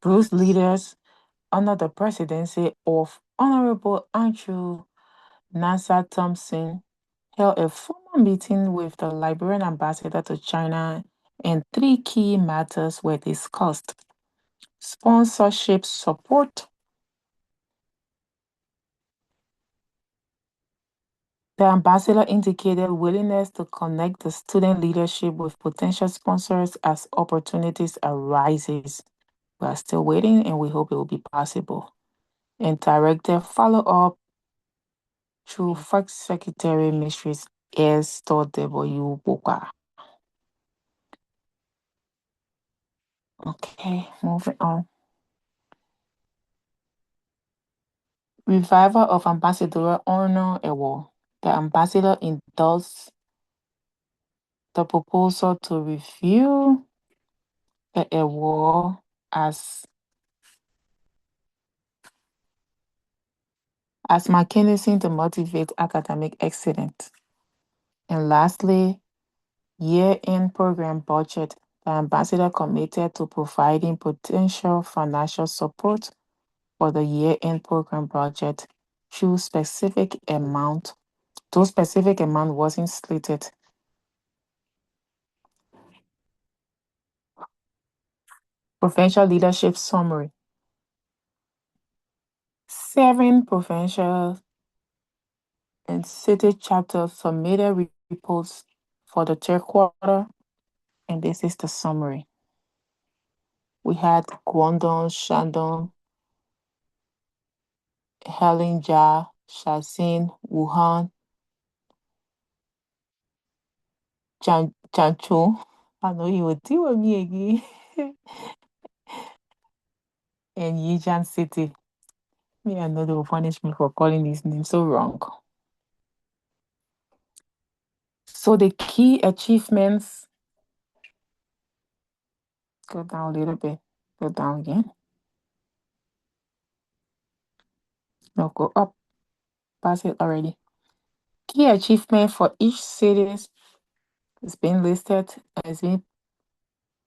Bruce leaders under the presidency of Honorable Andrew Nassar Thompson held a formal meeting with the Liberian ambassador to China, and three key matters were discussed: sponsorship support. The ambassador indicated willingness to connect the student leadership with potential sponsors as opportunities arises. We are still waiting and we hope it will be possible. And directed follow-up through First Secretary Mrs. S. W. Boka. Okay, moving on. Revival of Ambassadorial Honor Award. The ambassador endorsed the proposal to review the award as mechanism to motivate academic excellence. And lastly, year-end program budget. The ambassador committed to providing potential financial support for the year-end program budget through specific amount. Those specific amount wasn't slated. Provincial leadership summary. 7 provincial and city chapters submitted reports for the third quarter, and this is the summary. We had Guangdong, Shandong, Heilongjiang, Shaanxi, Wuhan, Jiangsu. I know you will deal with me again. And Yijian City. Me, I know they will punish me for calling these names so wrong. So the key achievements, go down a little bit, go down again. No, go up, pass it already. Key achievement for each city is being listed, has been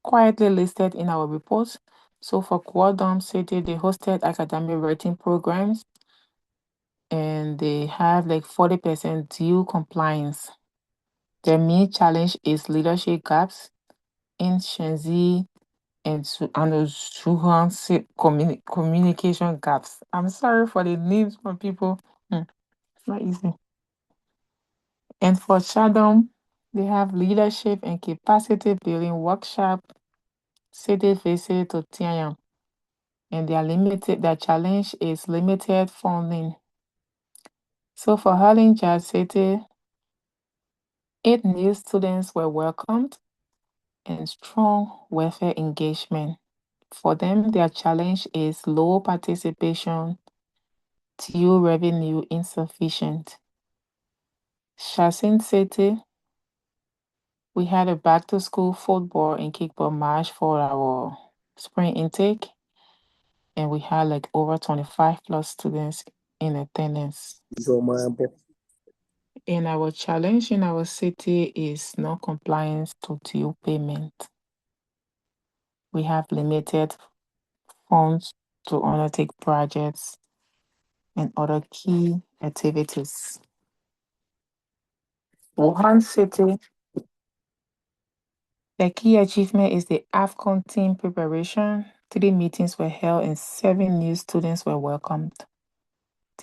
quietly listed in our reports. So for Guangdong City, they hosted academic writing programs and they have like 40% due compliance. Their main challenge is leadership gaps in Shenzhen and Wuhan communication gaps. I'm sorry for the names for people. It's not easy. And for Shandong, they have leadership and capacity building workshop, city visit to Tianyang. And their challenge is limited funding. So for Heilongjiang City, 8 new students were welcomed and strong welfare engagement. For them, their challenge is low participation, due revenue insufficient. Shaanxi City, we had a back-to-school football and kickball match for our spring intake, and we had like over 25 plus students in attendance. And our challenge in our city is non-compliance to due payment. We have limited funds to undertake projects and other key activities. Wuhan City, the key achievement is the AFCON team preparation. 3 meetings were held and 7 new students were welcomed.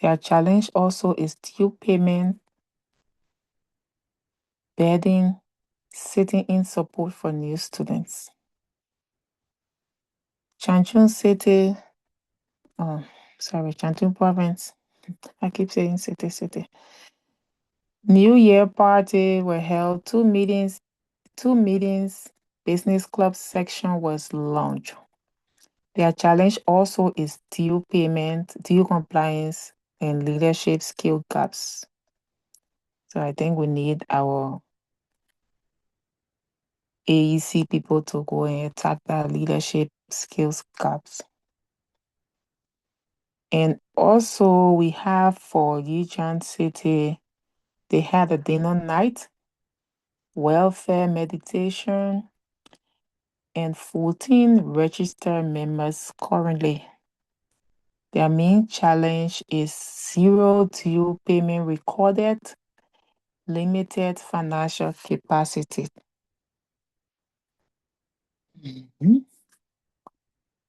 Their challenge also is due payment, bedding, sitting in support for new students. Changchun City, Changchun Province. I keep saying city. New Year party were held, 2 meetings, business club section was launched. Their challenge also is due payment, due compliance, and leadership skill gaps. So I think we need our AEC people to go and attack that leadership skills gaps. And also we have for Yijian City, they had a dinner night, welfare meditation, and 14 registered members currently. Their main challenge is zero due payment recorded, limited financial capacity. Mhm.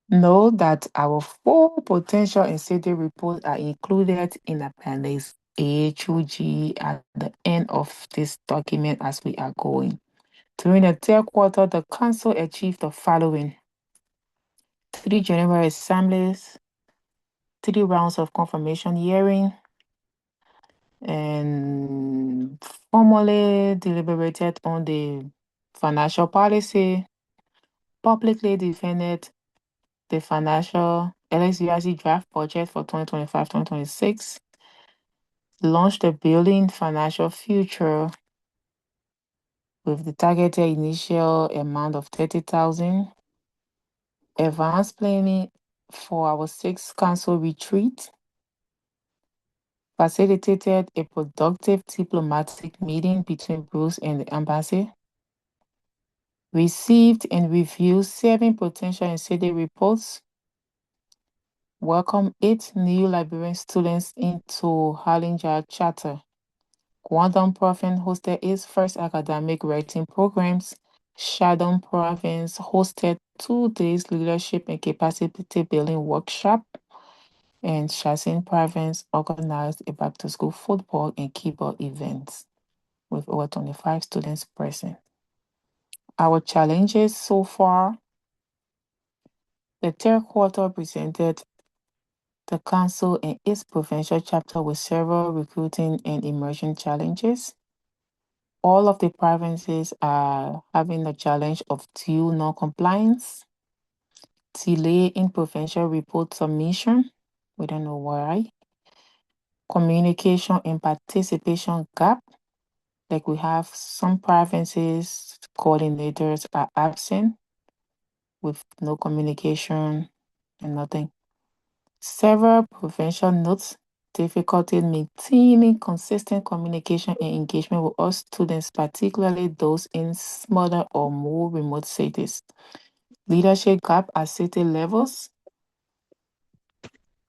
Note that our 4 potential incentive reports are included in Appendix A through G at the end of this document as we are going. During the third quarter, the Council achieved the following: 3 General Assemblies, 3 rounds of confirmation hearing, and formally deliberated on the financial policy, publicly defended the financial LSUIC draft budget for 2025-2026, launched the Building Financial Future with the targeted initial amount of 30,000, advanced planning for our 6th council retreat, facilitated a productive diplomatic meeting between Bruce and the embassy, received and reviewed 7 potential incentive reports, welcomed 8 new Liberian students into Harlingen Charter. Guangdong Province hosted its first academic writing programs. Shandong Province hosted 2 days leadership and capacity building workshop. And Shaanxi Province organized a back-to-school football and keyboard event with over 25 students present. Our challenges so far: the third quarter presented the council and its provincial chapter with several recruiting and immersion challenges. All of the provinces are having the challenge of due non-compliance, delay in provincial report submission, we don't know why, communication and participation gap, like we have some provinces coordinators are absent with no communication and nothing. Several provincial notes difficulty maintaining consistent communication and engagement with all students, particularly those in smaller or more remote cities. Leadership gap at city levels,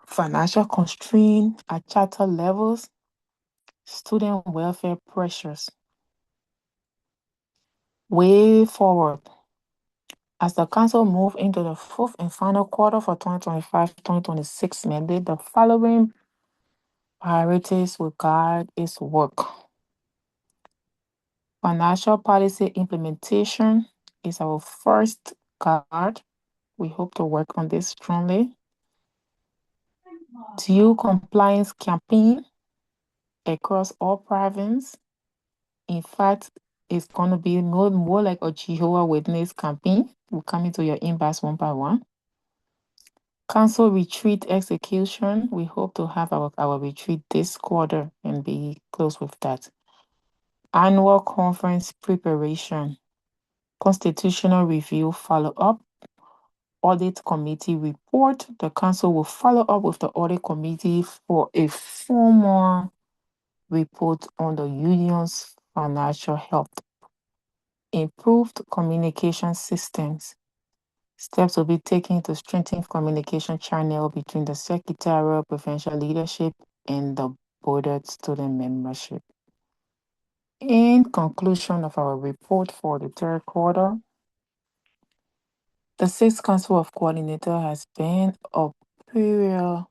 financial constraint at charter levels, student welfare pressures. Way forward. As the council move into the 4th and final quarter for 2025-2026 mandate, the following priorities will guide its work. Financial policy implementation is our first guard. We hope to work on this strongly. Due compliance campaign across all provinces. In fact, it's going to be more like a Jehovah Witness campaign. We'll come into your inbox one by one. Council retreat execution. We hope to have our retreat this quarter and be close with that. Annual conference preparation. Constitutional review follow-up. Audit committee report. The council will follow up with the audit committee for a formal report on the union's financial health. Improved communication systems. Steps will be taken to strengthen communication channel between the secretarial provincial leadership and the boarded student membership. In conclusion of our report for the third quarter, the 6th Council of Coordinator has been a period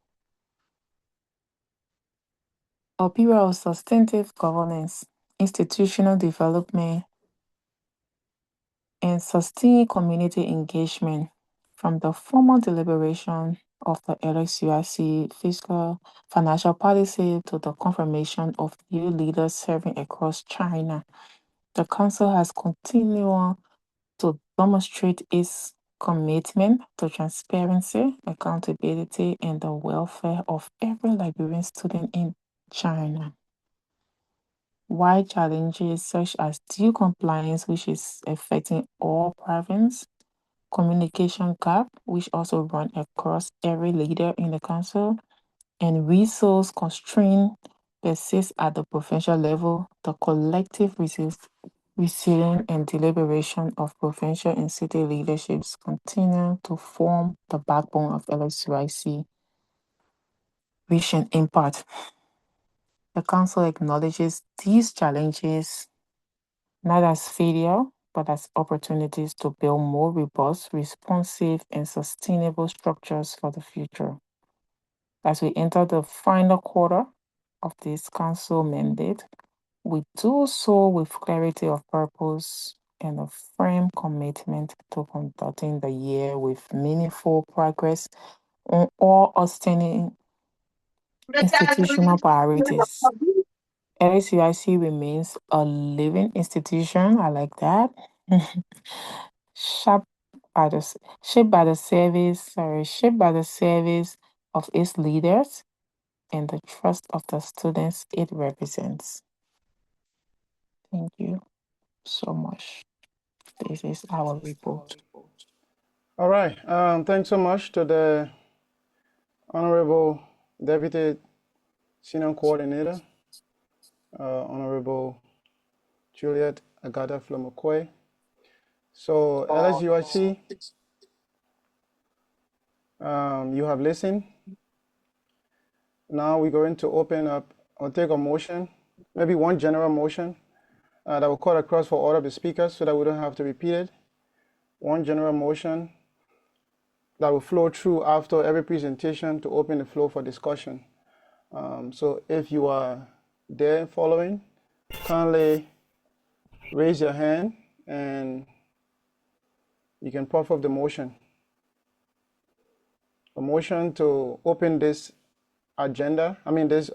of substantive governance, institutional development, and sustained community engagement. From the formal deliberation of the LSUIC fiscal financial policy to the confirmation of new leaders serving across China, the Council has continued to demonstrate its commitment to transparency, accountability, and the welfare of every Liberian student in China. While challenges such as due compliance, which is affecting all provinces, communication gap, which also run across every leader in the council, and resource constraint persist at the provincial level, the collective receiving and deliberation of provincial and city leaderships continue to form the backbone of LSUIC reach and impact. The Council acknowledges these challenges not as failure, but as opportunities to build more robust, responsive, and sustainable structures for the future. As we enter the final quarter of this Council mandate, we do so with clarity of purpose and a firm commitment to conducting the year with meaningful progress on all outstanding institutional priorities. LSUIC remains a living institution. I like that. Shaped shaped by the service of its leaders and the trust of the students it represents. Thank you so much. This is our report. All right. Thanks so much to the Honorable Deputy Senior Coordinator, Honorable Juliet Agata Flamokoy. So LSUIC, you have listened. Now we're going to open up or take a motion, maybe one general motion that will call across for all of the speakers so that we don't have to repeat it. One general motion that will flow through after every presentation to open the floor for discussion. So if you are there following, kindly raise your hand and you can puff up the motion. A motion to open this agenda, this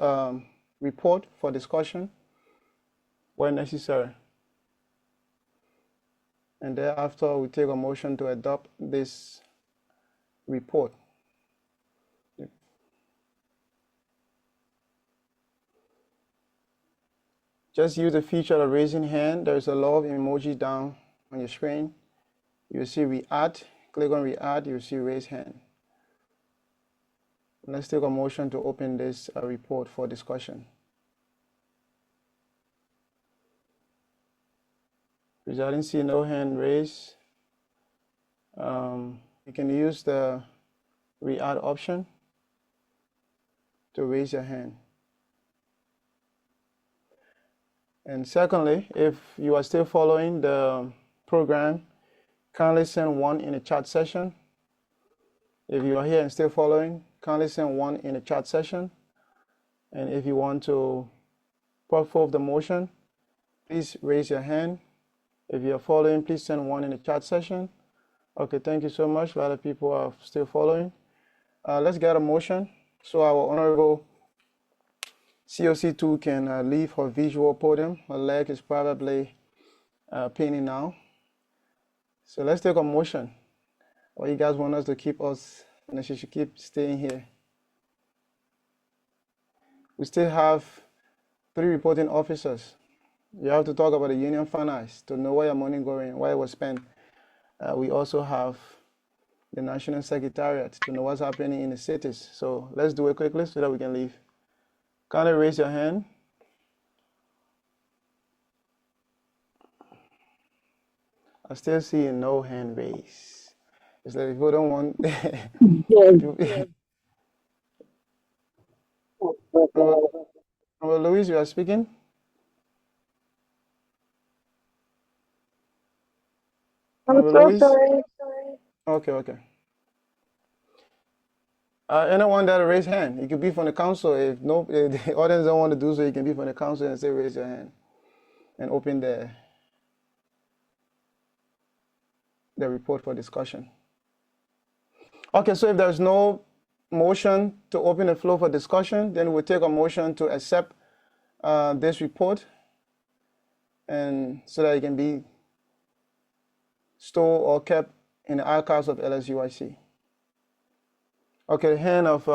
report for discussion where necessary. And thereafter, we take a motion to adopt this report. Just use the feature of raising hand. There's a love emoji down on your screen. You'll see react. Click on react. You'll see raise hand. Let's take a motion to open this report for discussion. Because I didn't see no hand raised. You can use the react option to raise your hand. And secondly, if you are still following the program, kindly send one in the chat session. If you are here and still following, kindly send one in the chat session. And if you want to put forth the motion, please raise your hand. If you are following, please send one in the chat session. Okay, thank you so much. A lot of people are still following. Let's get a motion so our Honorable COC2 can leave her visual podium. Her leg is probably paining now. So let's take a motion. Or you guys want us to keep us, and she should keep staying here. We still have 3 reporting officers. You have to talk about the union finance to know where your money going, where it was spent. We also have the National Secretariat to know what's happening in the cities. So let's do it quickly so that we can leave. Kindly raise your hand. I still see no hand raised. It's like people don't want. Yes. Louise, you are speaking. I'm so sorry. Okay. Anyone that raise hand, you can be from the council. If the audience don't want to do so, you can be from the council and say raise your hand and open the report for discussion. Okay, so if there's no motion to open the floor for discussion, then we'll take a motion to accept this report and so that it can be stored or kept in the archives of LSUIC. Okay, the hand of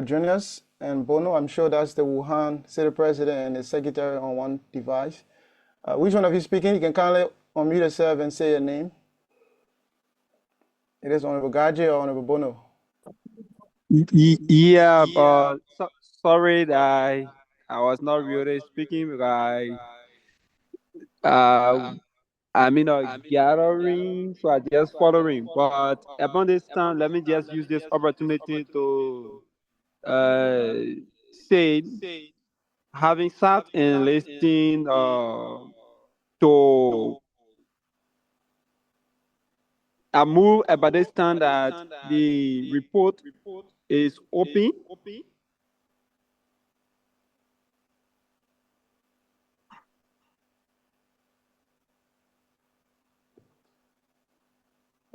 Junius and Bono. I'm sure that's the Wuhan city president and the secretary on one device. Which one of you speaking? You can kindly unmute yourself and say your name. It is Honorable Gaji or Honorable Bono? Yeah, sorry that I was not really speaking because Uh, I'm in a gathering, so I just following. But upon this time, let me just use this opportunity to uh, say, having sat and listening to a move about this time that the report is open.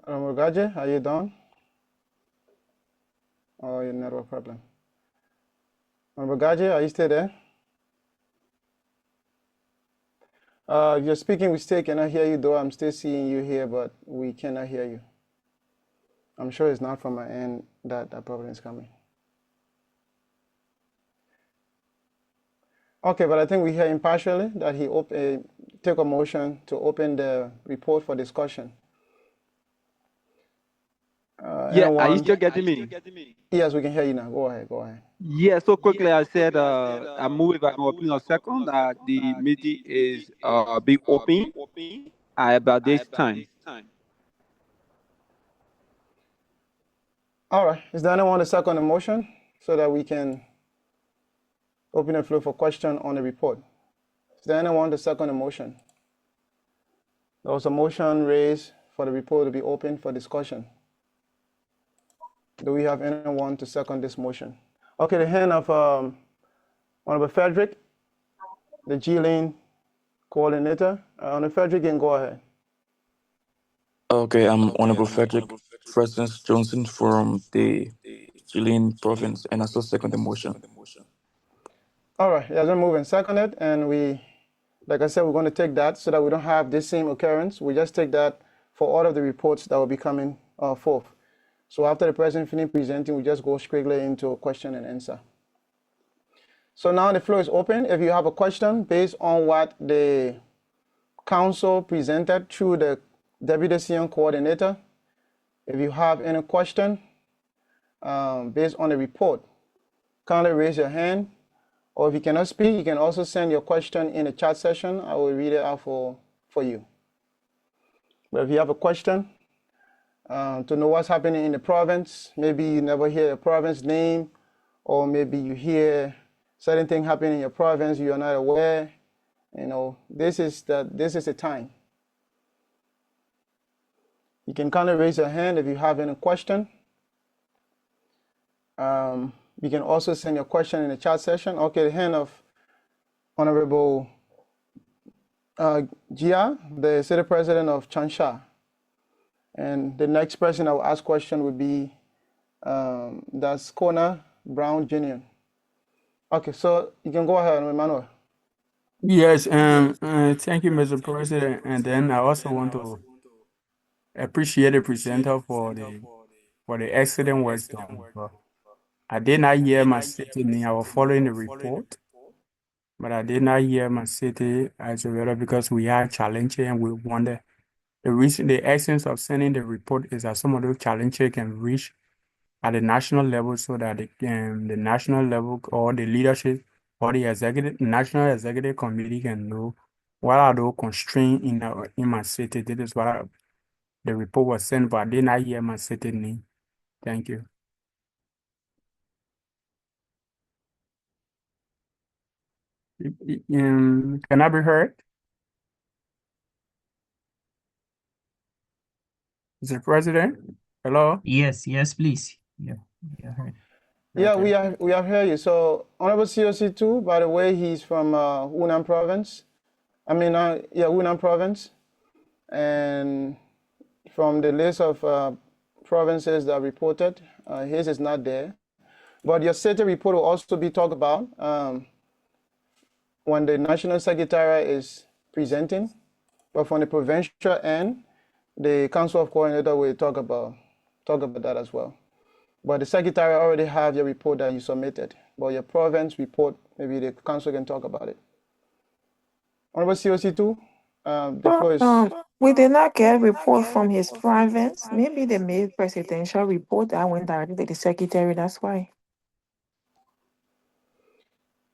Mugaje, are you done? Oh, your network problem. Mugaje, are you still there? You're speaking, we still cannot hear you, though I'm still seeing you here, but we cannot hear you. I'm sure it's not from my end that that problem is coming. Okay, but I think we hear him partially that he take a motion to open the report for discussion. Yeah, are you Anyone? still getting me? Yes, we can hear you now. Go ahead, go ahead. Yeah, so quickly I said, I move if I can open a second that the meeting is be open about this time. All right, is there anyone to second the motion so that we can open the floor for question on the report? Is there anyone to second the motion? There was a motion raised for the report to be open for discussion. Do we have anyone to second this motion? Okay, the hand of Honorable Frederick, the G-Lane coordinator. Honorable Frederick, you can go ahead. Okay, I'm Honorable Frederick Francis Johnson from the Chilean province, and I still second the motion. All right, yeah, then move and second it, and like I said, we're going to take that so that we don't have this same occurrence. We just take that for all of the reports that will be coming forth. So after the president finishes presenting, we just go straight into question and answer. So now the floor is open. If you have a question based on what the council presented through the deputy CM coordinator, if you have any question based on the report, kindly raise your hand. Or if you cannot speak, you can also send your question in the chat session. I will read it out for you. But if you have a question to know what's happening in the province, maybe you never hear the province name, or maybe you hear certain thing happening in your province, you are not aware. This is the time. You can kind of raise your hand if you have any question. You can also send your question in the chat session. Okay, the hand of Honorable Jia, the city president of Changsha. And the next person I will ask question would be that's Kona Brown Jr. Okay, so you can go ahead, Emmanuel. Yes, thank you, Mr. President. And then I also want to appreciate the presenter for the excellent work done. But I did not hear my city name. I was following the report, but I did not hear my city as well because we are challenging and we wonder the essence of sending the report is that some of those challenges can reach at the national level so that the national level or the leadership or the national executive committee can know what are those constraints in my city. This is what the report was sent, but I did not hear my city name. Thank you. Can I be heard? Mr. President? Hello? Yes, please. Yeah, heard. Yeah, Okay. we have heard you. So Honorable COC2, by the way, he's from Hunan province. Hunan province. And from the list of provinces that reported, his is not there. But your city report will also be talked about when the national secretary is presenting. But from the provincial end, the council of coordinator will talk about that as well. But the secretary already have your report that you submitted. But your province report, maybe the council can talk about it. Honorable COC2, the floor is. We did not get report from his province. Maybe they made presidential report that went directly to the secretary. That's why.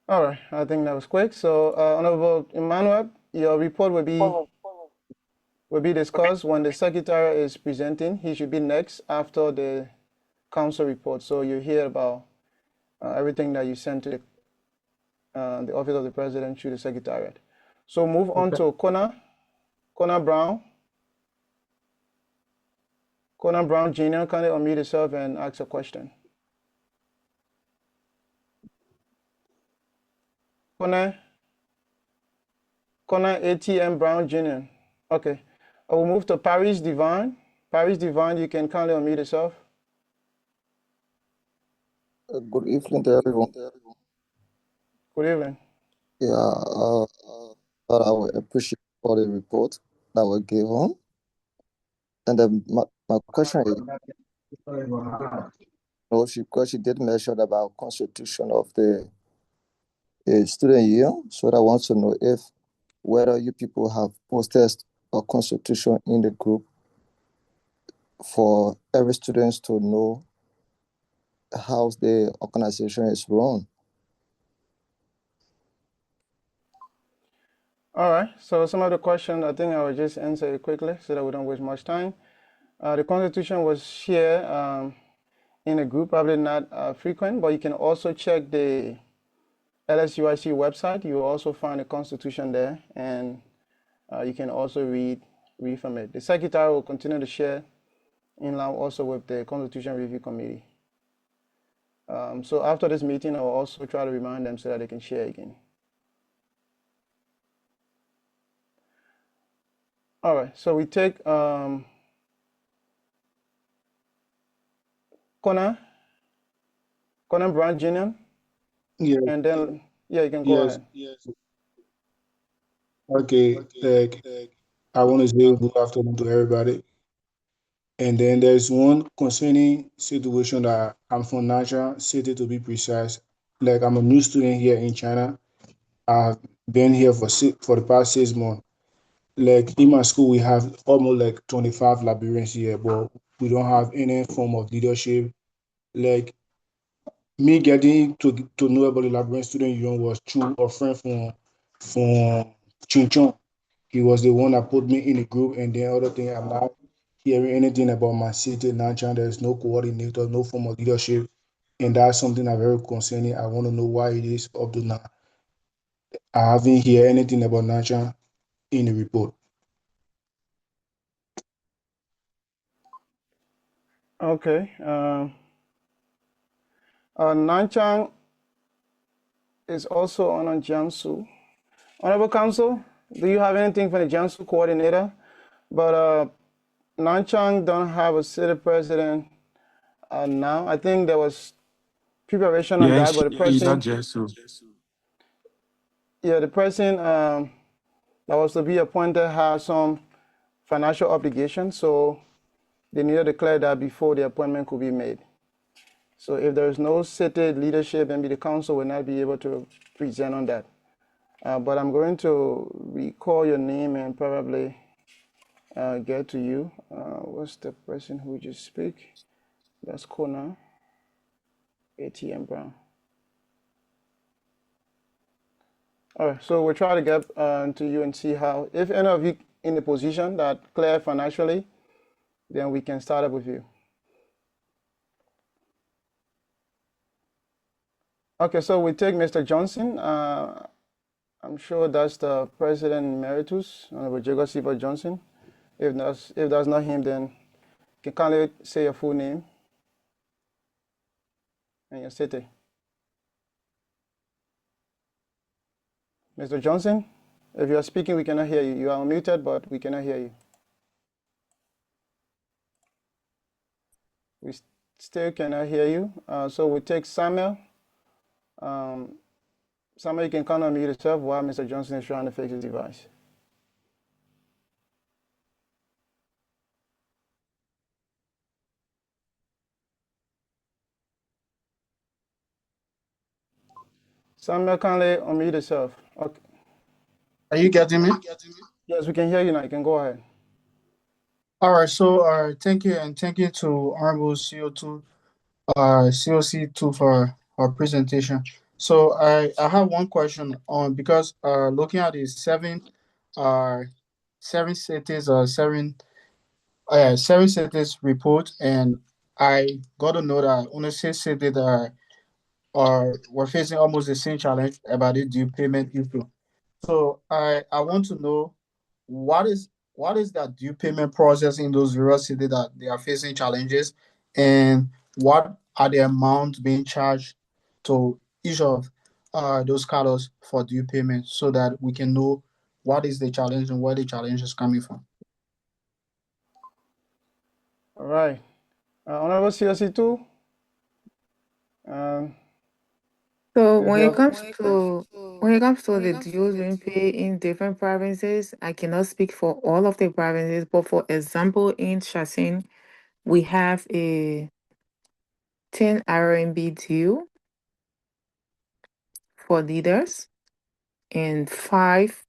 All right, I think that was quick. So, Honorable Emmanuel, your report will be discussed when the secretary is presenting. He should be next after the council report. So you hear about everything that you sent to the office of the president through the secretariat. So move on to Connor Brown. Connor Brown Jr., kindly unmute yourself and ask a question. Connor ATM Brown Jr. Okay. I will move to Paris Divine. Paris Divine, you can kindly unmute yourself. Good evening to everyone. Good evening. Yeah, but I would appreciate for the report that was given. And then my question is, because she did mention about constitution of the student union, so I want to know if whether you people have posted a constitution in the group for every student to know how the organization is run. All right. So some of the questions, I think I will just answer it quickly so that we don't waste much time. The Constitution was shared in a group, probably not frequent, but you can also check the LSUIC website. You will also find the Constitution there, and you can also read from it. The Secretary will continue to share in line also with the Constitution Review Committee. So after this meeting, I will also try to remind them so that they can share again. All right, so we take Connor Brown Jr. Yeah, and then, yeah, you can go yes. ahead. Okay, like I want to say good afternoon to everybody. And then there's one concerning situation that I'm from Nigeria city to be precise. Like I'm a new student here in China. I've been here for the past 6 months. Like in my school, we have almost like 25 librarians here, but we don't have any form of leadership. Like me getting to know about the librarian student union was through a friend from Chinchon. He was the one that put me in the group, and then other thing, I'm not hearing anything about my city now. There's no coordinator, no form of leadership, and that's something that very concerning. I want to know why it is up to now. I haven't heard anything about Nacha in the report. Okay. Nanchang is also on Jiangsu. Honorable Counsel, do you have anything from the Jiangsu coordinator? But Nanchang don't have a city president now. I think there was preparation on that, Yes, but the he's at person, Jesu. yeah, the person that was to be appointed has some financial obligations, so they need to declare that before the appointment could be made. So if there is no city leadership, maybe the council will not be able to present on that. But I'm going to recall your name and probably get to you. What's the person who just speak? That's Kona, ATM Brown. All right, so we'll try to get to you and see how, if any of you in the position that clear financially, then we can start up with you. Okay, so we take Mr. Johnson. I'm sure that's the President Emeritus, Honorable Jacob Siebert Johnson. If that's not him, then you can kindly say your full name and your city. Mr. Johnson, if you are speaking, we cannot hear you. You are unmuted, but we cannot hear you. We still cannot hear you. So we take Samuel. Samuel, you can kind of unmute yourself while Mr. Johnson is trying to fix his device. Samuel, kindly unmute yourself. Okay. Are you getting me? Yes, we can hear you now. You can go ahead. All right. So, thank you, and thank you to Honorable CO2, COC2 for our presentation. So, I have one question on because looking at the 7 seven cities or seven cities report, and I got to know that only 6 cities are were facing almost the same challenge about the due payment issue. So I want to know what is that due payment process in those various cities that they are facing challenges, and what are the amounts being charged to each of those cards for due payment, so that we can know what is the challenge and where the challenge is coming from. All right. Honorable COC2, um, So if when you it have, comes to the dues being paid in different provinces, I cannot speak for all of the provinces, but for example, in Shasin, we have a 10 RMB due for leaders and 5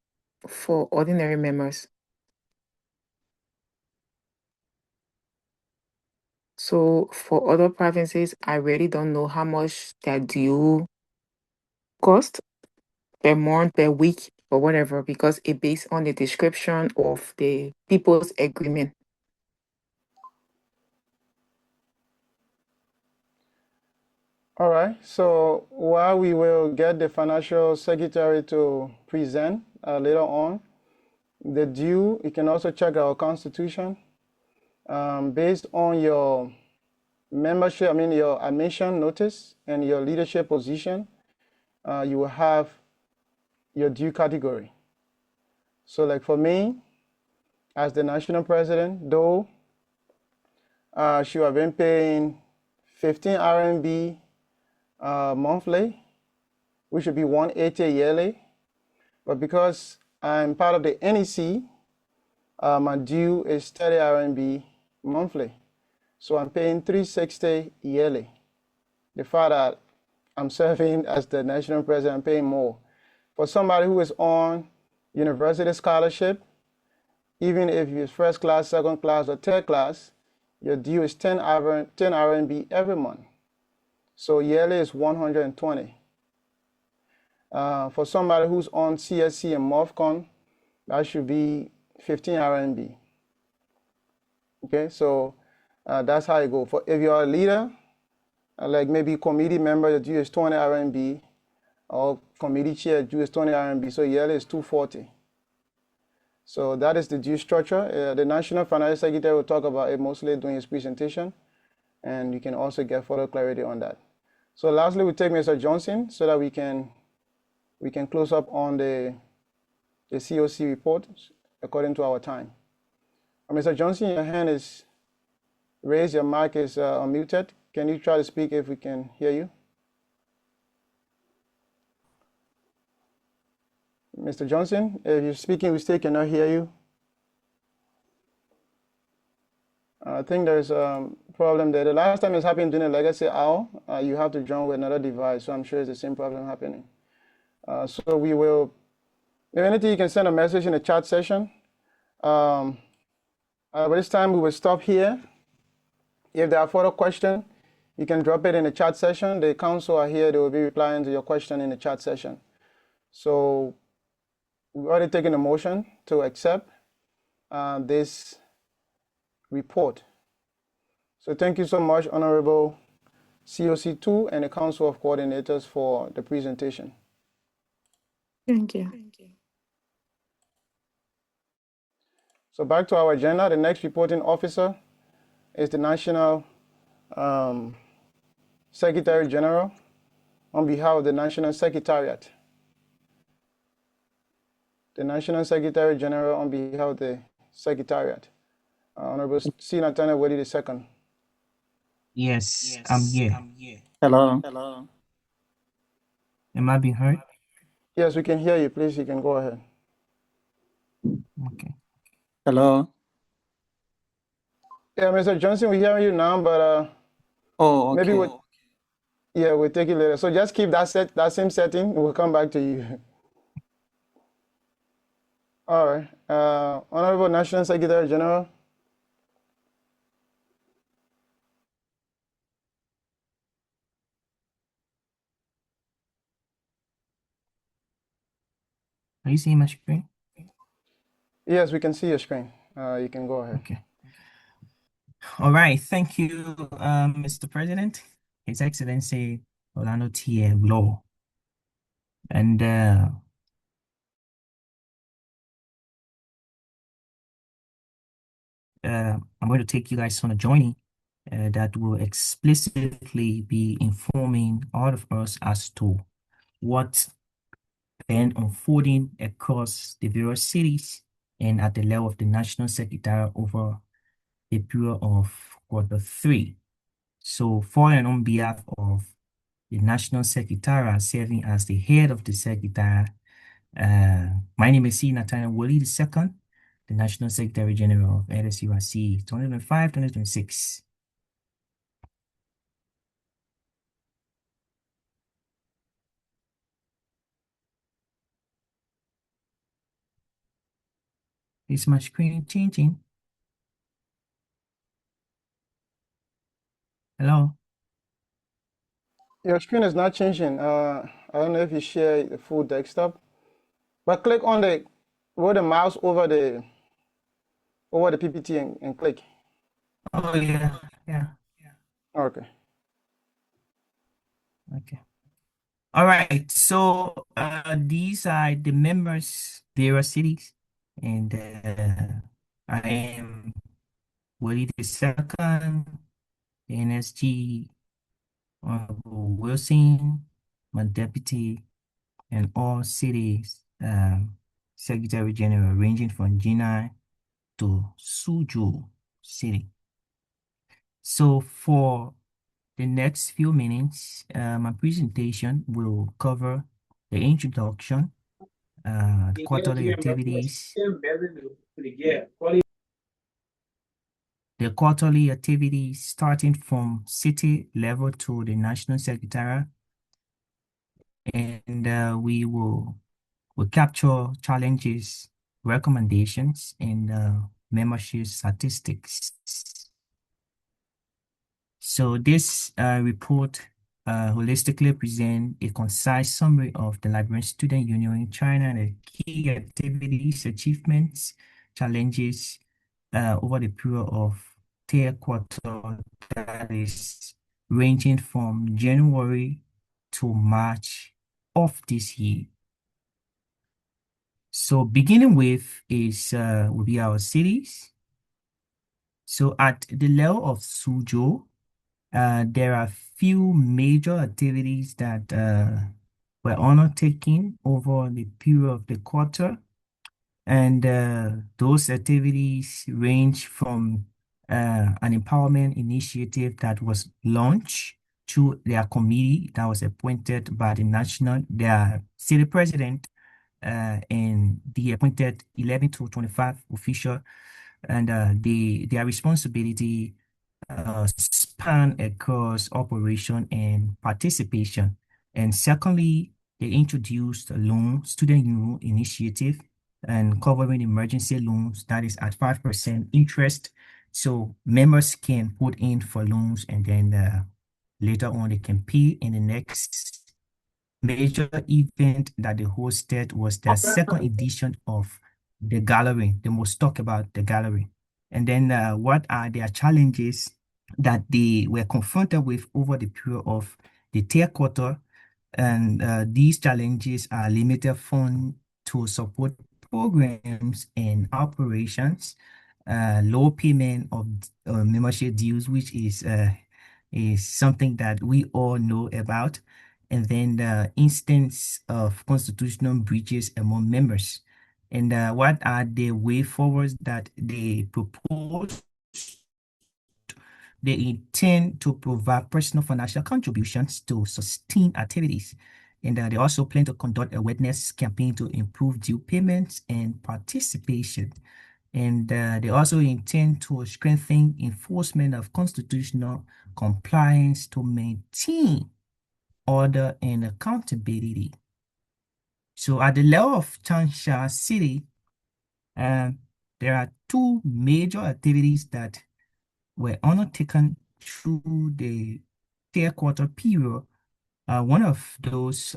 for ordinary members. So for other provinces, I really don't know how much that due cost per month, per week, or whatever, because it based on the description of the people's agreement. all right. So while we will get the financial secretary to present later on, the due, you can also check our constitution. Based on your membership, your admission notice and your leadership position, you will have your due category. So like for me, as the national president, though she would have been paying 15 RMB monthly, which would be 180 yearly. But because I'm part of the NEC, my due is 30 RMB monthly. So I'm paying 360 yearly. The fact that I'm serving as the national president, I'm paying more. For somebody who is on university scholarship, even if you're first class, second class, or third class, your due is 10 RMB every month. So yearly is 120. For somebody who's on CSC and MOFCON, that should be 15 RMB. Okay, so that's how it goes. For if you're a leader, like maybe committee member, your due is 20 RMB, or committee chair, due is 20 RMB, so yearly is 240. So that is the due structure. The National Financial Secretary will talk about it mostly during his presentation, and you can also get further clarity on that. So lastly, we take Mr. Johnson so that we can close up on the COC report according to our time. Mr. Johnson, your hand is raised, your mic is unmuted. Can you try to speak if we can hear you? Mr. Johnson, if you're speaking, we still cannot hear you. I think there's a problem there. The last time it's happened during the legacy hour, you have to join with another device, so I'm sure it's the same problem happening. So we will, if anything, you can send a message in the chat session. By this time, we will stop here. If there are further questions, you can drop it in the chat session. The council are here. They will be replying to your question in the chat session. So we've already taken a motion to accept this report. So thank you so much, Honorable COC2 and the Council of Coordinators for the presentation. Thank you. So back to our agenda, the next reporting officer is the National Secretary General on behalf of the National Secretariat. The National Secretary General on behalf of the Secretariat. Honorable C. Nathaniel Wedi II. Yes, I'm here. Hello. Am I being heard? Yes, we can hear you. Please, you can go ahead. Okay. Hello. Yeah, Mr. Johnson, we hear you now, but Oh, maybe okay. we'll take it later. So just keep that same setting. We'll come back to you. All right. Honorable National Secretary General. Are you seeing my screen? Yes, we can see your screen. You can go ahead. Okay. All right. Thank you, Mr. President, His Excellency Orlando T. Law. And I'm going to take you guys on a journey that will explicitly be informing all of us as to what been unfolding across the various cities and at the level of the National Secretariat over the period of Q3. So, for and on behalf of the National Secretariat, serving as the head of the Secretariat, my name is C. Nathaniel Woolley II, the National Secretary General of LSUIC 2025-2026. Is my screen changing? Hello? Your screen is not changing. I don't know if you share the full desktop, but click on the roll the mouse over the PPT and click. Oh, yeah, yeah. Okay. Okay. All right. So these are the members, their cities, and I am Willie the Second, NSG, Honorable Wilson, my deputy, and all cities Secretary General, ranging from Jinai to Suzhou City. So for the next few minutes, my presentation will cover the introduction, the quarterly activities, starting from city level to the national secretariat, and we'll capture challenges, recommendations, and membership statistics. So this report holistically presents a concise summary of the Liberian Student Union in China and the key activities, achievements, challenges over the period of third quarter, that is ranging from January to March of this year. So beginning with is will be our cities. So at the level of Suzhou, there are few major activities that were undertaken over the period of the quarter, and those activities range from an empowerment initiative that was launched through their committee that was appointed by their city president, and the appointed 11 to 25 official, and their responsibility span across operation and participation. And secondly, they introduced a student loan initiative and covering emergency loans that is at 5% interest. So members can put in for loans, and then later on they can pay in the next major event that they hosted was the second edition of the gallery. They must talk about the gallery. And then what are their challenges that they were confronted with over the period of the third quarter. And these challenges are limited fund to support programs and operations, low payment of membership dues, which is something that we all know about, and then the instance of constitutional breaches among members. And what are the way forwards that they propose? They intend to provide personal financial contributions to sustain activities. And they also plan to conduct a awareness campaign to improve due payments and participation. And they also intend to strengthen enforcement of constitutional compliance to maintain order and accountability. So at the level of Changsha City, there are two major activities that were undertaken through the third quarter period. One of those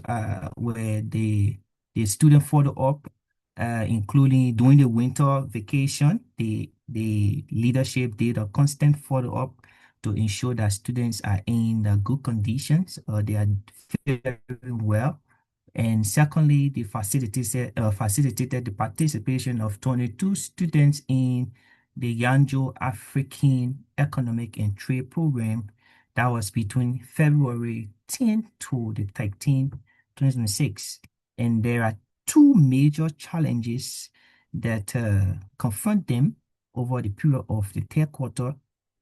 were the student follow-up including during the winter vacation. The leadership did a constant follow-up to ensure that students are in good conditions, they are faring well. And secondly, they facilitated the participation of 22 students in the Yanjo African Economic and Trade Program that was between February 10 to the 13th, 2026. And there are two major challenges that confront them over the period of the third quarter.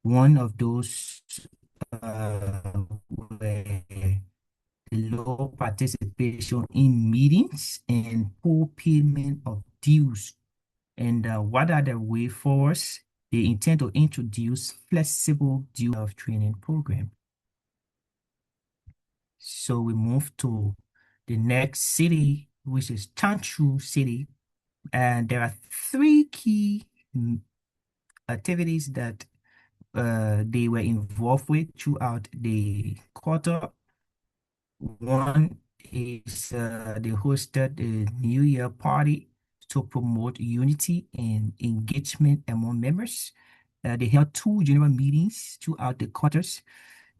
One of those were low participation in meetings and poor payment of dues. And what are the way forwards? They intend to introduce flexible due of training program. So we move to the next city, which is Changshu City. And there are three key activities that they were involved with throughout the quarter. One is they hosted a New Year party to promote unity and engagement among members. They held two general meetings throughout the quarters,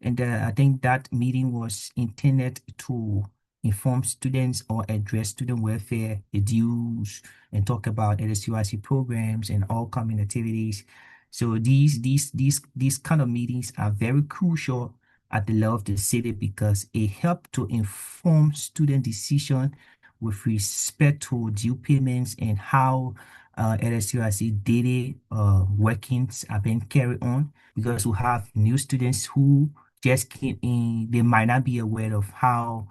and I think that meeting was intended to inform students or address student welfare, the dues, and talk about LSUIC programs and all coming activities. So these kind of meetings are very crucial at the level of the city because it helped to inform student decision with respect to due payments and how LSUIC daily workings are being carried on, because we have new students who just came in, they might not be aware of how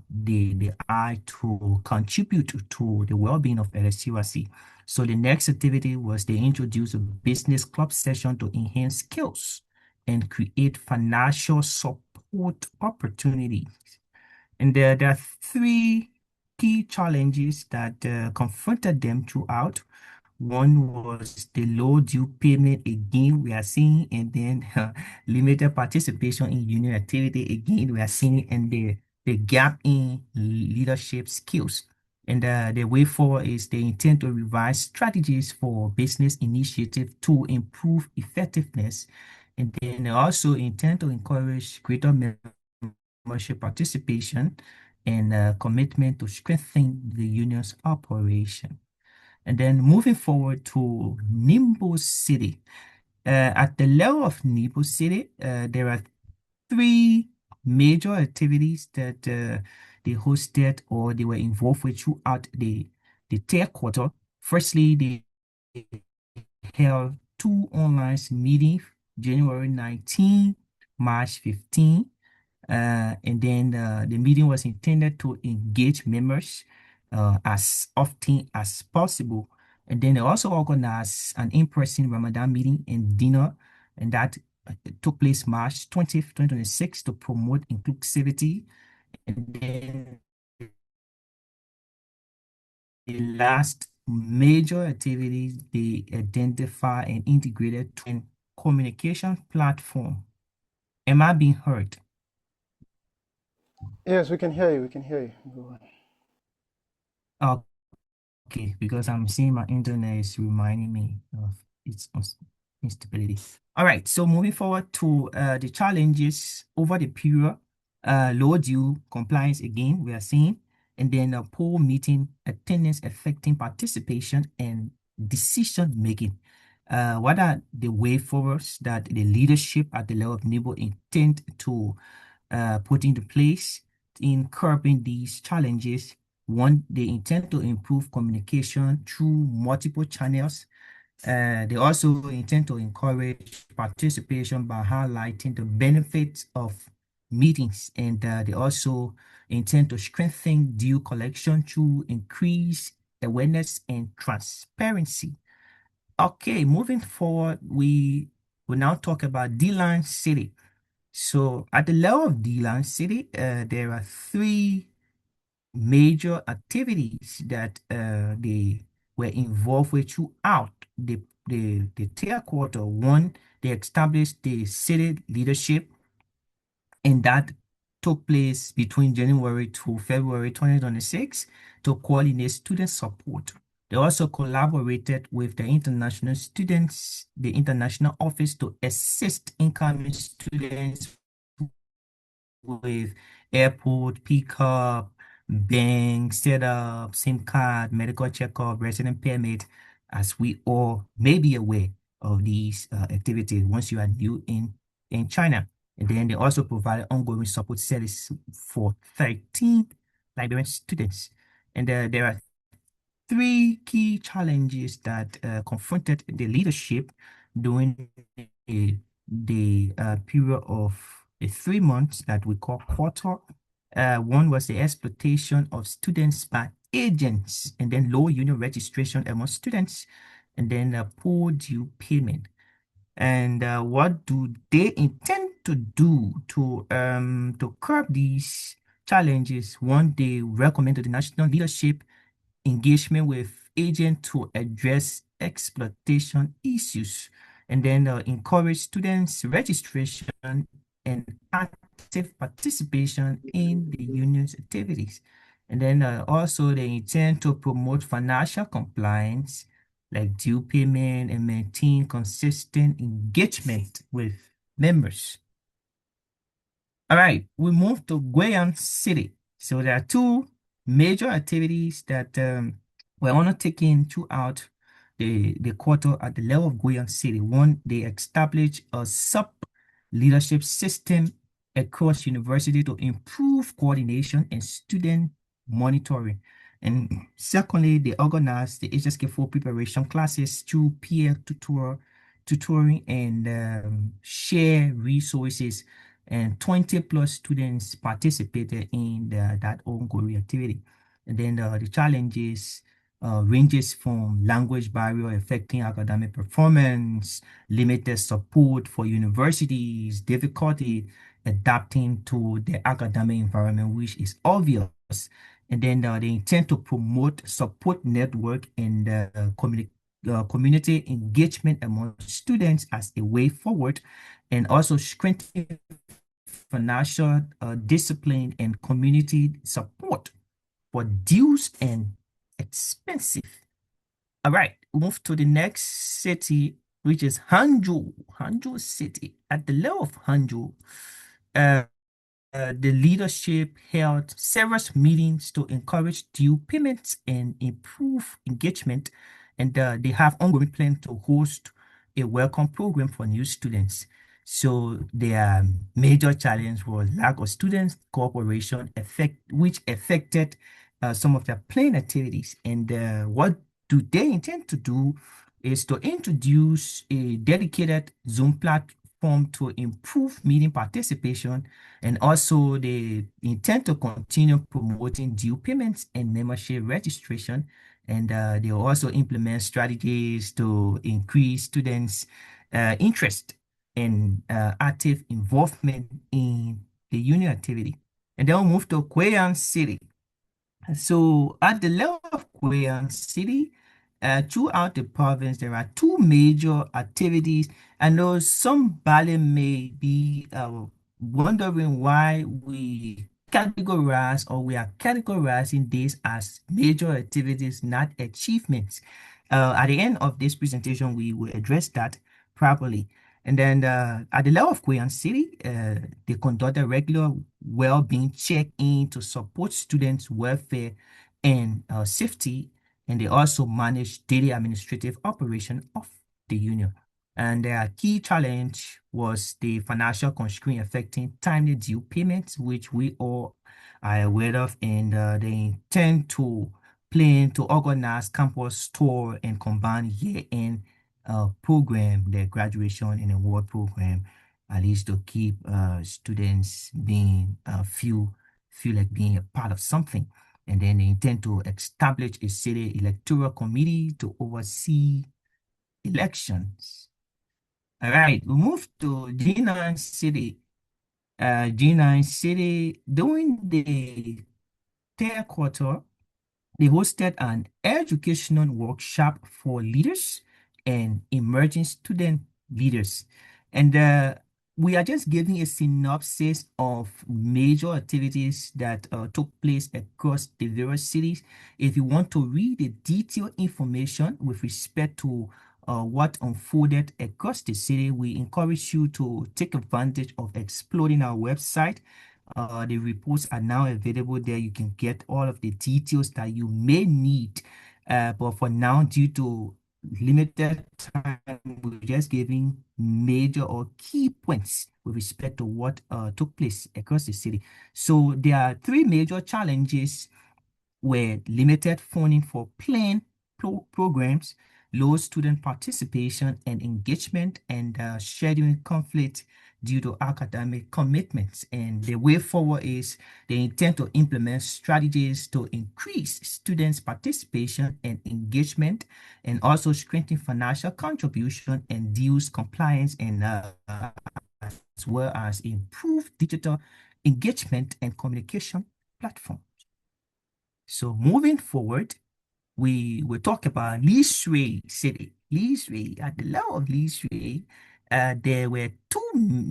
they are to contribute to the well-being of LSUIC. So the next activity was they introduced a business club session to enhance skills and create financial support opportunities. And there are three key challenges that confronted them throughout. One was the low due payment again, we are seeing, and then limited participation in union activity again, we are seeing, and the gap in leadership skills. And the way forward is they intend to revise strategies for business initiative to improve effectiveness. And then they also intend to encourage greater membership participation and commitment to strengthen the union's operation. And then moving forward to Nimbo City. At the level of Nimbo City, there are three major activities that they hosted or they were involved with throughout the third quarter. Firstly, they held two online meetings, January 19, March 15. And then the meeting was intended to engage members as often as possible. And then they also organized an in-person Ramadan meeting and dinner, and that took place March 20th, 2026 to promote inclusivity. And then the last major activity, they identify and integrated twin communication platform. Am I being heard? Yes, we can hear you. We can hear you. Go Oh, okay, because I'm seeing my internet is reminding me of its instability. All right, so moving forward to the challenges over the period, low due compliance again, we are seeing, and then poor meeting attendance affecting participation and decision making. What are the way forwards that the leadership at the level of NIBO intend to put into place in curbing these challenges? One, they intend to improve communication through multiple channels. They also intend to encourage participation by highlighting the benefits of meetings, and they also intend to strengthen due collection through increased awareness and transparency. Okay, moving forward, we will now talk about D-Line City. So at the level of D-Line City, there are three major activities that they were involved with throughout the third quarter. One, they established the city leadership, and that took place between January to February 2026 to coordinate student support. They also collaborated with the international office to assist incoming students with airport pickup, bank setup, SIM card, medical checkup, resident permit, as we all may be aware of these activities once you are new in China. And then they also provide ongoing support service for 13 Liberian students. And there are three key challenges that confronted the leadership during the period of the 3 months that we call quarter. One was the exploitation of students by agents, and then low unit registration among students, and then poor due payment. And what do they intend to do to curb these challenges? One, they recommend to the national leadership engagement with agents to address exploitation issues, and then encourage students registration and active participation in the union's activities. And then also they intend to promote financial compliance like due payment and maintain consistent engagement with members. All right, we move to Guayan City. So there are two major activities that were undertaken throughout the quarter at the level of Guayan City. One, they established a sub-leadership system across university to improve coordination and student monitoring. And secondly, they organized the HSK4 preparation classes through peer tutoring and share resources, and 20 plus students participated in that ongoing activity. And then the challenges ranges from language barrier affecting academic performance, limited support for universities, difficulty adapting to the academic environment, which is obvious. And then they intend to promote support network and community engagement among students as a way forward, and also strengthen financial discipline and community support for dues and expensive. All right, move to the next city, which is Hangzhou. Hangzhou City. At the level of Hangzhou, uh, the leadership held several meetings to encourage due payments and improve engagement, and they have ongoing plan to host a welcome program for new students. So their major challenge was lack of student cooperation, which affected some of their planned activities. And what do they intend to do is to introduce a dedicated Zoom platform to improve meeting participation, and also they intend to continue promoting due payments and membership registration. And they will also implement strategies to increase students' interest and active involvement in the union activity. And then we'll move to Quayan City. So at the level of Quayan City, throughout the province, there are two major activities. I know somebody may be wondering why we are categorizing this as major activities, not achievements. At the end of this presentation, we will address that properly. And then at the level of Quayan City, they conduct a regular well-being check-in to support students' welfare and safety. And they also manage daily administrative operation of the union. And their key challenge was the financial constraint affecting timely due payments, which we all are aware of. And they intend to plan to organize campus tour and combine year-end program, the graduation and award program, at least to keep students being feel like being a part of something. And then they intend to establish a city electoral committee to oversee elections. All right, we move to G9 City. G9 City, during the third quarter, they hosted an educational workshop for leaders and emerging student leaders. And we are just giving a synopsis of major activities that took place across the various cities. If you want to read the detailed information with respect to what unfolded across the city, we encourage you to take advantage of exploring our website. The reports are now available there. You can get all of the details that you may need. But for now, due to limited time, we're just giving major or key points with respect to what took place across the city. So there are three major challenges were limited funding for planned programs, low student participation and engagement, and scheduling conflict due to academic commitments. And the way forward is they intend to implement strategies to increase students' participation and engagement, and also strengthen financial contribution and dues compliance, and as well as improve digital engagement and communication platform. So moving forward, we will talk about LSUIC City. LSUIC, at the level of LSUIC, there were two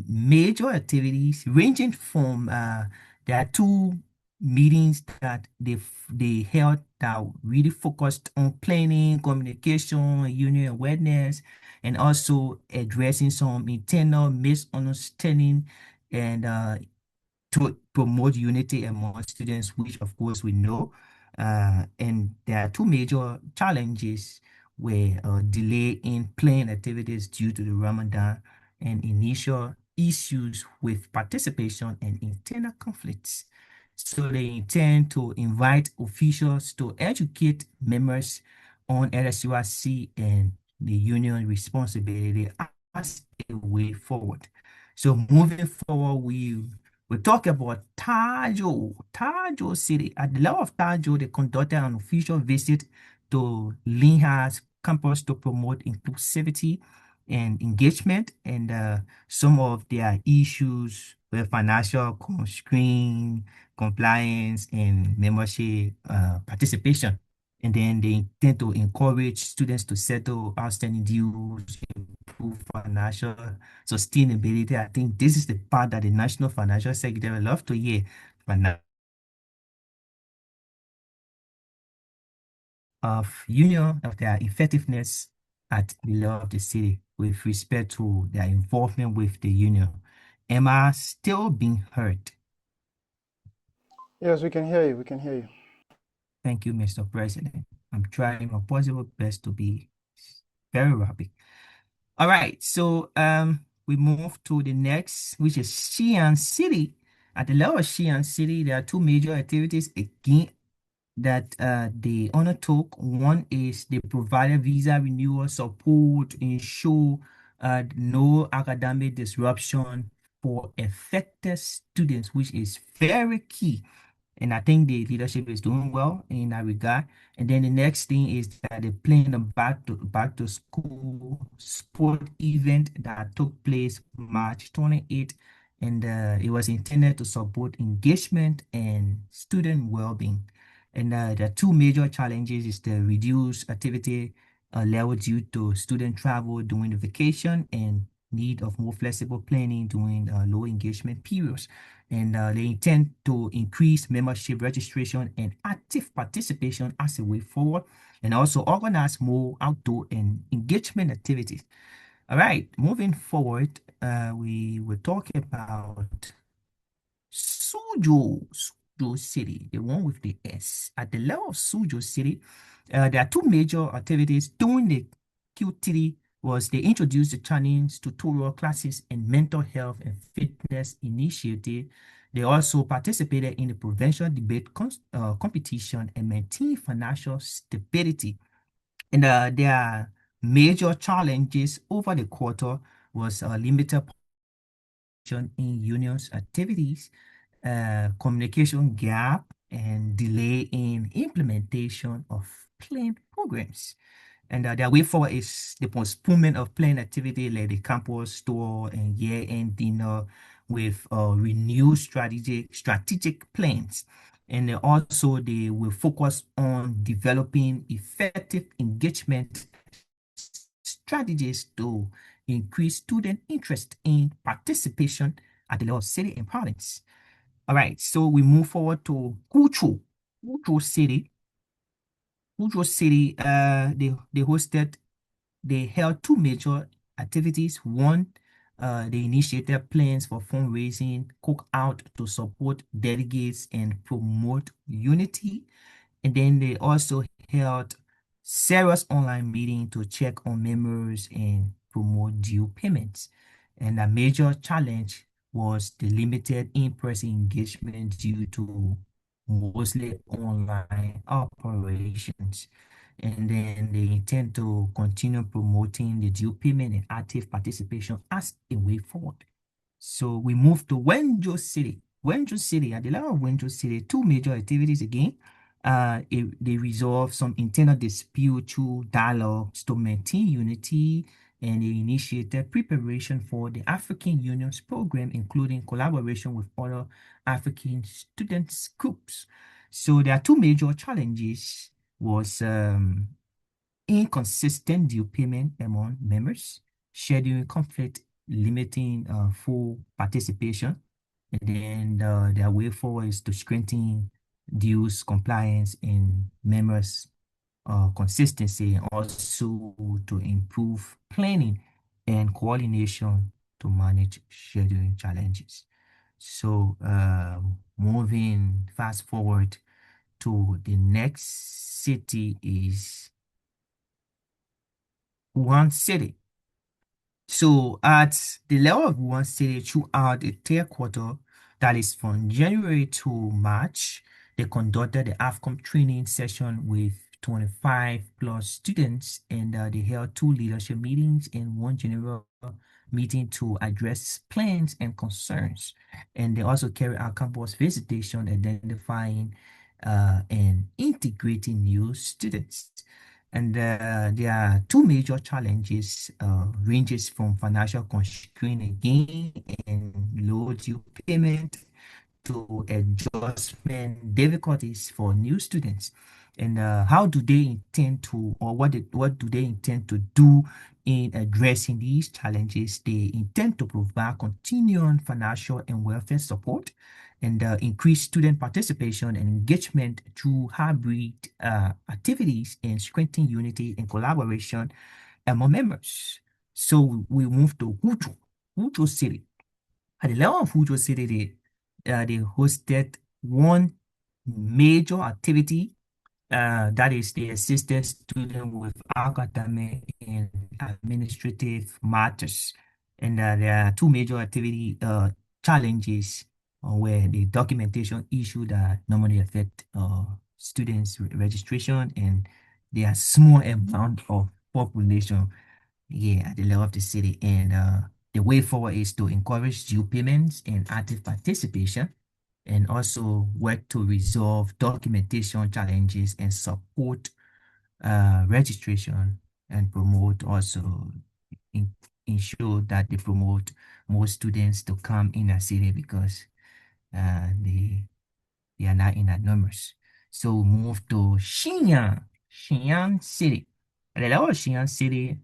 major activities ranging from, there are two meetings that they held that really focused on planning, communication, union awareness, and also addressing some internal misunderstanding and to promote unity among students, which of course we know. And there are two major challenges where delay in planned activities due to the Ramadan and initial issues with participation and internal conflicts. So they intend to invite officials to educate members on LSUIC and the union responsibility as a way forward. So moving forward, we talk about Tajo City. At the level of Tajo, they conducted an official visit to Linhart's campus to promote inclusivity and engagement, and some of their issues were financial constraint, compliance, and membership participation. And then they intend to encourage students to settle outstanding dues, improve financial sustainability. I think this is the part that the National Financial Secretary would love to hear. Of union of their effectiveness at the level of the city with respect to their involvement with the union. Am I still being heard? Yes, we can hear you. We can hear you. Thank you, Mr. President. I'm trying my possible best to be very rapid. All right, so we move to the next, which is Xi'an City. At the level of Xi'an City, there are two major activities again that they undertook. One is they provided visa renewal support, ensure no academic disruption for affected students, which is very key. And I think the leadership is doing well in that regard. And then the next thing is that they planned a back to school sport event that took place March 28th, and it was intended to support engagement and student well-being. And the two major challenges is the reduced activity level due to student travel during the vacation and need of more flexible planning during low engagement periods. And they intend to increase membership registration and active participation as a way forward, and also organize more outdoor and engagement activities. All right, moving forward, we will talk about Suzhou City, the one with the S. At the level of Suzhou City, there are two major activities during the Q3 was they introduced the Chinese tutorial classes and mental health and fitness initiative. They also participated in the prevention debate competition and maintain financial stability. And their major challenges over the quarter was limited in unions activities, communication gap, and delay in implementation of planned programs. And their way forward is the postponement of planned activity like the campus store and year-end dinner with renewed strategic plans. And also they will focus on developing effective engagement strategies to increase student interest in participation at the level of city and province. All right, so we move forward to Kuchu. Kuchu City. Kuchu City, they held two major activities. One, they initiated plans for fundraising, cookout to support delegates and promote unity. And then they also held serious online meeting to check on members and promote due payments. And a major challenge was the limited in-person engagement due to mostly online operations. And then they intend to continue promoting the due payment and active participation as a way forward. So we move to Wenzhou City. Wenzhou City, at the level of Wenzhou City, two major activities again. They resolve some internal dispute through dialogues to maintain unity, and they initiated preparation for the African Union's program, including collaboration with other African students groups. So there are two major challenges was inconsistent due payment among members, scheduling conflict, limiting full participation, and then their way forward is to strengthen dues compliance and members' consistency, and also to improve planning and coordination to manage scheduling challenges. So moving fast forward to the next city is Wuhan City. So at the level of Wuhan City throughout the third quarter, that is from January to March, they conducted the AFCOM training session with 25 plus students, and they held two leadership meetings and one general meeting to address plans and concerns. And they also carry out campus visitation, identifying and integrating new students. And there are two major challenges, ranges from financial constraint again and low due payment to adjustment difficulties for new students. And how do they intend to, or what do they intend to do in addressing these challenges? They intend to provide continuing financial and welfare support and increase student participation and engagement through hybrid activities and strengthen unity and collaboration among members. So we move to Hutu City. At the level of Hutu City, they hosted one major activity, that is they assisted students with academic and administrative matters. And there are two major activity challenges where the documentation issue that normally affect students registration, and there are small amount of population, yeah, at the level of the city. And the way forward is to encourage due payments and active participation, and also work to resolve documentation challenges and support registration, and promote also in, ensure that they promote more students to come in a city because they are not in that numbers. So move to Xinyang City. At the level of Xinyang City,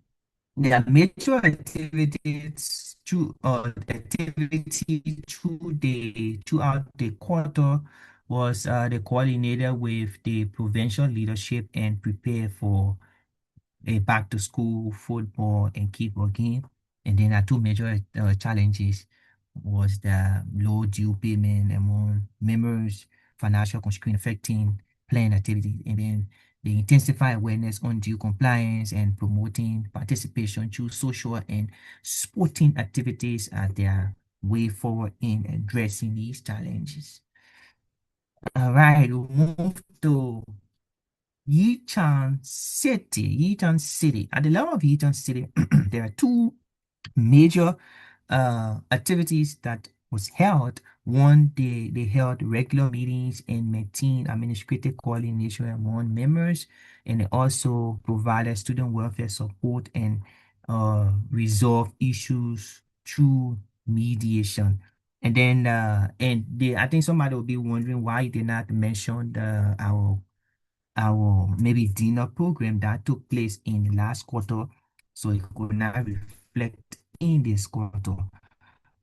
their major activities throughout the quarter was they coordinated with the provincial leadership and prepare for a back to school football and kickball game. And then our two major challenges was the low due payment among members, financial constraint affecting planned activity, and then they intensify awareness on due compliance and promoting participation through social and sporting activities as their way forward in addressing these challenges. All right, we'll move to Yichang City. Yichang City. At the level of Yichang City, there are two major activities that was held. One, they held regular meetings and maintained administrative coordination among members, and they also provided student welfare support and resolve issues through mediation. And then I think somebody will be wondering why they not mention our maybe dinner program that took place in the last quarter, so it could not reflect in this quarter.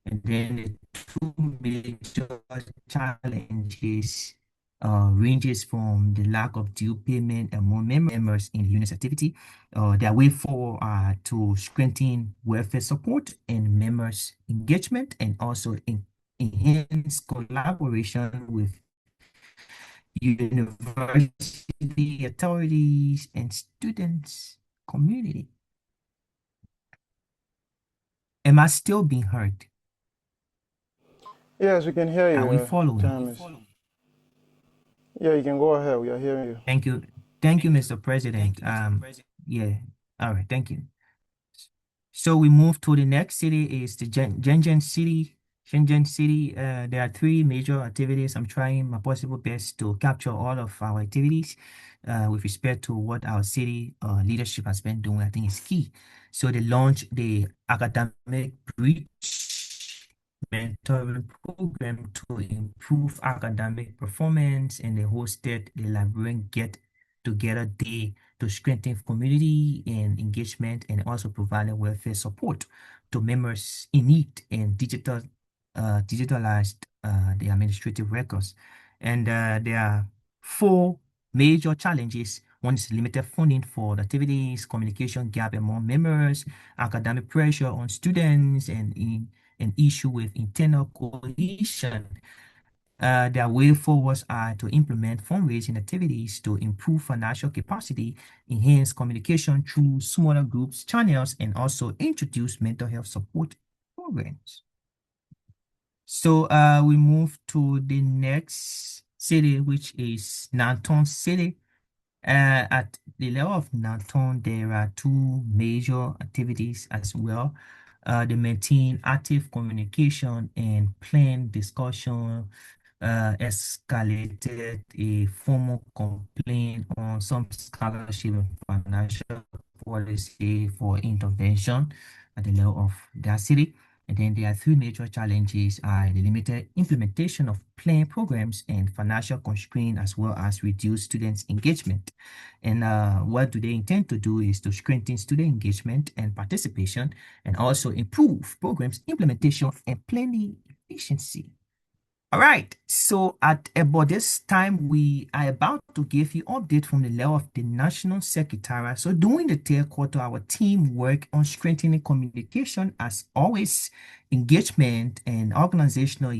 And then the two major challenges ranges from the lack of due payment among members in the unit's activity. Their way forward are to strengthen welfare support and members' engagement, and also enhance collaboration with university authorities and students community. Am I still being heard? Yes, we can hear Are we you, following? Thomas. Yeah, you can go ahead. We are hearing you. Thank you. Thank you, Mr. President. Yeah. All right. Thank you. So we move to the next city is the Shenzhen city. Shenzhen city, there are three major activities. I'm trying my possible best to capture all of our activities with respect to what our city leadership has been doing. I think is key. So they launched the academic bridge mentoring program to improve academic performance, and they hosted the librarian get together day to strengthen community and engagement, and also providing welfare support to members in need and digitalized the administrative records. And there are four major challenges. One is limited funding for the activities, communication gap among members, academic pressure on students, and in an issue with internal cohesion. Their way forwards are to implement fundraising activities to improve financial capacity, enhance communication through smaller groups, channels, and also introduce mental health support programs. So we move to the next city, which is Nanton City. At the level of Nanton, there are two major activities as well. They maintain active communication and plan discussion, escalated a formal complaint on some scholarship and financial policy for intervention at the level of that city. And then there are three major challenges: the limited implementation of plan programs and financial constraint, as well as reduced students' engagement. And what do they intend to do is to strengthen student engagement and participation, and also improve programs implementation and planning efficiency. All right, so at about this time, we are about to give you update from the level of the National Secretariat. So during the third quarter, our team worked on strengthening communication, as always, engagement and organizational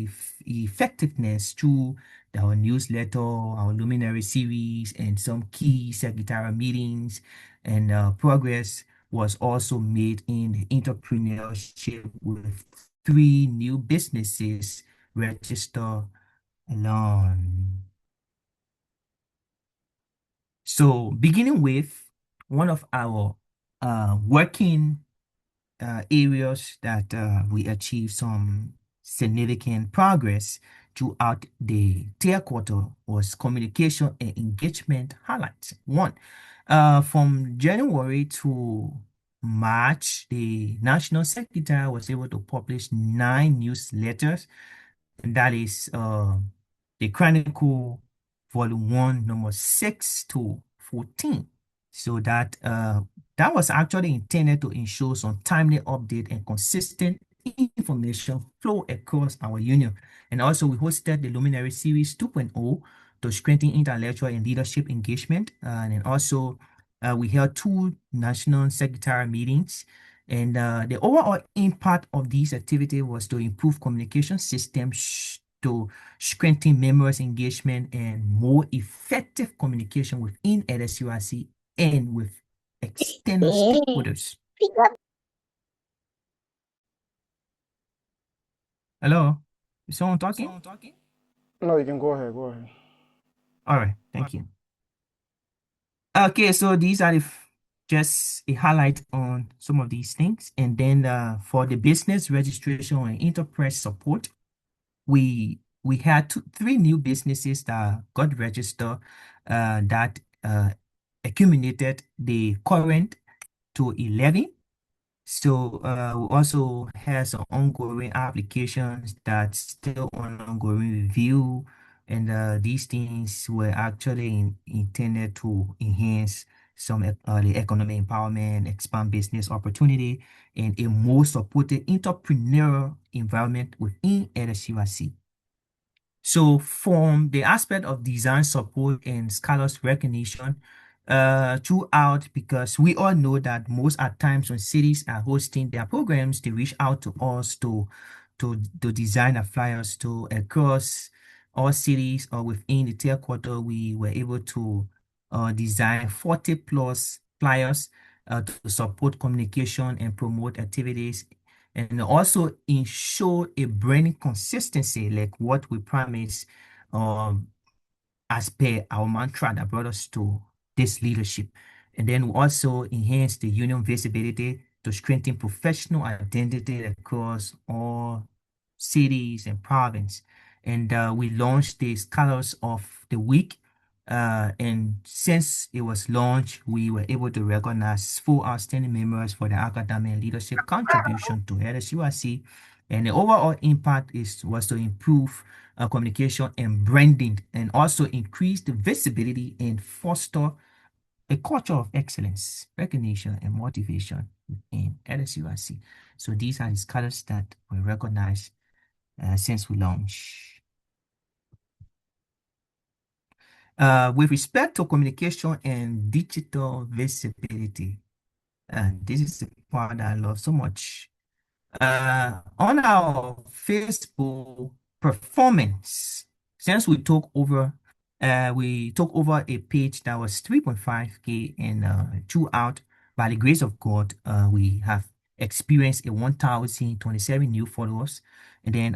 effectiveness through our newsletter, our luminary series, and some key secretarial meetings. And progress was also made in entrepreneurship with three new businesses register alone. So beginning with one of our working areas that we achieved some significant progress throughout the third quarter was communication and engagement highlights. One, from January to March, the National Secretary was able to publish 9 newsletters, and that is the Chronicle Volume 1, number 6 to 14. So that was actually intended to ensure some timely update and consistent information flow across our union. And also we hosted the Luminary Series 2.0 to strengthen intellectual and leadership engagement. And then also we held 2 national secretarial meetings. And the overall impact of these activities was to improve communication systems, to strengthen members' engagement and more effective communication within LSUIC and with external stakeholders. Hello? Is someone talking? No, you can go ahead. Go ahead. All right, thank you. Okay, so these are just a highlight on some of these things. And then for the business registration and enterprise support, we had 3 new businesses that got registered that accumulated the current to 11. So we also have some ongoing applications that's still on ongoing review, and these things were actually intended to enhance some the economic empowerment, expand business opportunity, and a more supported entrepreneurial environment within LSUIC. So from the aspect of design support and scholars recognition throughout, because we all know that most at times when cities are hosting their programs, they reach out to us to design the flyers to across all cities or within the tier quarter. We were able to design 40 plus flyers to support communication and promote activities and also ensure a branding consistency, like what we promise, um, as per our mantra that brought us to this leadership. And then we also enhance the union visibility to strengthen professional identity across all cities and province. And we launched the Scholars of the Week. And since it was launched, we were able to recognize 4 outstanding members for the academic and leadership contribution to LSUIC. And the overall impact was to improve communication and branding, and also increase the visibility and foster a culture of excellence, recognition, and motivation in LSUIC. So these are the scholars that were recognized since we launched. With respect to communication and digital visibility, and this is the part that I love so much. On our Facebook performance, since we took over a page that was 3.5K, and throughout, by the grace of God, we have experienced a 1,027 new followers, and then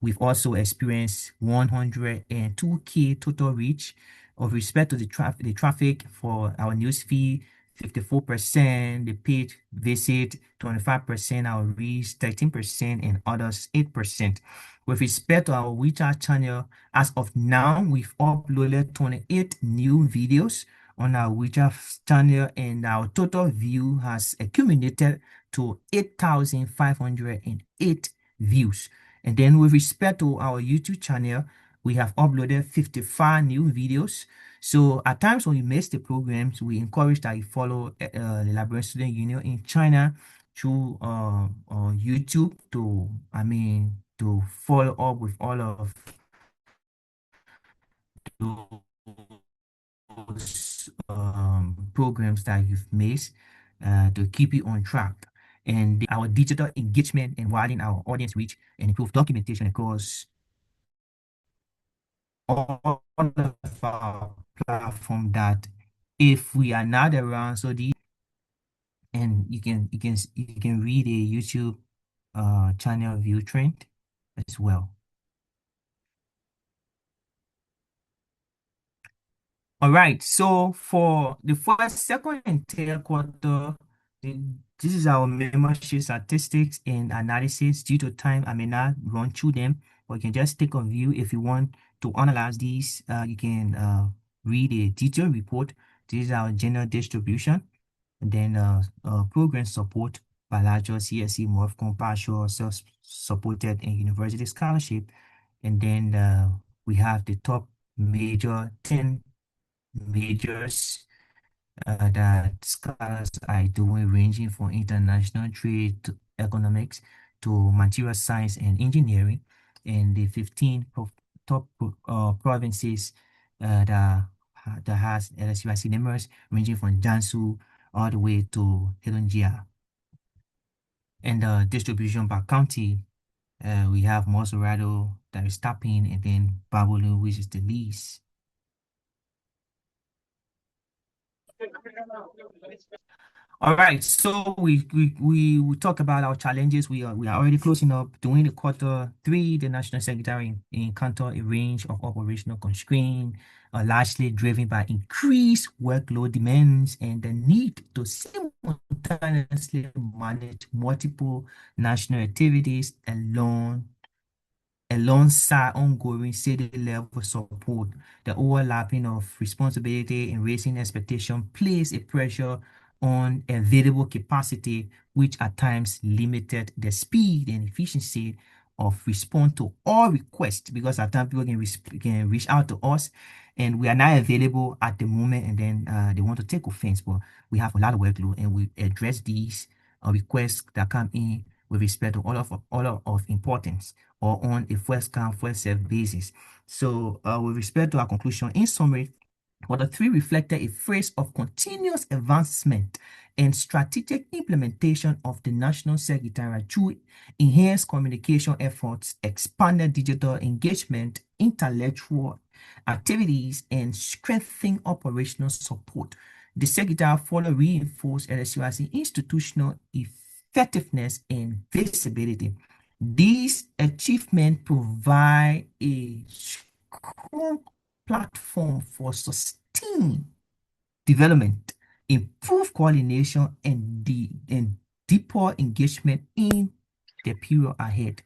we've also experienced 102K total reach. Of respect to the traffic for our news feed, 54%, the page visit 25%, our reach 13%, and others 8%. With respect to our WeChat channel, as of now, we've uploaded 28 new videos on our WeChat channel, and our total view has accumulated to 8,508 views. And then with respect to our YouTube channel, we have uploaded 55 new videos. So at times when you miss the programs, we encourage that you follow the Liberian Student Union in China through YouTube to follow up with all of those programs that you've missed to keep you on track. And our digital engagement and widen our audience reach and improve documentation across all of our platform, that if we are not around, so and you can read a YouTube channel view trend as well. All right, so for the first, second, and third quarter, this is our membership statistics and analysis. Due to time, I may not run through them, but you can just take a view. If you want to analyze these, you can read a detailed report. This is our general distribution. And then program support, bilateral CSE, MORFCOM, partial, self-supported, and university scholarship. And then we have the top major 10 majors that scholars are doing, ranging from international trade to economics to material science and engineering, and the 15 top provinces that has LSUIC members, ranging from Jiangsu all the way to Heilongjiang. And the distribution by county, we have Mosurado, that is Tapin, and then Babolu, which is the least. All right, so we talk about our challenges. We are already closing up. During the quarter three, the National Secretary encountered a range of operational constraints, largely driven by increased workload demands and the need to simultaneously manage multiple national activities alongside ongoing city level support. The overlapping of responsibility and raising expectation places a pressure on available capacity, which at times limited the speed and efficiency of respond to all requests, because at times people can reach out to us and we are not available at the moment, and then they want to take offense, but we have a lot of workload and we address these requests that come in with respect to all of importance, or on a first come first served basis. So with respect to our conclusion, in summary, Quarter 3 reflected a phase of continuous advancement and strategic implementation of the National Secretariat through enhanced communication efforts, expanded digital engagement, intellectual activities, and strengthening operational support. The Secretariat further reinforced LSUIC institutional effectiveness and visibility. These achievements provide a strong platform for sustained development, improved coordination, and deeper engagement in the period ahead.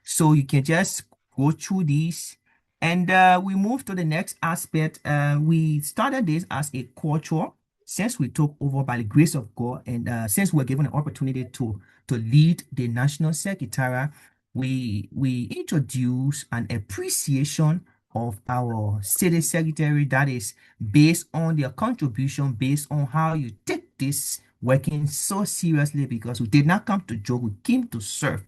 So you can just go through these, and we move to the next aspect. We started this as a culture since we took over by the grace of God, and since we were given an opportunity to lead the National Secretariat, we introduce an appreciation of our city secretary that is based on their contribution, based on how you take this working so seriously, because we did not come to joke, we came to serve.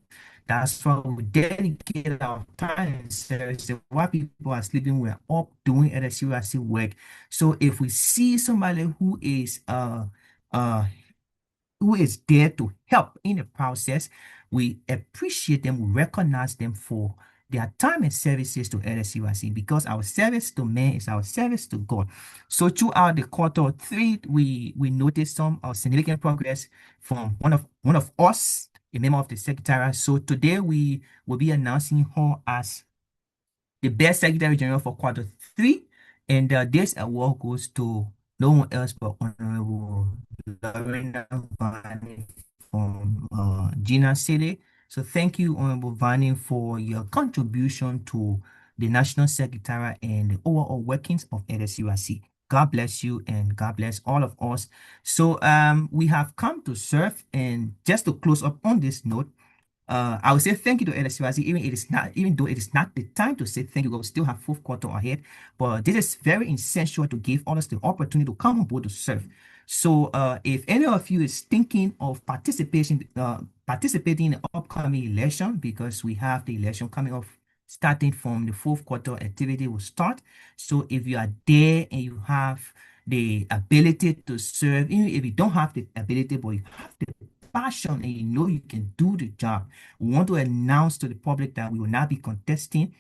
That's why we dedicate our time and service. While people are sleeping, we're up doing LSUIC work. So if we see somebody uh who is there to help in the process, we appreciate them, we recognize them for their time and services to LSUIC, because our service to man is our service to God. So throughout the quarter 3, we noticed some significant progress from one of us, a member of the secretariat. So today we will be announcing her as the best Secretary General for quarter 3, and this award goes to no one else but Honorable Lorena Vani from Gina City. So thank you, Honorable Vani, for your contribution to the National Secretariat and the overall workings of LSUIC. God bless you and God bless all of us. So we have come to serve, and just to close up on this note, I would say thank you to LSUIC, even though it is not the time to say thank you, we still have fourth quarter ahead. But this is very essential to give us the opportunity to come on board to serve. So if any of you is thinking of participating in the upcoming election, because we have the election coming up starting from the fourth quarter, activity will start. So if you are there and you have the ability to serve, even if you don't have the ability, but you have the passion and you know you can do the job, we want to announce to the public that we will not be contesting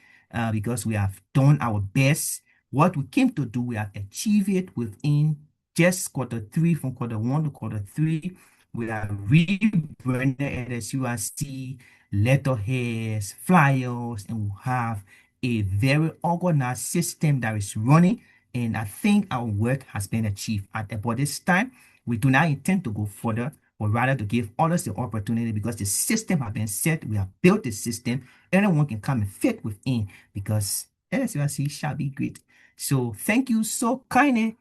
because we have done our best. What we came to do, we have achieved it within just quarter 3, from quarter 1 to quarter 3. We have rebranded LSUIC, letterheads, flyers, and we have a very organized system that is running. And I think our work has been achieved. At about this time, we do not intend to go further, but rather to give others the opportunity, because the system has been set. We have built the system. Anyone can come and fit within, because LSUIC shall be great. So thank you so kindly,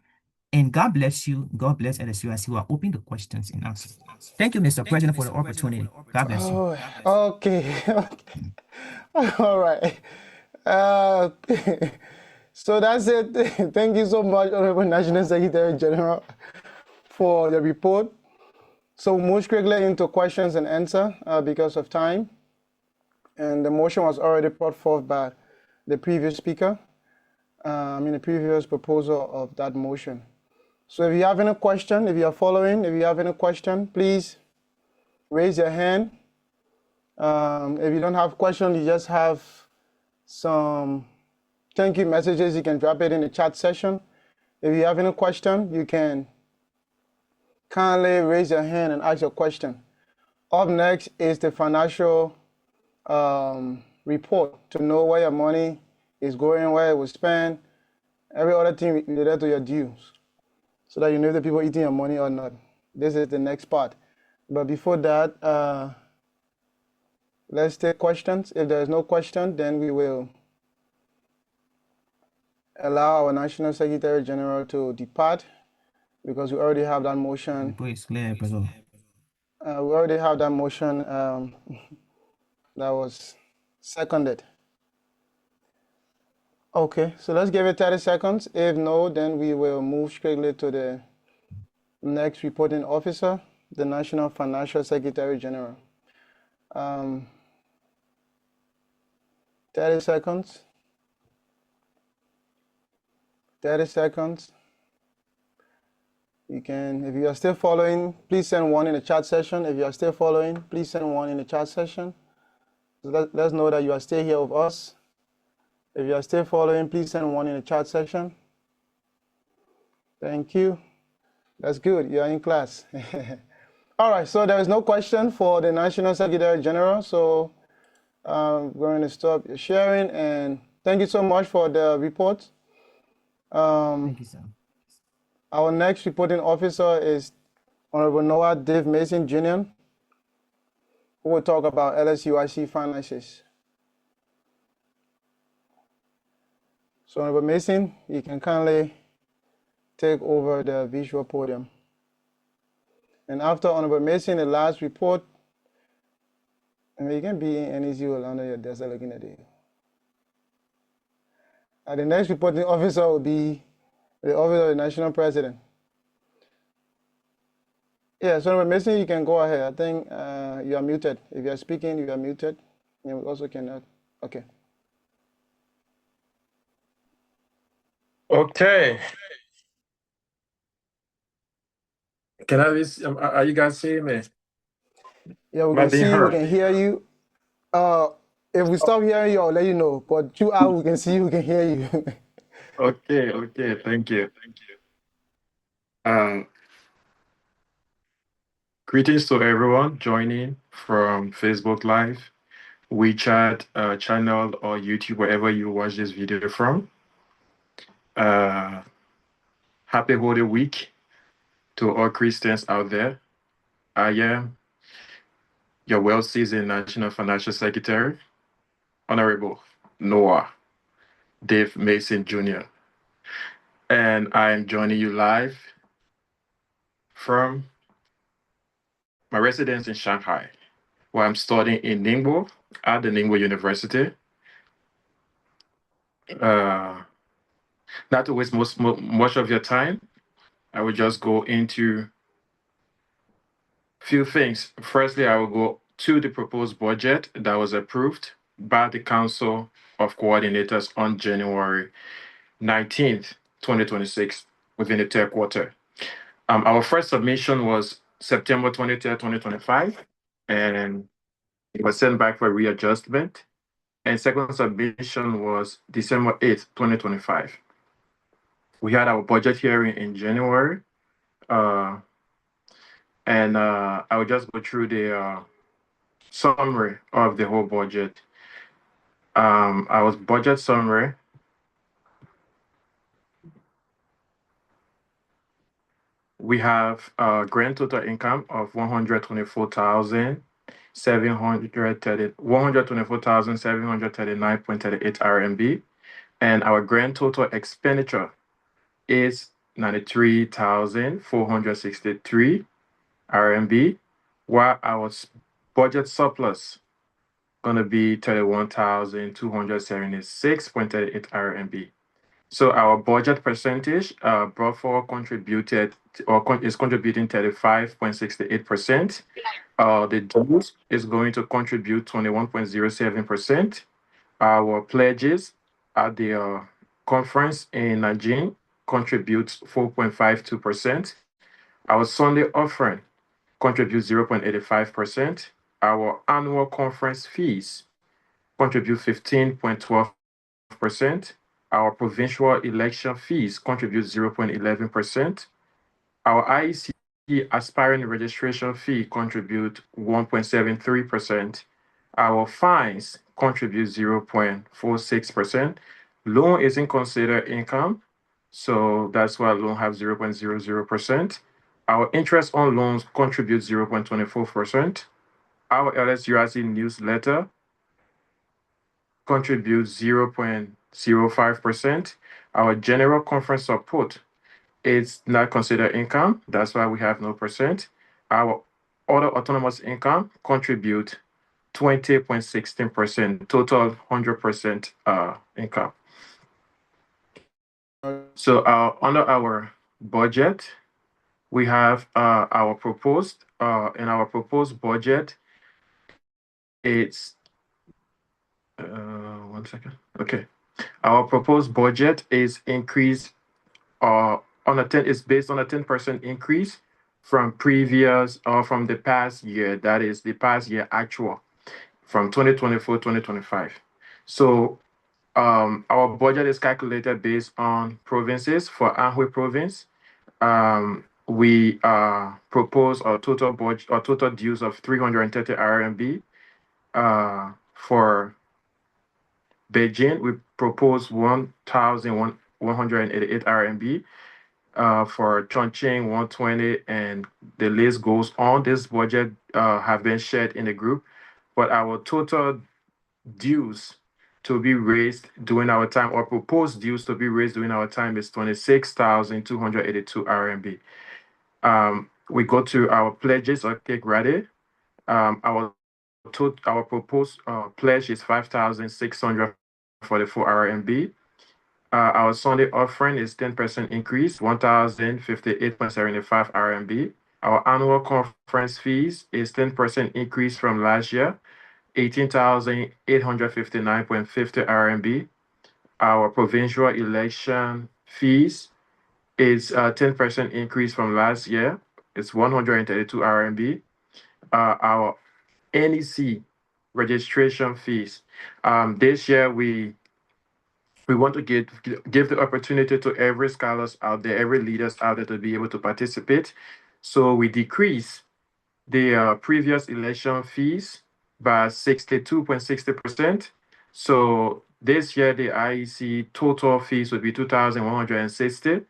and God bless you. God bless LSUIC. We are open to questions and answers. Thank you, Mr. President, for the opportunity. God bless you. Oh, okay. All right. Uh, so that's it. Thank you so much, Honorable National Secretary General, for the report. So we'll move quickly into questions and answer because of time. And the motion was already brought forth by the previous speaker. The previous proposal of that motion. So if you have any question, if you are following, if you have any question, please raise your hand. If you don't have question, you just have some thank you messages, you can drop it in the chat session. If you have any question, you can kindly raise your hand and ask your question. Up next is the financial report to know where your money is going, where it was spent, every other thing related to your dues, so that you know if the people eating your money or not. This is the next part. But before that, let's take questions. If there is no question, then we will allow our National Secretary General to depart, because we already have that motion. Please, clear, President. We already have that motion that was Seconded. Okay, so let's give it 30 seconds. If no, then we will move strictly to the next reporting officer, the National Financial Secretary General. 30 seconds. 30 seconds. You can, if you are still following, please send one in the chat session. If you are still following, please send one in the chat session. So let's know that you are still here with us. If you are still following, please send one in the chat section. Thank you. That's good. You are in class. All right, so there is no question for the National Secretary General. So I'm going to stop sharing, and thank you so much for the report. Thank you, sir. Our next reporting officer is Honorable Noah Dave Mason Jr., who will talk about LSUIC finances. So Honorable Mason, you can kindly take over the visual podium. And after Honorable Mason, the last report, and you can be in any zero under your desk looking at it. The next reporting officer will be the office of the National President. Yeah, so Honorable Mason, you can go ahead. I think you are muted. If you are speaking, you are muted. And we also cannot. Okay. Okay. Can I at least, are you guys seeing me? Yeah, we Am I can being see you, we heard? can hear you. If we stop hearing you, I'll let you know. But throughout, we can see you, we can hear you. Okay, thank you. Um, Greetings to everyone joining from Facebook Live, WeChat channel, or YouTube, wherever you watch this video from. Happy Holy Week to all Christians out there. I am your well-seasoned National Financial Secretary, Honorable Noah Dave Mason Jr. And I am joining you live from my residence in Shanghai, where I'm studying in Ningbo at the Ningbo University. Not to waste much of your time, I will just go into a few things. Firstly, I will go to the proposed budget that was approved by the Council of Coordinators on January 19th, 2026, within the third quarter. Our first submission was September 23rd, 2025, and it was sent back for readjustment. And second submission was December 8th, 2025. We had our budget hearing in January, and I will just go through the summary of the whole budget. Our budget summary. We have a grand total income of 124,739.38 RMB, and our grand total expenditure is 93,463 RMB, while our budget surplus gonna be 31,276.38 RMB. So our budget percentage, brought forward contributed is contributing 35.68%. The dues is going to contribute 21.07%. Our pledges at the conference in Najin contributes 4.52%. Our Sunday offering contributes 0.85%. Our annual conference fees contribute 15.12%. Our provincial election fees contribute 0.11%. Our IEC aspiring registration fee contribute 1.73%. Our fines contribute 0.46%. Loan isn't considered income, so that's why loan have 0.00%. Our interest on loans contribute 0.24%. Our LSUIC newsletter contributes 0.05%. Our general conference support is not considered income. That's why we have no percent. Our other autonomous income contribute 20.16%, total 100% income. So under our budget, we have our proposed in our proposed budget, it's 1 second. Okay, our proposed budget is increased on a 10 is based on a 10% increase from previous or from the past year. That is the past year actual from 2024 2025. So our budget is calculated based on provinces. For Anhui province, we propose a total budget or total dues of 330 RMB. For Beijing, we propose 1,188 RMB. For Chongqing, 120, and the list goes on. This budget have been shared in the group, but our total dues to be raised during our time, or proposed dues to be raised during our time, is 26,282 RMB. We go to our pledges. Okay, ready. Our proposed pledge is 5,644 RMB. Our Sunday offering is 10% increase, 1,058.75 RMB. Our annual conference fees is 10% increase from last year, 18,859.50 RMB. Our provincial election fees is 10% increase from last year. It's 132 RMB. Our NEC registration fees. This year we want to give the opportunity to every scholars out there, every leaders out there to be able to participate. So we decrease the previous election fees by 62.60%. So this year the IEC total fees would be 2,160.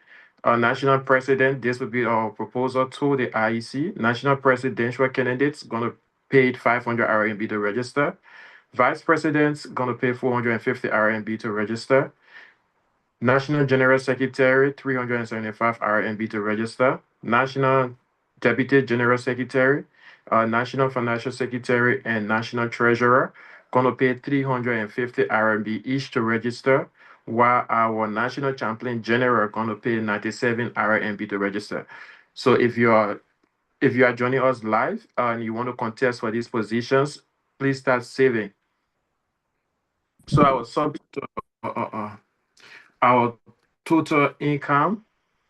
Our national president, this would be our proposal to the IEC. National presidential candidates gonna pay 500 RMB to register. Vice president's gonna pay 450 RMB to register. National General Secretary, 375 RMB to register. National Deputy General Secretary, National Financial Secretary, and National Treasurer gonna pay 350 RMB each to register, while our National Chaplain General gonna pay 97 RMB to register. So if you are joining us live and you want to contest for these positions, please start saving. So our total income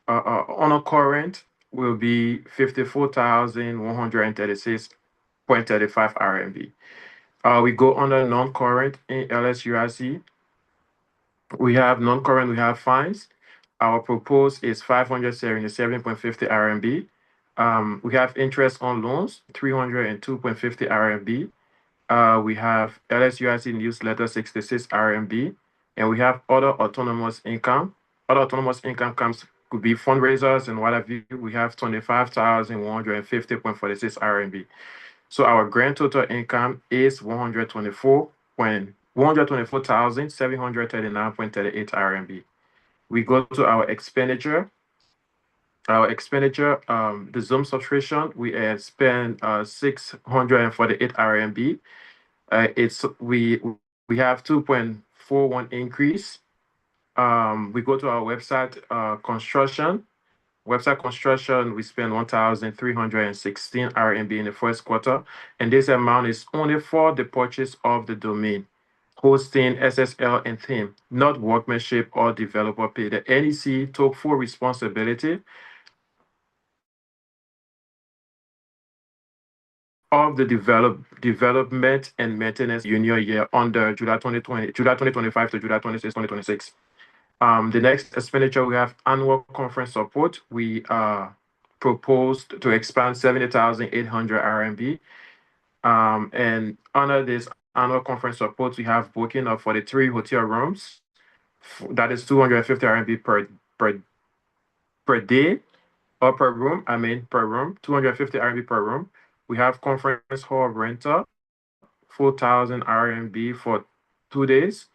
on a current will be 54,136.35 RMB. We go under non-current in LSUIC. We have non-current, we have fines. Our proposed is 577.50 RMB. We have interest on loans, 302.50 RMB. We have LSUIC newsletter, 66 RMB. And we have other autonomous income. Other autonomous income could be fundraisers and what have you. We have 25,150.46 RMB. So our grand total income is 124,739.38 RMB. We go to our expenditure. Our expenditure, the Zoom subscription, we spend 648 RMB. We have 2.41 increase. We go to our website construction. Website construction, we spend 1,316 RMB in the first quarter, and this amount is only for the purchase of the domain, hosting, SSL, and theme, not workmanship or developer pay. The NEC took full responsibility of the development and maintenance union year under July 2025 to July 26, 2026. The next expenditure, we have annual conference support. We proposed to expand 70,800 RMB. And under this annual conference support, we have booking of 43 hotel rooms. That is 250 RMB per day or per room. Per room, 250 RMB per room. We have conference hall rental, 4,000 RMB for 2 days.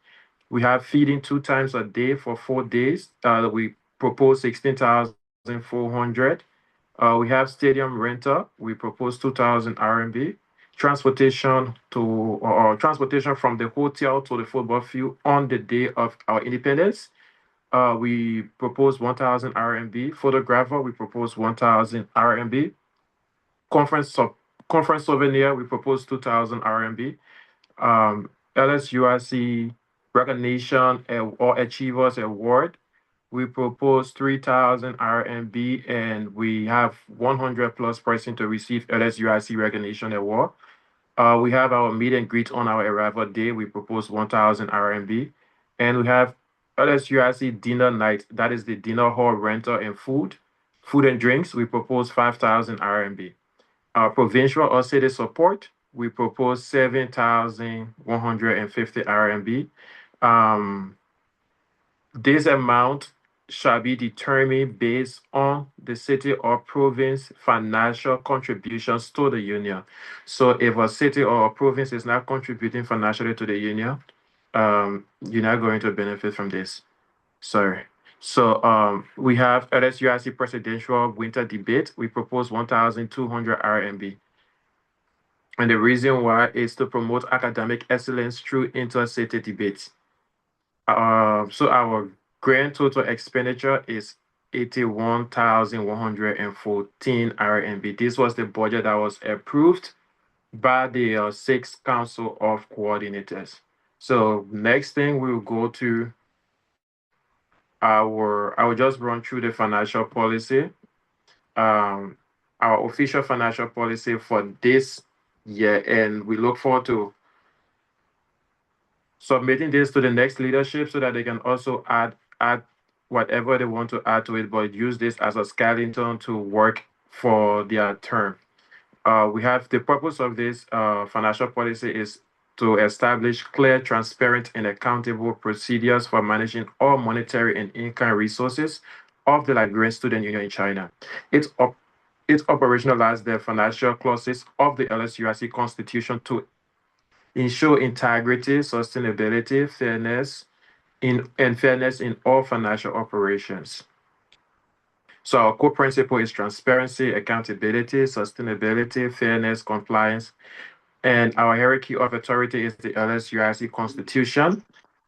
We have feeding 2 times a day for 4 days. We propose 16,400. We have stadium rental. We propose 2,000 RMB. transportation to or transportation from the hotel to the football field on the day of our independence. We propose 1,000 RMB. Photographer, we propose 1,000 RMB. Conference sub conference souvenir, we propose 2,000 RMB. LSUIC recognition or achievers award, we propose 3,000 RMB, and we have 100 plus person to receive LSUIC recognition award. We have our meet and greet on our arrival day. We propose 1,000 RMB, and we have LSUIC dinner night. That is the dinner hall rental and food and drinks. We propose 5,000 RMB. Our provincial or city support, we propose 7,150 RMB. This amount shall be determined based on the city or province financial contributions to the union. So if a city or a province is not contributing financially to the union, you're not going to benefit from this. Sorry. So we have LSUIC presidential winter debate. We propose 1,200 RMB. And the reason why is to promote academic excellence through inter-city debates. So our grand total expenditure is 81,114 RMB. This was the budget that was approved by the sixth council of coordinators. So next thing we'll go to I will just run through the financial policy. Our official financial policy for this year, and we look forward to submitting this to the next leadership so that they can also add whatever they want to add to it, but use this as a skeleton to work for their term. We have the purpose of this financial policy is to establish clear, transparent, and accountable procedures for managing all monetary and income resources of the Liberian Student Union in China. It operationalized the financial clauses of the LSUIC Constitution to ensure integrity, sustainability, fairness in all financial operations. So our core principle is transparency, accountability, sustainability, fairness, compliance, and our hierarchy of authority is the LSUIC Constitution.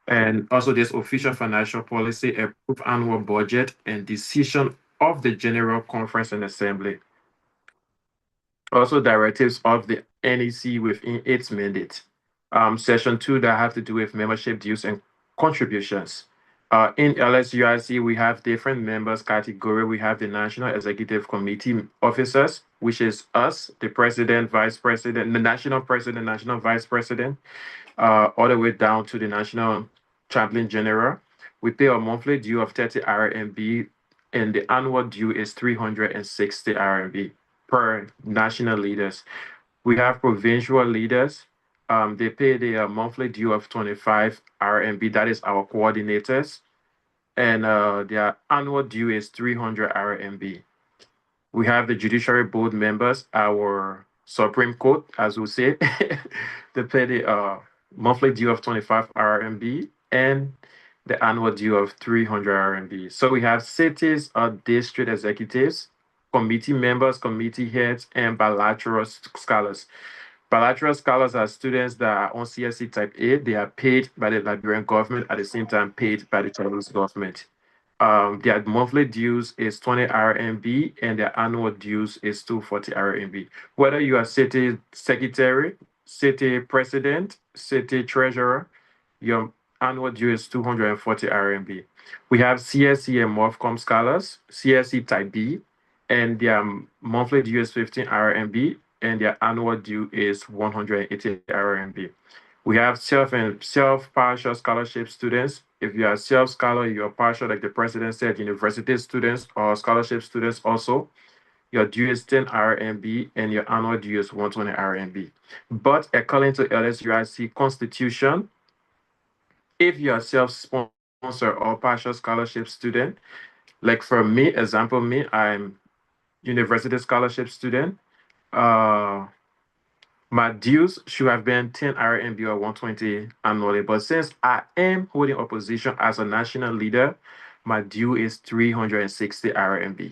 And also this official financial policy, approved annual budget, and decision of the General Conference and Assembly. Also directives of the NEC within its mandate. Section 2 that have to do with membership dues and contributions. In LSUIC, we have different members category. We have the National Executive Committee officers, which is us, the president, vice president, the national president, national vice president, all the way down to the national chaplain general. We pay a monthly due of 30 RMB, and the annual due is 360 RMB per national leaders. We have provincial leaders. They pay their monthly due of 25 RMB. That is our coordinators. And their annual due is 300 RMB. We have the judiciary board members, our Supreme Court, as we say. They pay the monthly due of 25 RMB and the annual due of 300 RMB. So we have cities or district executives, committee members, committee heads, and bilateral scholars. Bilateral scholars are students that are on CSC Type A. They are paid by the Liberian government, at the same time paid by the Chinese government. Their monthly dues is 20 RMB and their annual dues is 240 RMB. Whether you are city secretary, city president, city treasurer, your annual due is 240 RMB. We have CSC and MOFCOM scholars, CSC Type B, and their monthly due is 15 RMB and their annual due is 180 RMB. We have self partial scholarship students. If you are self scholar, you're partial, like the president said, university students or scholarship students also. Your due is 10 RMB and your annual due is 120 RMB. But according to LSUIC Constitution, if you are self-sponsor or partial scholarship student, like for me, example me, I'm university scholarship student. My dues should have been 10 RMB or 120 annually, but since I am holding opposition as a national leader, my due is 360 RMB.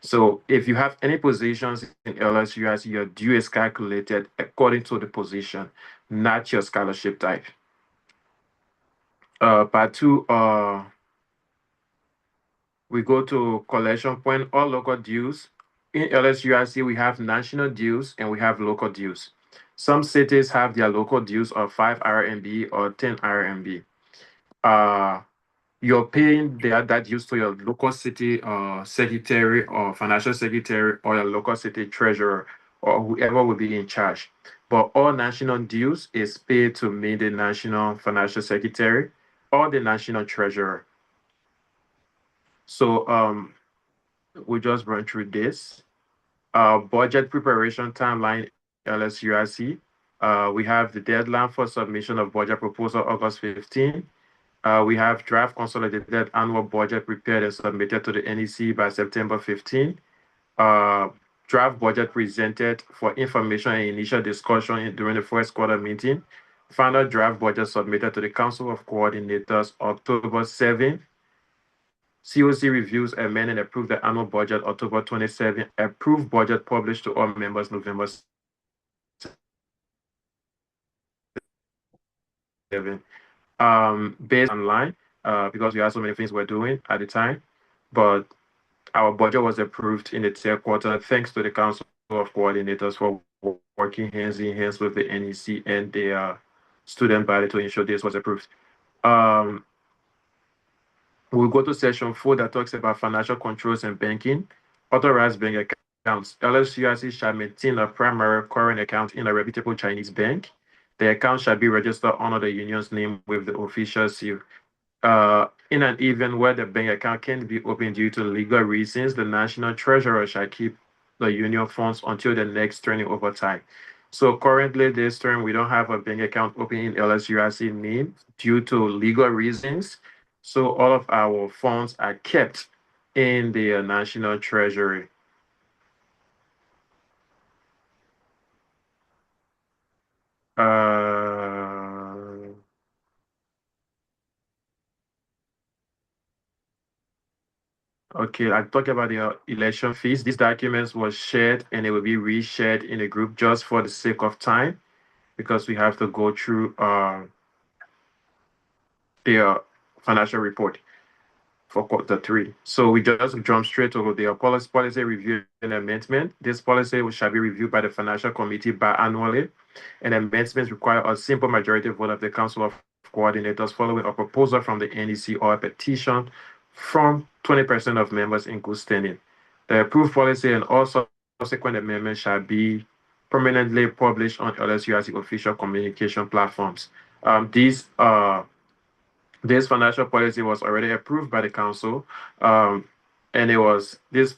So if you have any positions in LSUIC, your due is calculated according to the position, not your scholarship type. Part two, we go to collection point or local dues. In LSUIC, we have national dues and we have local dues. Some cities have their local dues of 5 RMB or 10 RMB. You're paying that dues to your local city secretary or financial secretary or your local city treasurer or whoever will be in charge. But all national dues is paid to me, the national financial secretary or the national treasurer. So we just run through this. Budget preparation timeline LSUIC. We have the deadline for submission of budget proposal August 15. We have draft consolidated annual budget prepared and submitted to the NEC by September 15. Uh, Draft budget presented for information and initial discussion during the first quarter meeting. Final draft budget submitted to the Council of Coordinators October 7. COC reviews, amend, and approve the annual budget October 27. Approved budget published to all members November 7. Based online, because we had so many things we're doing at the time, but our budget was approved in the third quarter thanks to the Council of Coordinators for working hands in hands with the NEC and the student body to ensure this was approved. We'll go to section 4 that talks about financial controls and banking. Authorized bank accounts. LSUIC shall maintain a primary current account in a reputable Chinese bank. The account shall be registered under the union's name with the official seal. In an event where the bank account can be opened due to legal reasons, the national treasurer shall keep the union funds until the next turning over time. So currently this term, we don't have a bank account open in LSUIC name due to legal reasons. So all of our funds are kept in the national treasury. Okay, I talked about the election fees. These documents were shared and it will be reshared in a group just for the sake of time because we have to go through the financial report for quarter 3. So we just jump straight to the policy review and amendment. This policy shall be reviewed by the financial committee biannually, and amendments require a simple majority vote of the Council of Coordinators following a proposal from the NEC or a petition from 20% of members in good standing. The approved policy and all subsequent amendments shall be permanently published on LSUIC official communication platforms. This financial policy was already approved by the council, and this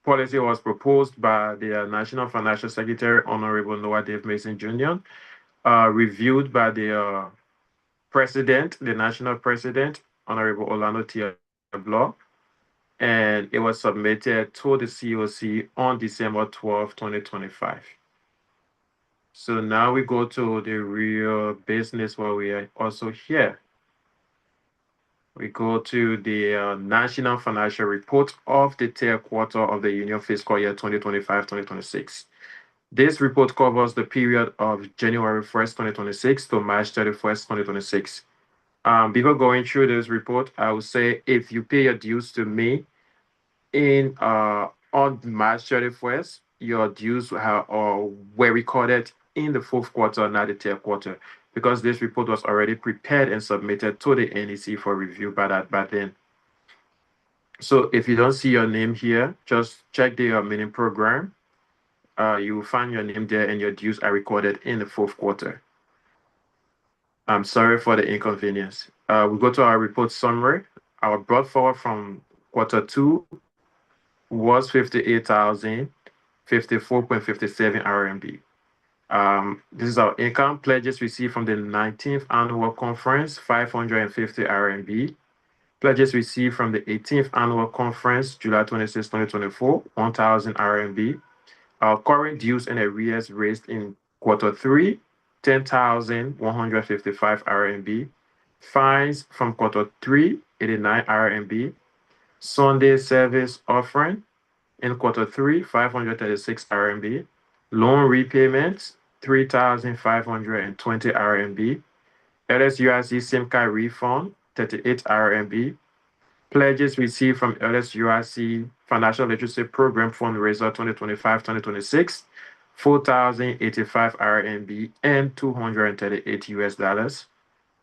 policy was proposed by the National Financial Secretary, Honorable Noah Dave Mason Jr., reviewed by the president, the national president, Honorable Orlando Tiablo, and it was submitted to the COC on December 12, 2025. So now we go to the real business where we are also here. We go to the National Financial Report of the third quarter of the Union Fiscal Year 2025-2026. This report covers the period of January 1st, 2026 to March 31st, 2026. Before going through this report, I would say if you pay your dues to me on March 31st, your dues were recorded in the fourth quarter, not the third quarter, because this report was already prepared and submitted to the NEC for review by then. So if you don't see your name here, just check the meeting program. You will find your name there and your dues are recorded in the fourth quarter. I'm sorry for the inconvenience. We go to our report summary. Our brought forward from quarter 2 was 58,054.57 RMB. This is our income pledges received from the 19th annual conference, 550 RMB. Pledges received from the 18th annual conference, July 26, 2024, 1,000 RMB. Our current dues and arrears raised in quarter 3, 10,155 RMB. Fines from quarter 3, 89 RMB. Sunday service offering, In quarter three, 536 RMB. Loan repayments, 3,520 RMB. LSUIC SIM card refund, 38 RMB. Pledges received from LSUIC Financial Literacy Program Fundraiser 2025-2026, 4,085 RMB and 238 US dollars.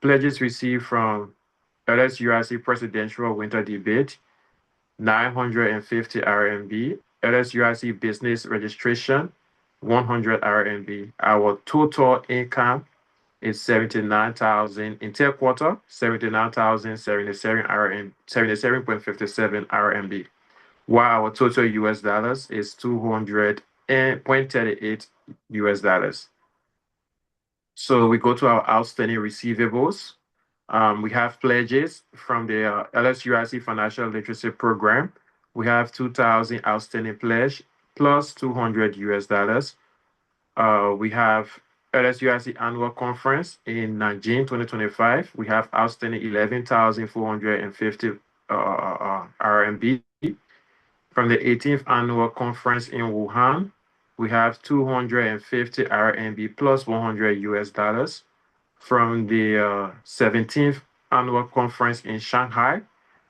Pledges received from LSUIC Presidential Winter Debate, 950 RMB. LSUIC Business Registration, 100 RMB. Our total income is 79,000 in third quarter, 79,077 RMB, 77.57 RMB, while our total US dollars is 200.38 US dollars. So we go to our outstanding receivables. We have pledges from the LSUIC Financial Literacy Program. We have 2,000 outstanding pledge plus 200 US dollars. We have LSUIC Annual Conference in Nanjing 2025. We have outstanding 11,450 RMB. From the 18th Annual Conference in Wuhan, we have 250 RMB plus 100 US dollars. From the 17th Annual Conference in Shanghai,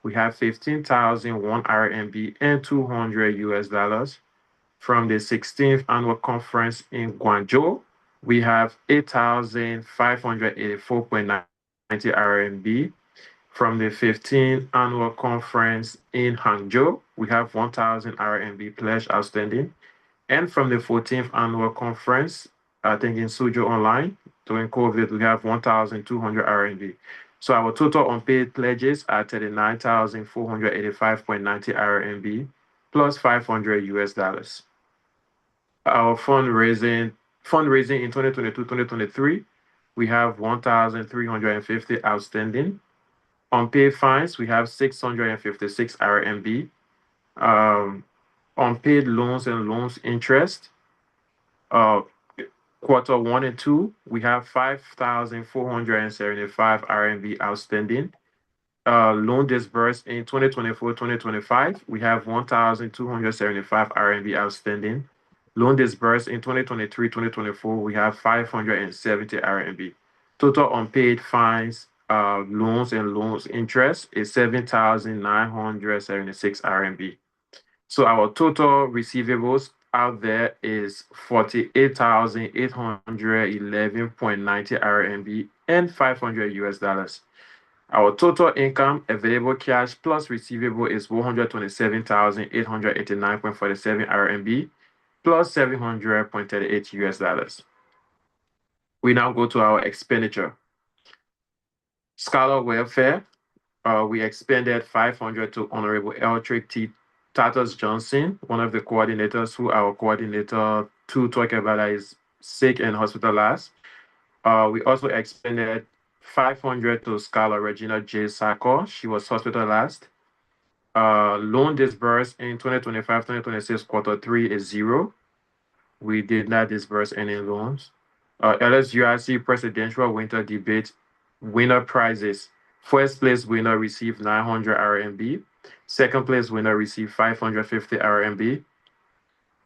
we have 15,001 RMB and 200 US dollars. From the 16th Annual Conference in Guangzhou, we have 8,584.90 RMB. From the 15th Annual Conference in Hangzhou, we have 1,000 RMB pledge outstanding. And from the 14th Annual Conference, I think in Suzhou Online, during COVID, we have 1,200 RMB. So our total unpaid pledges are 39,485.90 RMB plus 500 US dollars. Our fundraising in 2022-2023, we have 1,350 outstanding. Unpaid fines, we have 656 RMB. Unpaid loans and loans interest, quarter 1 and 2, we have 5,475 RMB outstanding. Loan disbursed in 2024-2025, we have 1,275 RMB outstanding. Loan disbursed in 2023-2024, we have 570 RMB. Total unpaid fines, loans and loans interest is 7,976 RMB. So our total receivables out there is 48,811.90 RMB and 500 US dollars. Our total income, available cash plus receivable is 127,889.47 RMB plus 700.38 US dollars. We now go to our expenditure. Scholar welfare, we expended 500 to Honorable Eltrick T. Tatus Johnson, one of the coordinators who our coordinator to talk about is sick and hospitalized. We also expended 500 to Scholar Regina J. Sako. She was hospitalized. Loan disbursed in 2025-2026 quarter 3 is 0. We did not disburse any loans. LSUIC Presidential Winter Debate winner prizes. First place winner received 900 RMB. Second place winner received 550 RMB.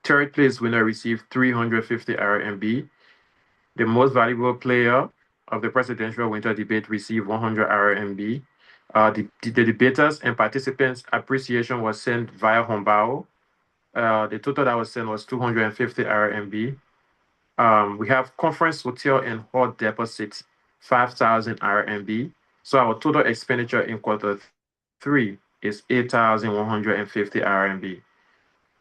Third place winner received 350 RMB. The most valuable player of the Presidential Winter Debate received 100 RMB. The debaters and participants' appreciation was sent via Hongbao. The total that was sent was 250 RMB. We have conference hotel and hall deposit, 5,000 RMB. So our total expenditure in quarter 3 is 8,150 RMB.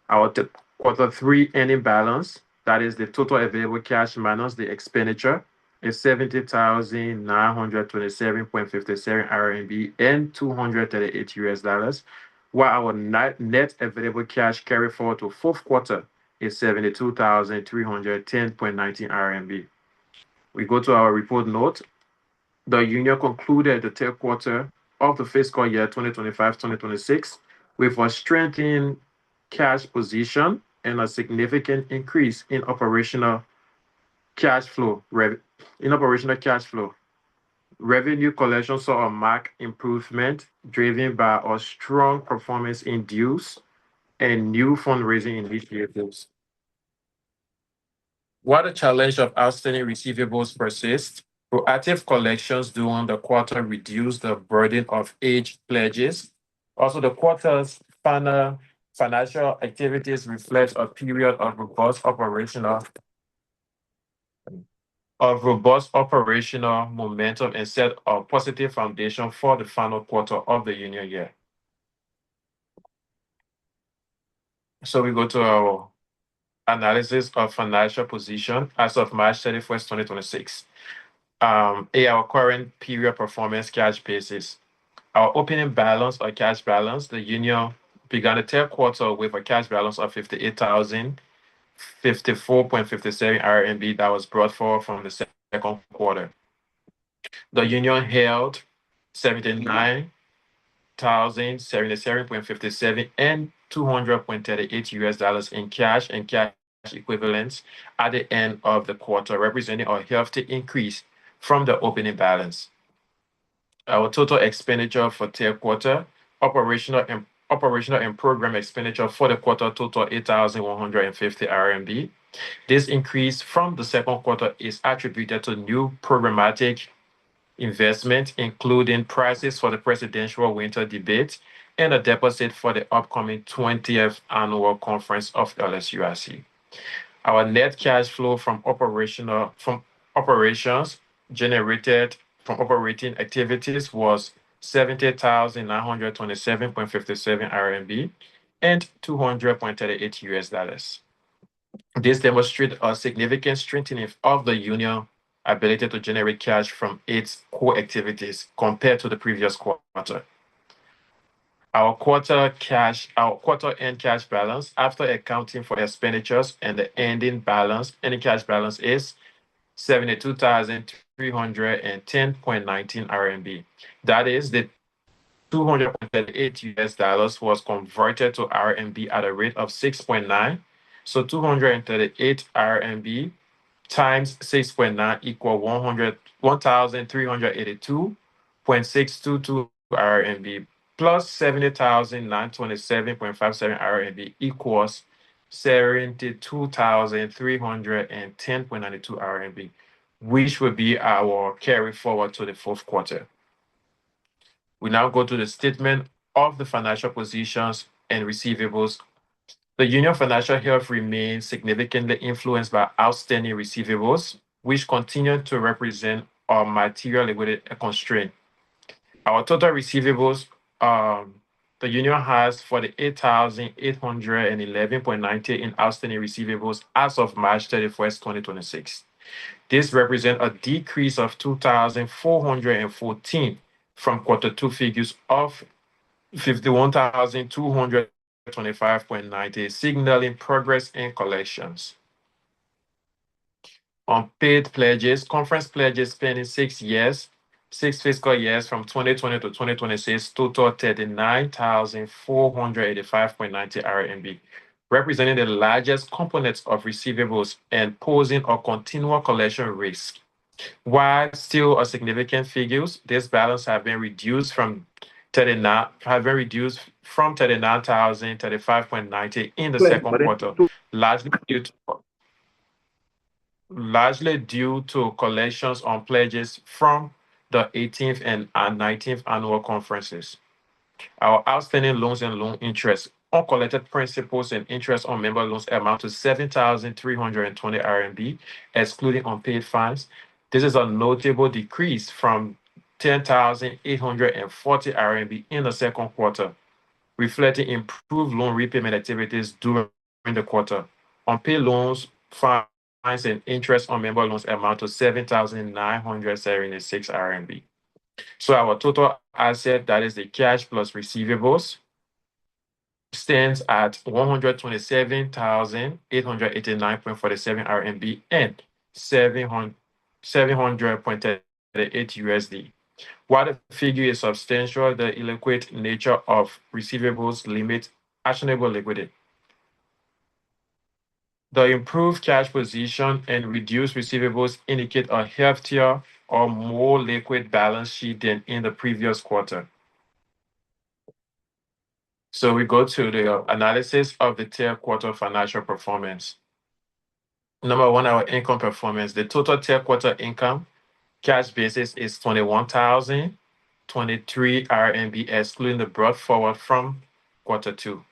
Our quarter 3 ending balance, that is the total available cash minus the expenditure, is 70,927.57 RMB and 238 US dollars, while our net available cash carry forward to fourth quarter is 72,310.19 RMB. We go to our report note. The union concluded the third quarter of the fiscal year 2025-2026 with a strengthened cash position and a significant increase in operational cash flow. Revenue collection saw a marked improvement driven by a strong performance in dues, and new fundraising initiatives. While the challenge of outstanding receivables persists, proactive collections during the quarter reduced the burden of aged pledges. Also, the quarter's final financial activities reflect a period of robust operational momentum and set a positive foundation for the final quarter of the union year. So we go to our analysis of financial position as of March 31st, 2026. Our current period performance cash basis. Our opening balance or cash balance, the union began the third quarter with a cash balance of 58,054.57 RMB that was brought forward from the second quarter. The union held 79,077.57 and $200.38 in cash and cash equivalents at the end of the quarter, representing a healthy increase from the opening balance. Our total expenditure for third quarter, operational and program expenditure for the quarter total 8,150 RMB. This increase from the second quarter is attributed to new programmatic investment, including prices for the presidential winter debate and a deposit for the upcoming 20th annual conference of LSUIC. Our net cash flow from operations generated from operating activities was 70,927.57 RMB and $200.38. This demonstrates a significant strengthening of the union ability to generate cash from its core activities compared to the previous quarter. Our quarter end cash balance after accounting for expenditures and the ending cash balance is 72,310.19 RMB. That is the $238 was converted to RMB at a rate of 6.9. So 238 RMB times 6.9 equal 1,382.622 RMB plus 70,927.57 RMB equals 72,310.92 RMB, which will be our carry forward to the fourth quarter. We now go to the statement of the financial positions and receivables. The union financial health remains significantly influenced by outstanding receivables, which continue to represent our material liquidity constraint. Our total receivables, the union has 48,811.90 in outstanding receivables as of March 31st, 2026. This represents a decrease of 2,414 from quarter two figures of 51,225.90, signaling progress in collections. Unpaid pledges, conference pledges spanning 6 fiscal years from 2020 to 2026, total 39,485.90 RMB, representing the largest components of receivables and posing a continual collection risk. While still a significant figures, this balance have been reduced from 39,035.90 in the second quarter, largely due to collections on pledges from the 18th and 19th annual conferences. Our outstanding loans and loan interest, uncollected principals and interest on member loans amount to 7,320 RMB, excluding unpaid fines. This is a notable decrease from 10,840 RMB in the second quarter, reflecting improved loan repayment activities during the quarter. Unpaid loans, fines, and interest on member loans amount to 7,976 RMB. So our total asset, that is the cash plus receivables, stands at 127,889.47 RMB and 700.38 USD. While the figure is substantial, the illiquid nature of receivables limits actionable liquidity. The improved cash position and reduced receivables indicate a healthier or more liquid balance sheet than in the previous quarter. So we go to the analysis of the third quarter financial performance. Number one, our income performance. The total third quarter income cash basis is 21,023 RMB, excluding the brought forward from quarter two.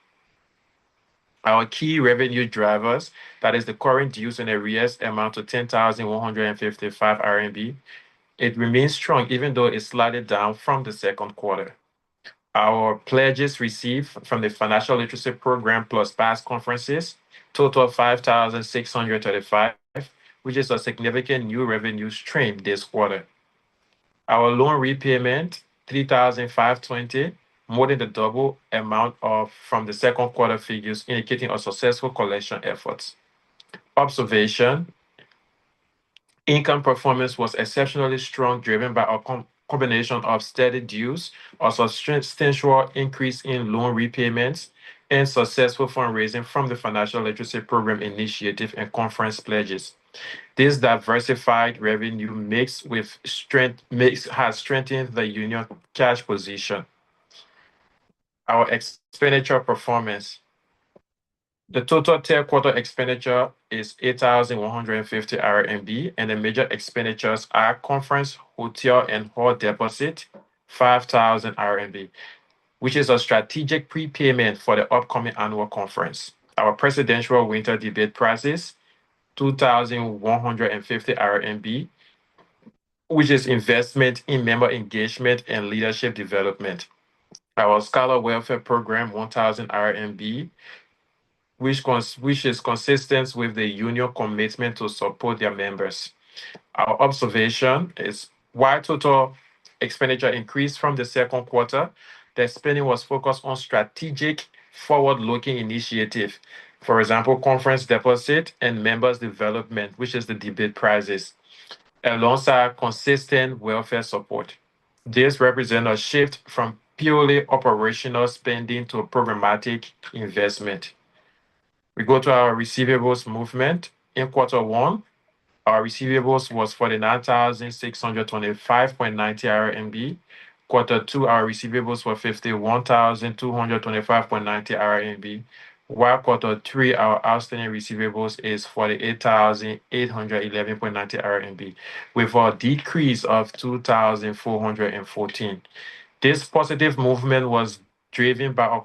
Our key revenue drivers, that is the current dues and arrears, amount to 10,155 RMB. It remains strong, even though it's slightly down from the second quarter. Our pledges received from the financial literacy program plus past conferences total 5,635, which is a significant new revenue stream this quarter. Our loan repayment, 3,520, more than the double amount of from the second quarter figures, indicating a successful collection efforts. Observation, income performance was exceptionally strong, driven by a combination of steady dues, a substantial increase in loan repayments, and successful fundraising from the financial literacy program initiative and conference pledges. This diversified revenue mix with has strengthened the union cash position. Our expenditure performance. The total third quarter expenditure is 8,150 RMB, and the major expenditures are conference, hotel, and hall deposit, 5,000 RMB, which is a strategic prepayment for the upcoming annual conference. Our presidential winter debate prizes, 2,150 RMB, which is investment in member engagement and leadership development. Our scholar welfare program, 1,000 RMB, which is consistent with the union commitment to support their members. Our observation is while total expenditure increased from the second quarter, the spending was focused on strategic forward-looking initiative. For example, conference deposit and members development, which is the debate prizes, alongside consistent welfare support. This represents a shift from purely operational spending to programmatic investment. We go to our receivables movement. In quarter one, our receivables was 49,625.90 RMB. Quarter two, our receivables were 51,225.90 RMB. While quarter three, our outstanding receivables is 48,811.90 RMB, with a decrease of 2,414. This positive movement was driven by a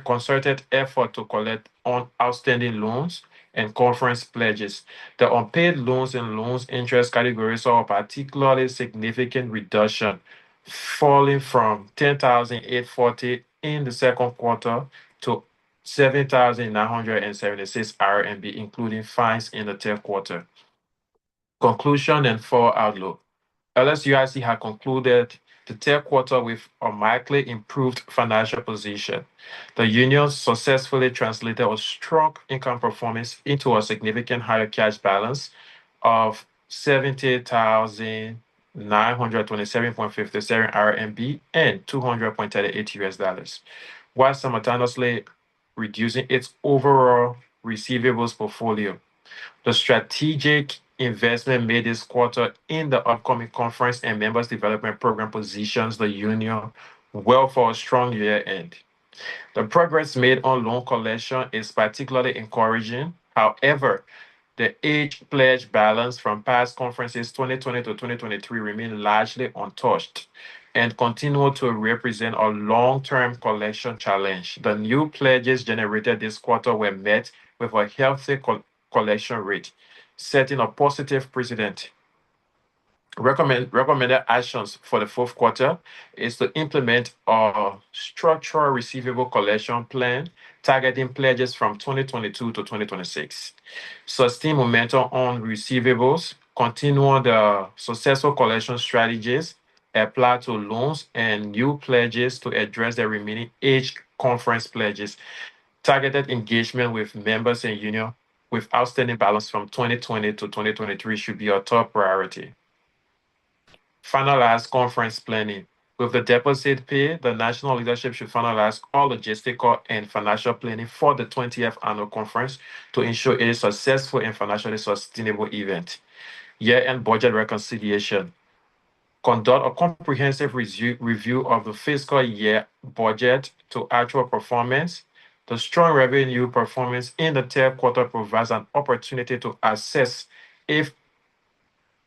concerted effort to collect on outstanding loans and conference pledges. The unpaid loans and loans interest categories saw a particularly significant reduction, falling from 10,840 in the second quarter to 7,976 RMB, including fines in the third quarter. Conclusion and fall outlook. LSUIC had concluded the third quarter with a markedly improved financial position. The union successfully translated a strong income performance into a significant higher cash balance of 70,927.57 RMB and $200.38, while simultaneously reducing its overall receivables portfolio. The strategic investment made this quarter in the upcoming conference and members development program positions the union well for a strong year end. The progress made on loan collection is particularly encouraging. However, the age pledge balance from past conferences 2020 to 2023 remain largely untouched and continue to represent a long-term collection challenge. The new pledges generated this quarter were met with a healthy collection rate, setting a positive precedent. Recommended actions for the fourth quarter is to implement a structural receivable collection plan targeting pledges from 2022 to 2026. Sustain momentum on receivables, continue the successful collection strategies applied to loans and new pledges to address the remaining age conference pledges. Targeted engagement with members and union with outstanding balance from 2020 to 2023 should be a top priority. Finalize conference planning. With the deposit pay, the national leadership should finalize all logistical and financial planning for the 20th annual conference to ensure it is a successful and financially sustainable event. Year-end budget reconciliation. conduct a comprehensive review of the fiscal year budget to actual performance. The strong revenue performance in the third quarter provides an opportunity to assess if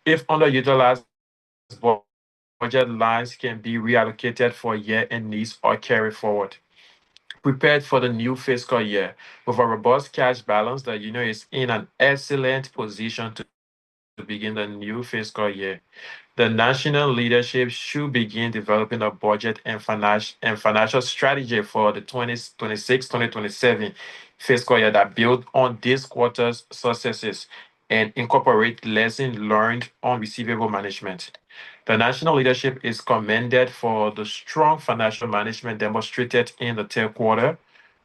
underutilized budget lines can be reallocated for year-end needs or carry forward. Prepared for the new fiscal year. With a robust cash balance, the union is in an excellent position to begin the new fiscal year. The national leadership should begin developing a budget and financial strategy for the 2026-2027 fiscal year that build on this quarter's successes and incorporate lessons learned on receivable management. The national leadership is commended for the strong financial management demonstrated in the third quarter,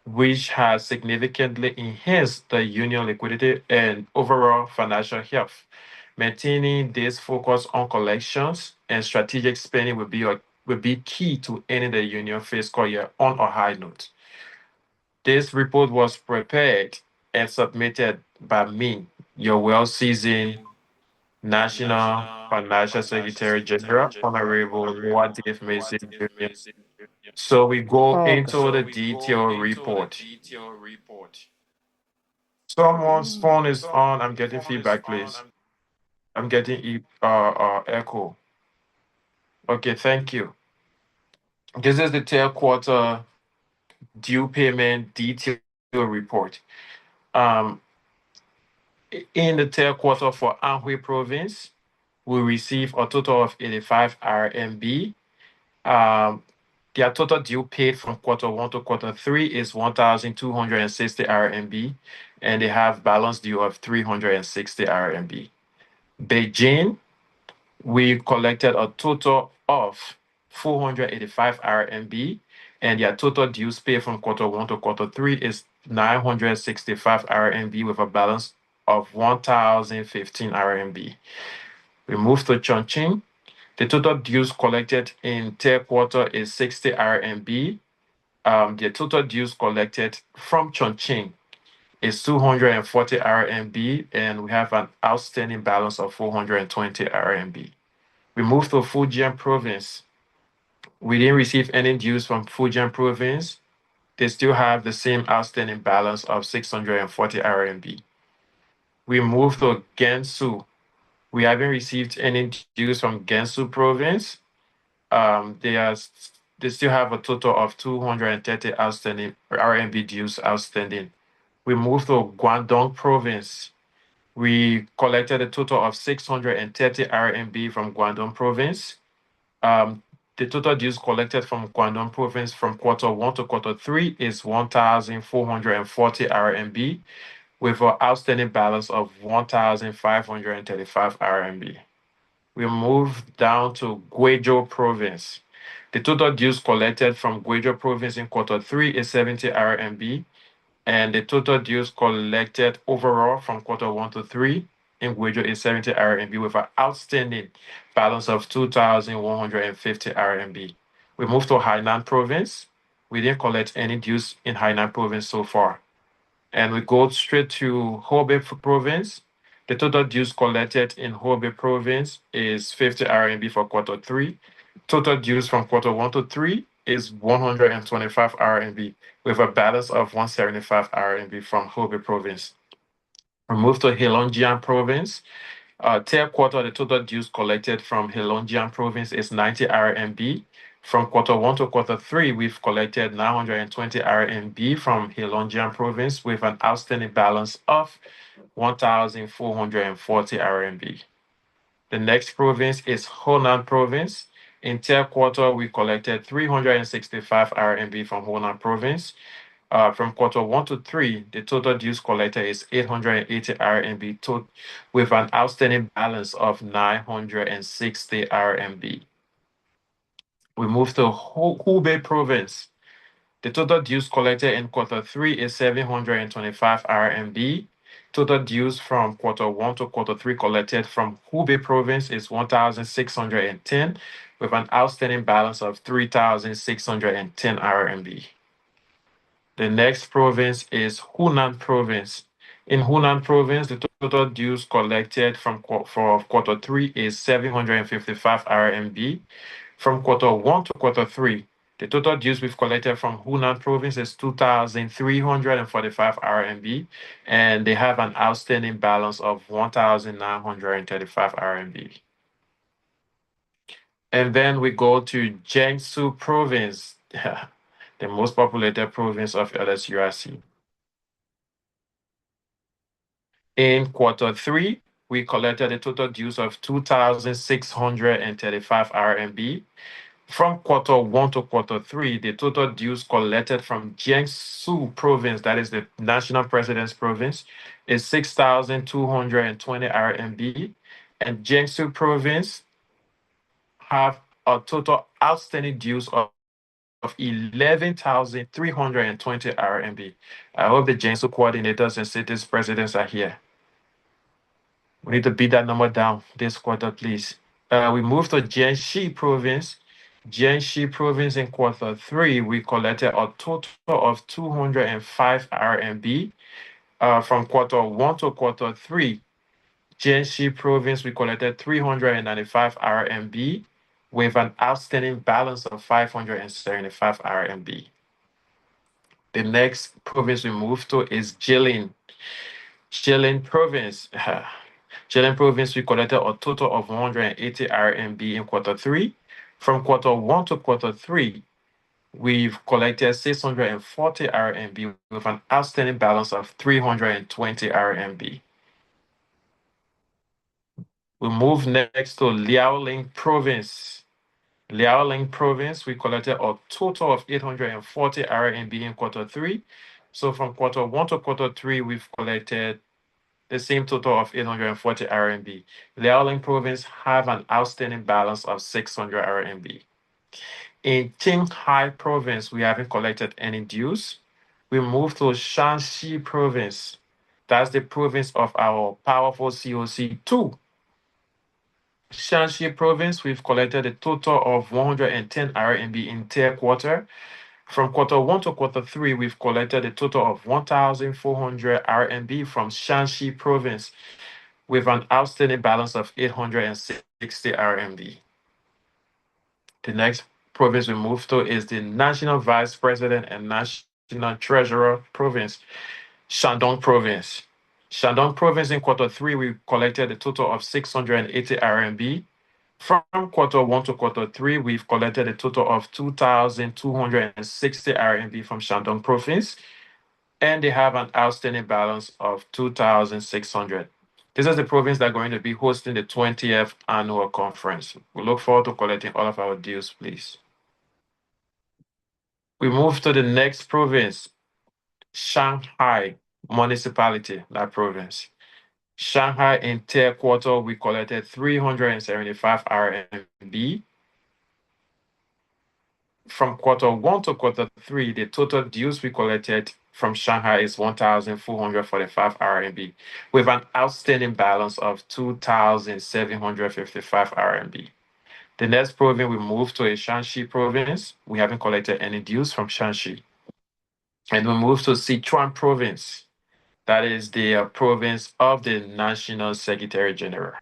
which has significantly enhanced the union liquidity and overall financial health. Maintaining this focus on collections and strategic spending will be key to ending the union fiscal year on a high note. This report was prepared and submitted by me, your well-seasoned National Financial Secretary General, Honorable Muad'Dib Mason Jr. So we go Okay. into the detailed report. Someone's phone is on. I'm getting feedback, please. I'm getting echo. Okay, thank you. This is the third quarter due payment detail report. Um, in the third quarter for Anhui Province, we received a total of 85 RMB. Um, their total due paid from quarter one to quarter three is 1,260 RMB, and they have balance due of 360 RMB. Beijing, we collected a total of 485 RMB, and their total dues paid from quarter one to quarter three is 965 RMB with a balance of 1,015 RMB. We move to Chongqing. The total dues collected in third quarter is 60 RMB. The total dues collected from Chongqing is 240 RMB, and we have an outstanding balance of 420 RMB. We move to Fujian Province. We didn't receive any dues from Fujian Province. They still have the same outstanding balance of 640 RMB. We move to Gansu. We haven't received any dues from Gansu Province. They still have a total of 230 outstanding RMB dues outstanding. We move to Guangdong Province. We collected a total of 630 RMB from Guangdong Province. The total dues collected from Guangdong Province from quarter one to quarter three is 1,440 RMB with an outstanding balance of 1,535 RMB. We move down to Guizhou Province. The total dues collected from Guizhou Province in quarter three is 70 RMB, and the total dues collected overall from quarter one to three in Guizhou is 70 RMB with an outstanding balance of 2,150 RMB. We move to Hainan Province. We didn't collect any dues in Hainan Province so far. And we go straight to Hebei Province. The total dues collected in Hebei Province is 50 RMB for quarter three. Total dues from quarter one to three is 125 RMB with a balance of 175 RMB from Hebei Province. We move to Heilongjiang Province. Third quarter, the total dues collected from Heilongjiang Province is 90 RMB. From quarter one to quarter three, we've collected 920 RMB from Heilongjiang Province with an outstanding balance of 1,440 RMB. The next province is Honan Province. In third quarter, we collected 365 RMB from Honan Province. From quarter one to three, the total dues collected is 880 RMB with an outstanding balance of 960 RMB. We move to Hubei Province. The total dues collected in quarter three is 725 RMB. Total dues from quarter one to quarter three collected from Hubei Province is 1,610 with an outstanding balance of 3,610 RMB. The next province is Hunan Province. In Hunan Province, the total dues collected for quarter 3 is 755 RMB. From quarter 1 to quarter 3, the total dues we've collected from Hunan province is 2,345 RMB, and they have an outstanding balance of 1,935 RMB. And then we go to Jiangsu province, the most populated province of LSUIC. In quarter 3, we collected a total dues of 2,635 RMB. From quarter 1 to quarter 3, the total dues collected from Jiangsu province, that is the national president's province, is 6,220 RMB. And Jiangsu province have a total outstanding dues of 11,320 RMB. I hope the Jiangsu coordinators and cities presidents are here. We need to beat that number down this quarter, please. We move to Jiangxi province. Jiangxi province in quarter 3, we collected a total of 205 RMB. From quarter 1 to quarter 3, Jiangxi province, we collected 395 RMB with an outstanding balance of 575 RMB. The next province we move to is Jilin. Jilin province. Jilin province, we collected a total of 180 RMB in quarter 3. From quarter 1 to quarter 3, we've collected 640 RMB with an outstanding balance of 320 RMB. We move next to Liaoning province. Liaoning province, we collected a total of 840 RMB in quarter 3. So from quarter 1 to quarter 3, we've collected the same total of 840 RMB. Liaoning province have an outstanding balance of 600 RMB. In Qinghai province, we haven't collected any dues. We move to Shanxi province. That's the province of our powerful COC2. Shanxi province, we've collected a total of 110 RMB in third quarter. From quarter 1 to quarter 3, we've collected a total of 1,400 RMB from Shanxi province with an outstanding balance of 860 RMB. The next province we move to is the National Vice President and National Treasurer province, Shandong province. Shandong province in quarter 3, we collected a total of 680 RMB. From quarter 1 to quarter 3, we've collected a total of 2,260 RMB from Shandong province, and they have an outstanding balance of 2,600. This is the province that's going to be hosting the 20th annual conference. We look forward to collecting all of our dues, please. We move to the next province, Shanghai municipality, that province. Shanghai in third quarter, we collected 375 RMB. From quarter 1 to quarter 3, the total dues we collected from Shanghai is 1,445 RMB with an outstanding balance of 2,755 RMB. The next province we move to is Shanxi province. We haven't collected any dues from Shanxi. And we move to Sichuan province. That is the province of the National Secretary General.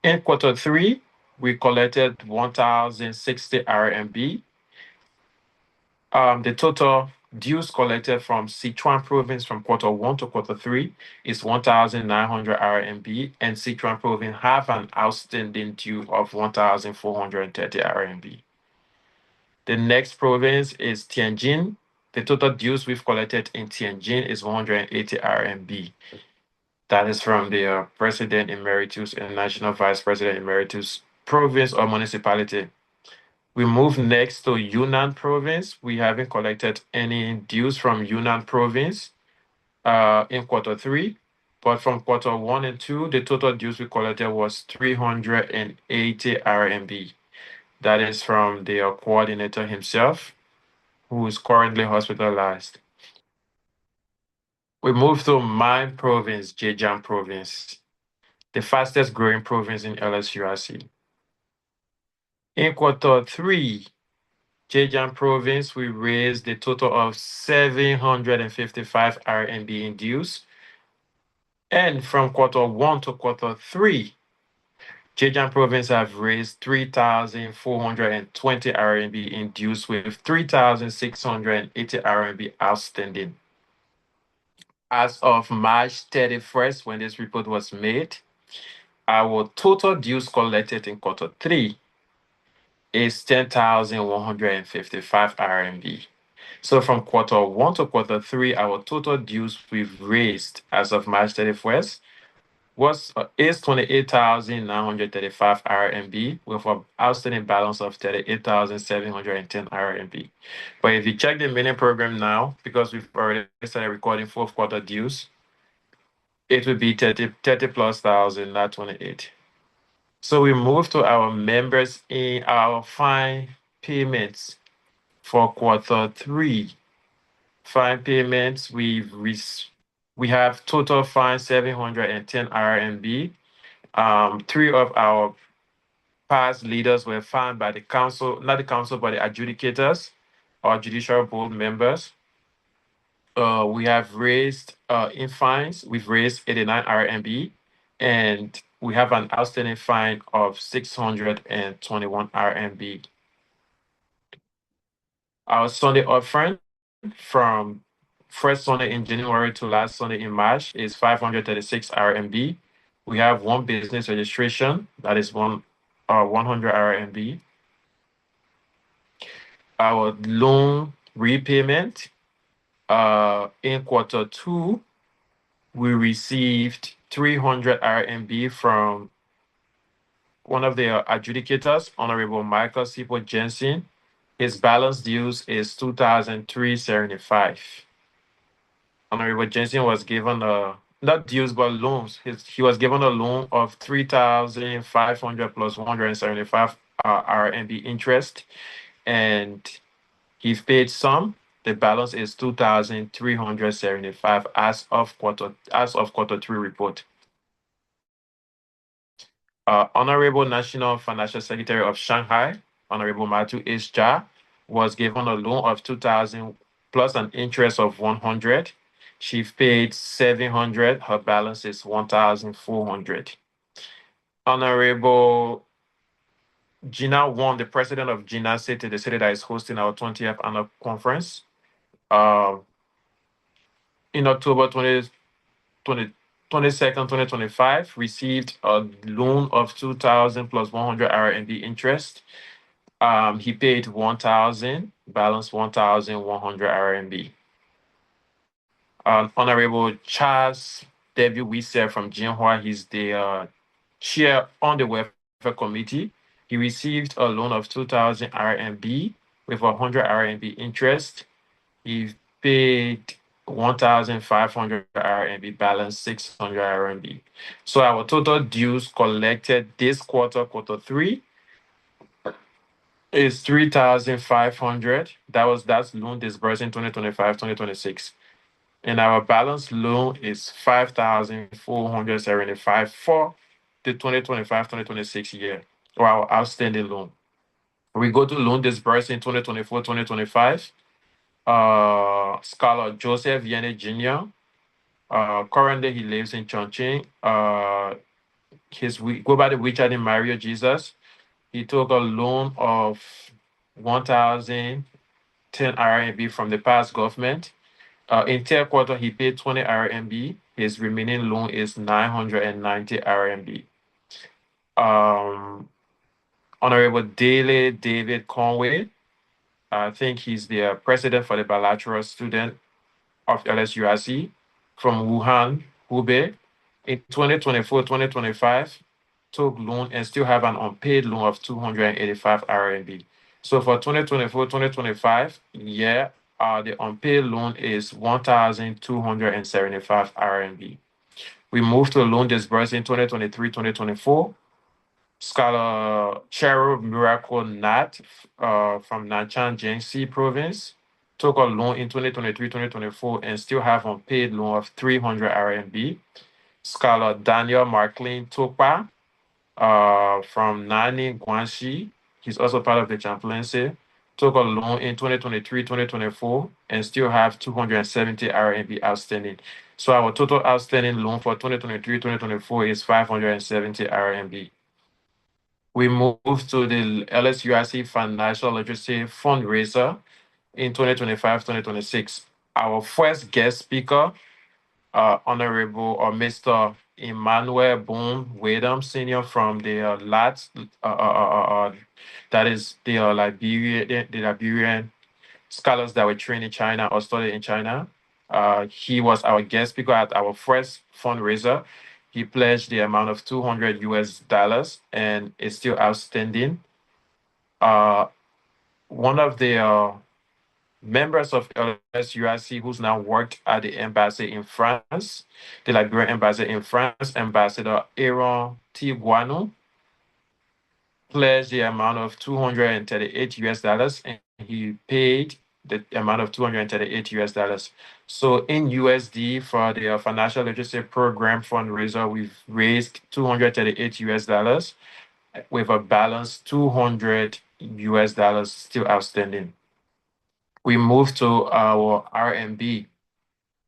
In quarter 3, we collected 1,060 RMB. The total dues collected from Sichuan province from quarter 1 to quarter 3 is 1,900 RMB, and Sichuan province have an outstanding due of 1,430 RMB. The next province is Tianjin. The total dues we've collected in Tianjin is 180 RMB. That is from the President Emeritus and National Vice President Emeritus province or municipality. We move next to Yunnan province. We haven't collected any dues from Yunnan province in quarter 3, but from quarter 1 and 2, the total dues we collected was 380 RMB. That is from the coordinator himself, who is currently hospitalized. We move to Mine province, Zhejiang province, the fastest growing province in LSUIC. In quarter 3, Zhejiang province, we raised a total of 755 RMB in dues. And from quarter 1 to quarter 3, Zhejiang province have raised 3,420 RMB in dues with 3,680 RMB outstanding. As of March 31st, when this report was made, our total dues collected in quarter 3 is 10,155 RMB. So from quarter 1 to quarter 3, our total dues we've raised as of March 31st is 28,935 RMB with an outstanding balance of 38,710 RMB. But if you check the mini program now, because we've already started recording fourth quarter dues, it would be 30 plus thousand, not 28. So we move to our members in our fine payments for quarter 3. Fine payments, we have total fine 710 RMB. 3 of our past leaders were fined by the council, not the council, but the adjudicators or judicial board members. We have raised in fines, we've raised 89 RMB, and we have an outstanding fine of 621 RMB. Our Sunday upfront from first Sunday in January to last Sunday in March is 536 RMB. We have one business registration, that is 100 RMB. Our loan repayment, in quarter 2, we received 300 RMB from one of the adjudicators, Honorable Michael Sipo Jensen. His balance dues is 2,375. Honorable Jensen was given not dues but loans. He was given a loan of 3,500 plus 175 RMB interest, and he's paid some. The balance is 2,375 as of quarter 3 report. Honorable National Financial Secretary of Shanghai, Honorable Matthew H. Jia, was given a loan of 2,000 plus an interest of 100. She paid 700. Her balance is 1,400. Honorable Gina Wong, the president of Gina City, the city that is hosting our 20th annual conference, in October 22nd, 2025, received a loan of 2,000 plus 100 RMB interest. He paid 1,000, balance 1,100 RMB. Honorable Charles David Wisser from Jinhua, he's the chair on the welfare committee. He received a loan of 2,000 RMB with 100 RMB interest. He paid 1,500 RMB, balance 600 RMB. So our total dues collected this quarter 3, is 3,500. That's loan disbursed in 2025-2026. And our balance loan is 5,475 for the 2025-2026 year, or our outstanding loan. We go to loan disbursed in 2024-2025. Scholar Joseph Vianney Jr. Currently he lives in Chongqing. Go by the WeChat in Mario Jesus. He took a loan of 1,010 RMB from the past government. In third quarter, he paid 20 RMB. His remaining loan is 990 RMB. Honorable Daly David Conway, I think he's the president for the bilateral student of LSUIC from Wuhan, Hubei. In 2024-2025, took loan and still have an unpaid loan of 285 RMB. So for 2024-2025, the unpaid loan is 1,275 RMB. We moved to a loan disbursed in 2023-2024. Scholar Cheryl Miracle Nat from Nanchang Jiangxi province took a loan in 2023-2024 and still have unpaid loan of 300 RMB. Scholar Daniel Marklin Topa from Nani, Guangxi. He's also part of the chaplaincy. Took a loan in 2023-2024 and still have 270 RMB outstanding. So our total outstanding loan for 2023-2024 is 570 RMB. We moved to the LSUIC Financial Literacy Fundraiser in 2025-2026. Our first guest speaker, Honorable or Mr. Emmanuel Boone Wadham Senior from the LATS, that is the Liberian scholars that were trained in China or studied in China. He was our guest speaker at our first fundraiser. He pledged the amount of $200 and is still outstanding. One of the members of LSUIC who's now worked at the embassy in France, the Liberian embassy in France, Ambassador Aaron T. Guano, pledged the amount of $238 and he paid the amount of $238. So in USD for the financial literacy program fundraiser, we've raised $238 with a balance $200 still outstanding. We move to our RMB,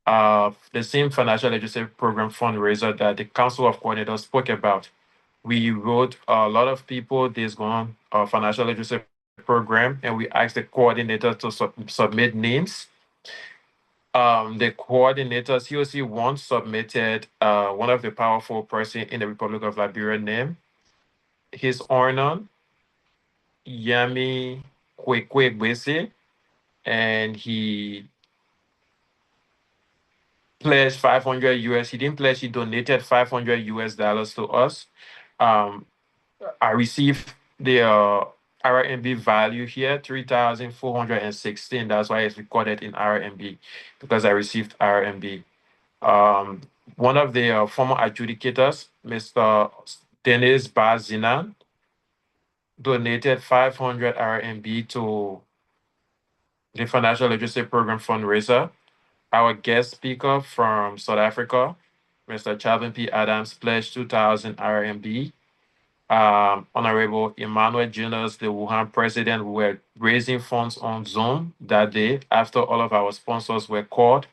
the same financial literacy program fundraiser that the Council of Coordinators spoke about. We wrote a lot of people this going financial literacy program, and we asked the coordinator to submit names. The coordinator, COC1, submitted one of the powerful person in the Republic of Liberia name. His honor, Yami Kwekwe, and he pledged 500 US. He didn't pledge, he donated 500 US dollars to us. I received the RMB value here, 3,416. That's why it's recorded in RMB because I received RMB. One of the former adjudicators, Mr. Dennis Bazinan, donated 500 RMB to the Financial Literacy Program fundraiser. Our guest speaker from South Africa, Mr. Calvin P. Adams, pledged 2,000 RMB. Honorable Emmanuel Jonas, the Wuhan president, we were raising funds on Zoom that day after all of our sponsors were called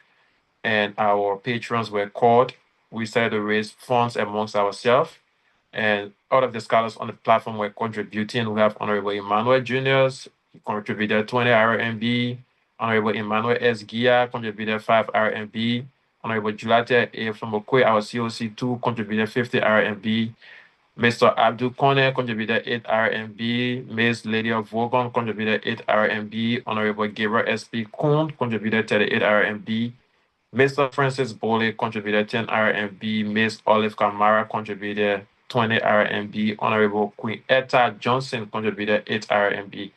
and our patrons were called. We started to raise funds amongst ourselves, and all of the scholars on the platform were contributing. We have Honorable Emmanuel Juniors, he contributed 20 RMB. Honorable Emmanuel S. Gia contributed 5 RMB. Honorable Julate A. Flomokwe, our COC2, contributed 50 RMB. Mr. Abdul Kone contributed 8 RMB. Ms. Lady of Vogon contributed 8 RMB. Honorable Gabriel S.P. Kuhn contributed 38 RMB. Mr. Francis Bole contributed 10 RMB. Ms. Olive Kamara contributed 20 RMB. Honorable Queen Etta Johnson contributed 8 RMB.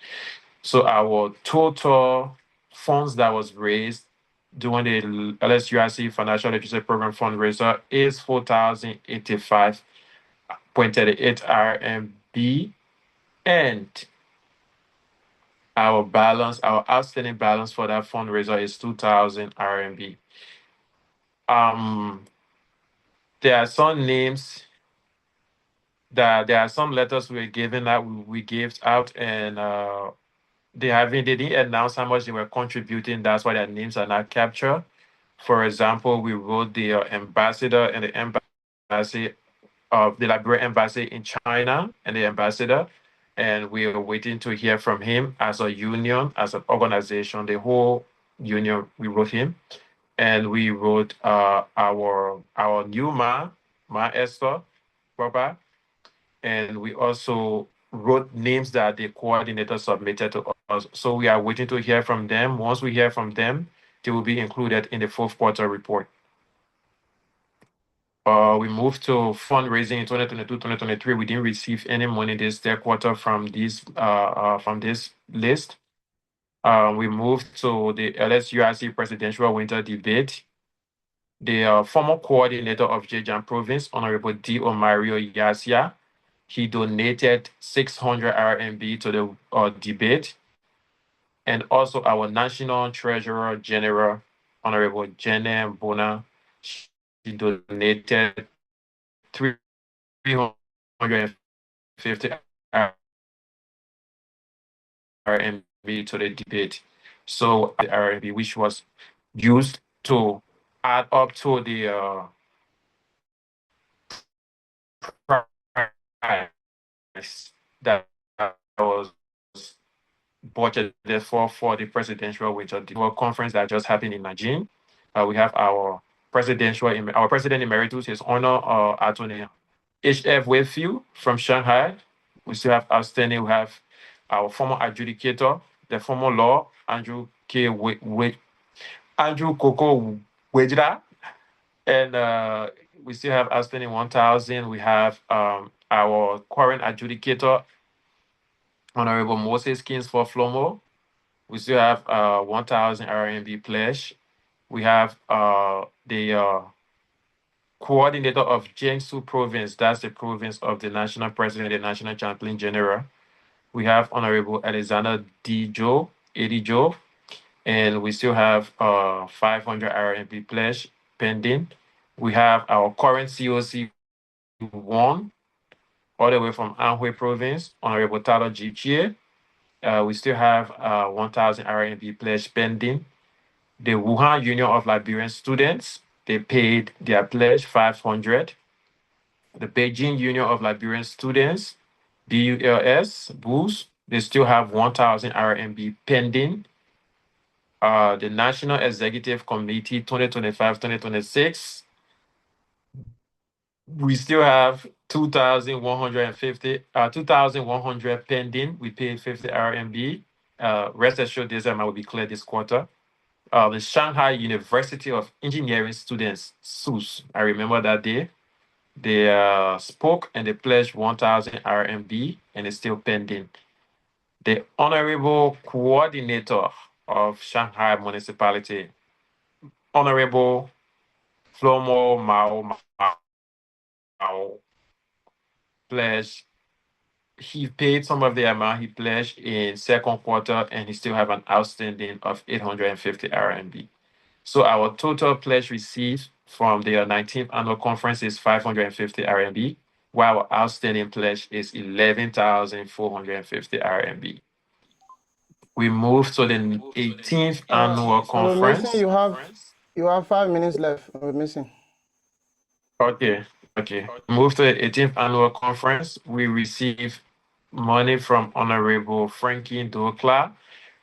So our total funds that was raised during the LSUIC Financial Literacy Program fundraiser is 4,085.38 RMB, and our outstanding balance for that fundraiser is 2,000 RMB. There are some names that there are some letters we were given that we gave out, and they didn't announce how much they were contributing. That's why their names are not captured. For example, we wrote the ambassador and the embassy of the Liberian embassy in China and the ambassador, and we are waiting to hear from him as a union, as an organization, the whole union. We wrote him, and we wrote our new Ma Esther Baba, and we also wrote names that the coordinator submitted to us. So we are waiting to hear from them. Once we hear from them, they will be included in the fourth quarter report. We moved to fundraising in 2022-2023. We didn't receive any money this third quarter from this list. We moved to the LSUIC presidential winter debate. The former coordinator of Zhejiang province, Honorable D. Omario Yasia, he donated 600 RMB to the debate. And also our National Treasurer General, Honorable Jene Bona, she donated 350 RMB to the debate. So the RMB, which was used to add up to the price that was budgeted for the presidential winter conference that just happened in Najin. We have our president emeritus, His Honor Attorney H.F. Wakefield from Shanghai. We still have outstanding. We have our former adjudicator, the former law, Andrew Koko Wejda, and we still have outstanding 1,000. We have our current adjudicator, Honorable Moses Kingsford Flomo. We still have 1,000 RMB pledge. We have the coordinator of Jiangsu province, that's the province of the national president, the national chaplain general. We have Honorable Alexander D. Joe, Eddie Joe, and we still have 500 RMB pledge pending. We have our current COC one, all the way from Anhui province, Honorable Talo G. Chie. We still have 1,000 RMB pledge pending. The Wuhan Union of Liberian Students, they paid their pledge 500. The Beijing Union of Liberian Students, BULS, they still have 1,000 RMB pending. The National Executive Committee 2025-2026, we still have 2,100 pending. We paid 50 RMB. Rest assured, this amount will be clear this quarter. The Shanghai University of Engineering students, SUS, I remember that day. They spoke and they pledged 1,000 RMB and it's still pending. The Honorable Coordinator of Shanghai Municipality, Honorable Flomo Mao, pledged. He paid some of the amount he pledged in second quarter and he still have an outstanding of 850 RMB. So our total pledge received from the 19th annual conference is 550 RMB, while our outstanding pledge is 11,450 RMB. We move to the 18th annual We're missing. conference. You have 5 minutes left. We're missing. Okay. Move to the 18th annual conference. We receive money from Honorable Frankie Dokla.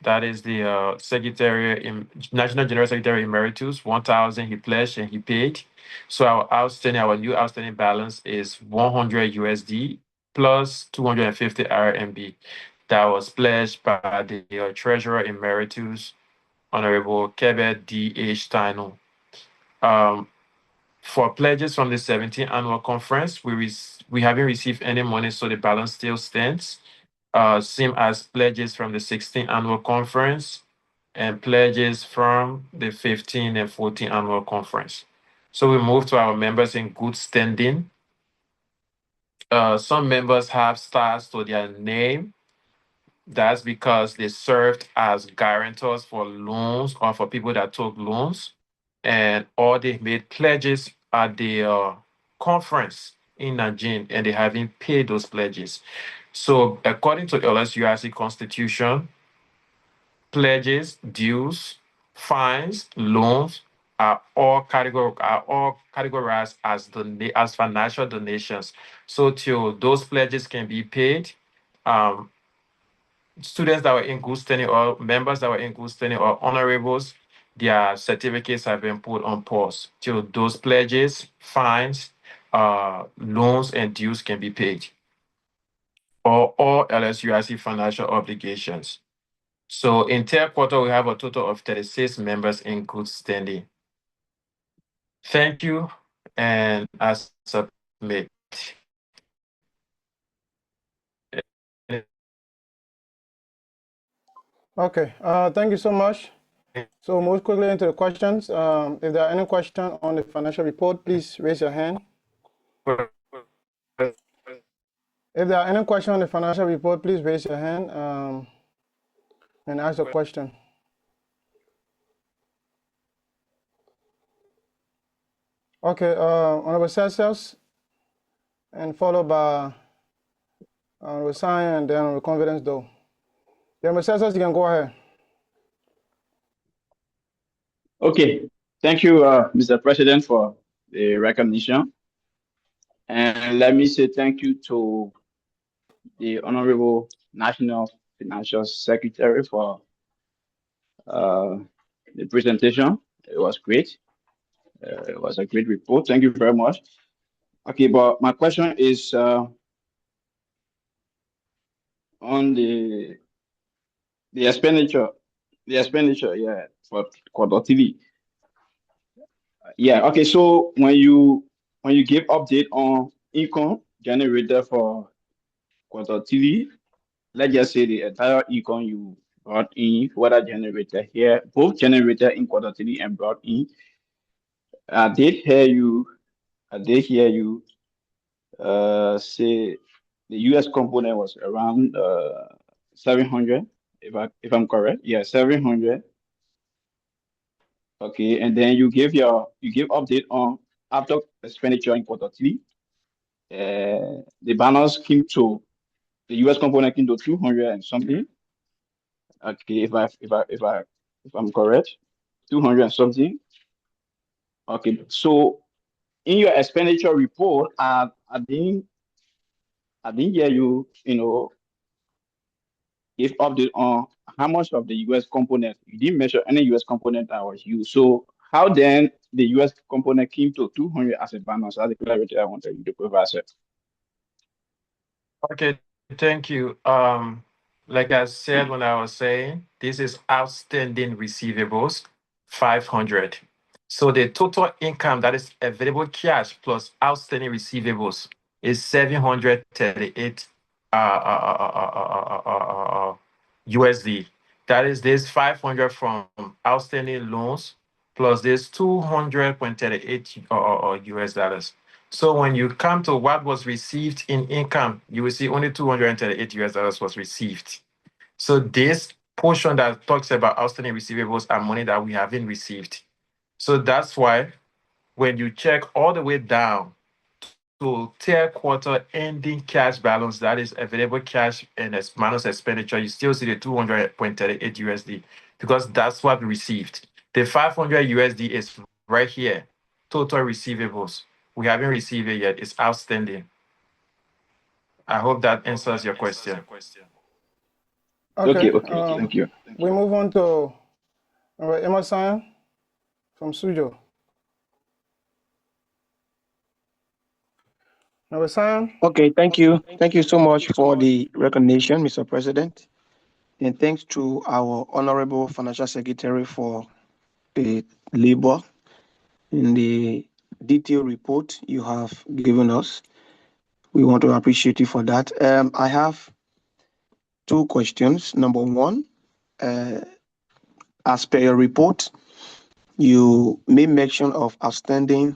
That is the National General Secretary Emeritus. 1,000 he pledged and he paid. So our new outstanding balance is 100 USD plus 250 RMB. That was pledged by the Treasurer Emeritus, Honorable Kebet D.H. Taino. For pledges from the 17th annual conference, we haven't received any money, so the balance still stands. Same as pledges from the 16th annual conference and pledges from the 15th and 14th annual conference. So we move to our members in good standing. Some members have stars to their name. That's because they served as guarantors for loans or for people that took loans, or they made pledges at the conference in Najin and they haven't paid those pledges. So according to LSUIC Constitution, pledges, dues, fines, loans are all categorized as financial donations. So till those pledges can be paid, students that were in good standing or members that were in good standing or honorables, their certificates have been put on pause till those pledges, fines, loans, and dues can be paid, or all LSUIC financial obligations. So in third quarter, we have a total of 36 members in good standing. Thank you, and I submit. Okay. Thank you so much. So move quickly into the questions. If there are any questions on the financial report, please raise your hand. If there are any questions on the financial report, please raise your hand and ask a question. Okay, Honorable Celsius, and followed by Honorable Sign, and then Honorable Confidence, though. Honorable Celsius, you can go ahead. Okay. Thank you, Mr. President, for the recognition. And let me say thank you to the Honorable National Financial Secretary for uh, the presentation. It was great. It was a great report. Thank you very much. Okay, but my question is on the expenditure, yeah, for quarter TV. Yeah, okay. So when you give update on income generated for quarter TV, let's just say the entire income you brought in, whether generated here, both generated in quarter three and brought in. I did hear you. I did hear you say the US component was around 700, if I'm correct. Yeah, 700. Okay, and then you give update on after expenditure in quarter three. The balance came to the US component came to 200 and something. Okay, if I'm correct, 200 and something. Okay, so in your expenditure report, I didn't hear you give update on how much of the US component. You didn't measure any US component that was used. So how then the US component came to 200 as a balance? That's the clarity I wanted you to provide, sir. Okay, thank you. Like I said when I was saying, this is outstanding receivables, 500. So the total income that is available cash plus outstanding receivables is 738 USD. That is this 500 from outstanding loans plus this 200.38 US dollars. So when you come to what was received in income, you will see only 238 US dollars was received. So this portion that talks about outstanding receivables are money that we haven't received. So that's why when you check all the way down to third quarter ending cash balance, that is available cash and minus expenditure, you still see the 200.38 USD because that's what we received. The 500 USD is right here, total receivables. We haven't received it yet. It's outstanding. I hope that answers your question. Okay. Okay, thank you. We move on to Emma Sion from Sujo. Sion. Okay, thank you. Thank you so much for the recognition, Mr. President. And thanks to our Honorable Financial Secretary for the labor in the detailed report you have given us. We want to appreciate you for that. I have two questions. Number one, as per your report, you made mention of outstanding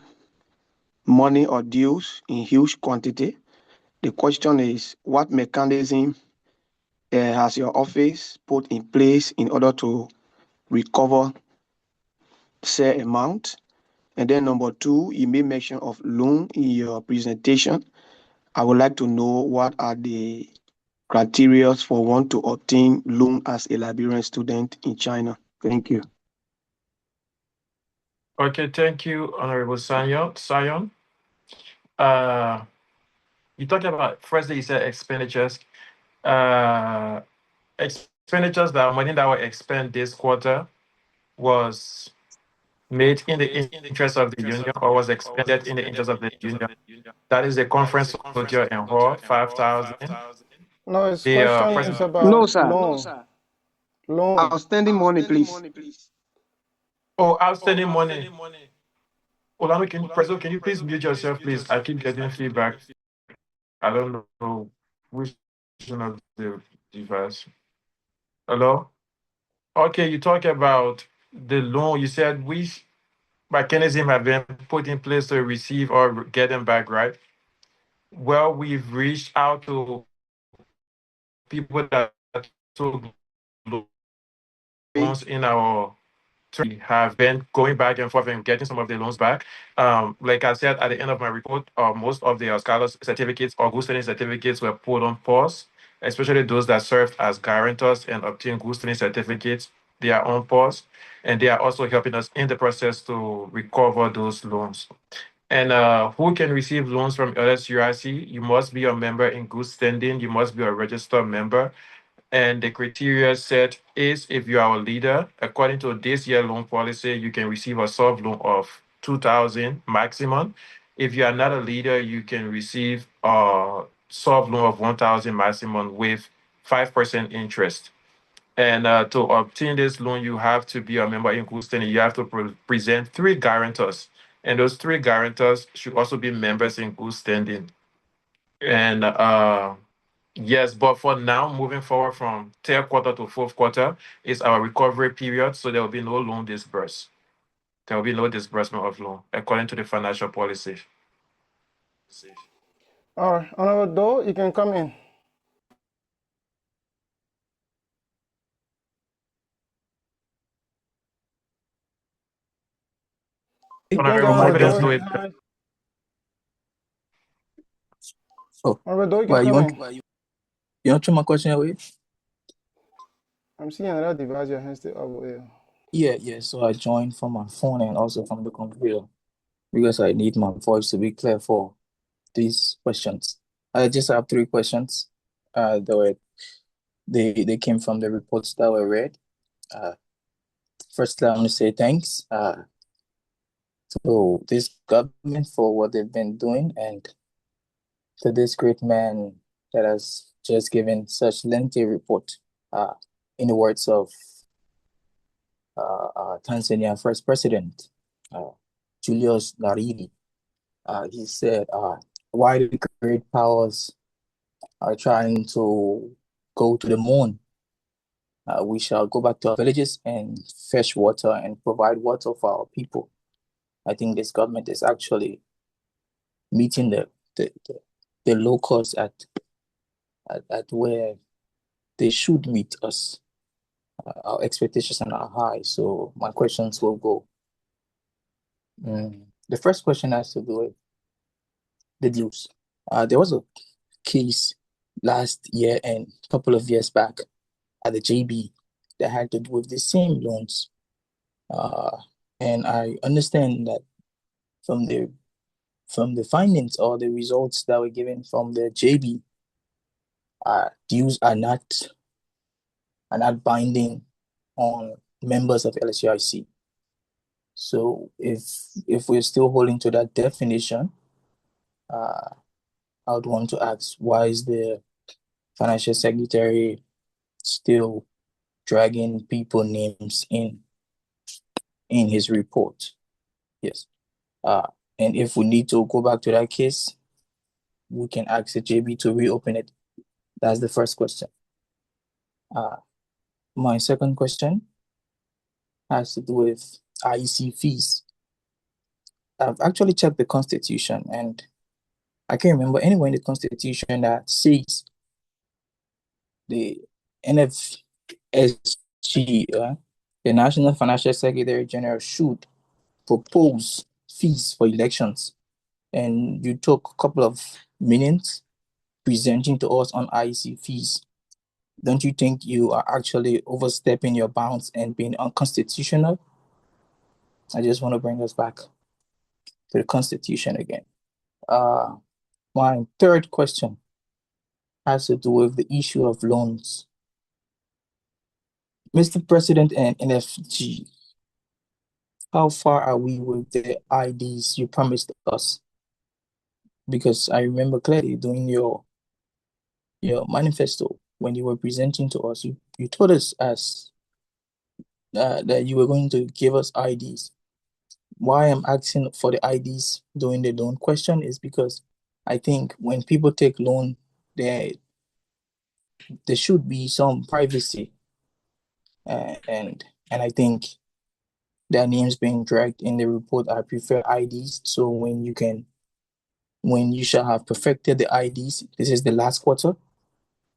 money or dues in huge quantity. The question is, what mechanism has your office put in place in order to recover said amount? And then number two, you made mention of loan in your presentation. I would like to know what are the criteria for one to obtain loan as a Liberian student in China. Thank you. Okay, thank you, Honorable Sion. You talked about, firstly, you said expenditures. Expenditures that money that were expended this quarter was made in the interest of the union or was expended in the interest of the union. That is the conference hotel and hall, 5,000. No, his The question is president. No, about sir. loan. Outstanding money, please. Oh, outstanding money. Olano, President, can you please mute yourself, please? I keep getting feedback. I don't know which one of the device. Hello? Okay, you talk about the loan. You said which mechanism have been put in place to receive or get them back, right? Well, we've reached out to people that took loans in our have been going back and forth and getting some of the loans back. Like I said at the end of my report, most of the scholars certificates or good studying certificates were put on pause, especially those that served as guarantors and obtained good studying certificates. They are on pause, and they are also helping us in the process to recover those loans. And who can receive loans from LSUIC? You must be a member in good standing. You must be a registered member. And the criteria set is if you are a leader, according to this year loan policy, you can receive a soft loan of 2,000 maximum. If you are not a leader, you can receive a soft loan of 1,000 maximum with 5% interest. And to obtain this loan, you have to be a member in good standing. You have to present three guarantors, and those three guarantors should also be members in good standing. And yes, but for now, moving forward from third quarter to fourth quarter is our recovery period, so there will be no loan disbursed. There will be no disbursement of loan according to the financial policy. All right, Honorable Doe, you can come in. I think Honorable Am I Honorable Providence Doe done? Louis. has. Oh, Honorable Doe, you can well, come in. you want to throw my question away? I'm seeing another device your hand still over here. Yeah. So I joined from my phone and also from the computer because I need my voice to be clear for these questions. I just have three questions. They came from the reports that were read. Firstly, I want to say thanks to this government for what they've been doing and to this great man that has just given such lengthy report. In the words of Tanzania First President uh, Julius Nyerere, he said, "Why the great powers are trying to go to the moon? We shall go back to our villages and fetch water and provide water for our people." I think this government is actually meeting the, the, the locals at where they should meet us. Our expectations are high, so my questions will go. The first question has to do with the dues. There was a case last year and a couple of years back at the JB that had to do with the same loans. And I understand that from the findings or the results that were given from the JB, dues are not binding on members of LSUIC. So if we're still holding to that definition, uh, I would want to ask, why is the financial secretary still dragging people names in his report? Yes. And if we need to go back to that case, we can ask the JB to reopen it. That's the first question. My second question has to do with IEC fees. I've actually checked the Constitution, and I can't remember anywhere in the Constitution that says the NFSG, the National Financial Secretary General, should propose fees for elections. And you took a couple of minutes presenting to us on IEC fees. Don't you think you are actually overstepping your bounds and being unconstitutional? I just want to bring us back to the Constitution again. My third question has to do with the issue of loans. Mr. President and NFG, how far are we with the IDs you promised us? Because I remember clearly during your manifesto, when you were presenting to us, you told us that you were going to give us IDs. Why I'm asking for the IDs during the loan question is because I think when people take loan, there should be some privacy, and I think their names being dragged in the report. I prefer IDs. So when you shall have perfected the IDs, this is the last quarter.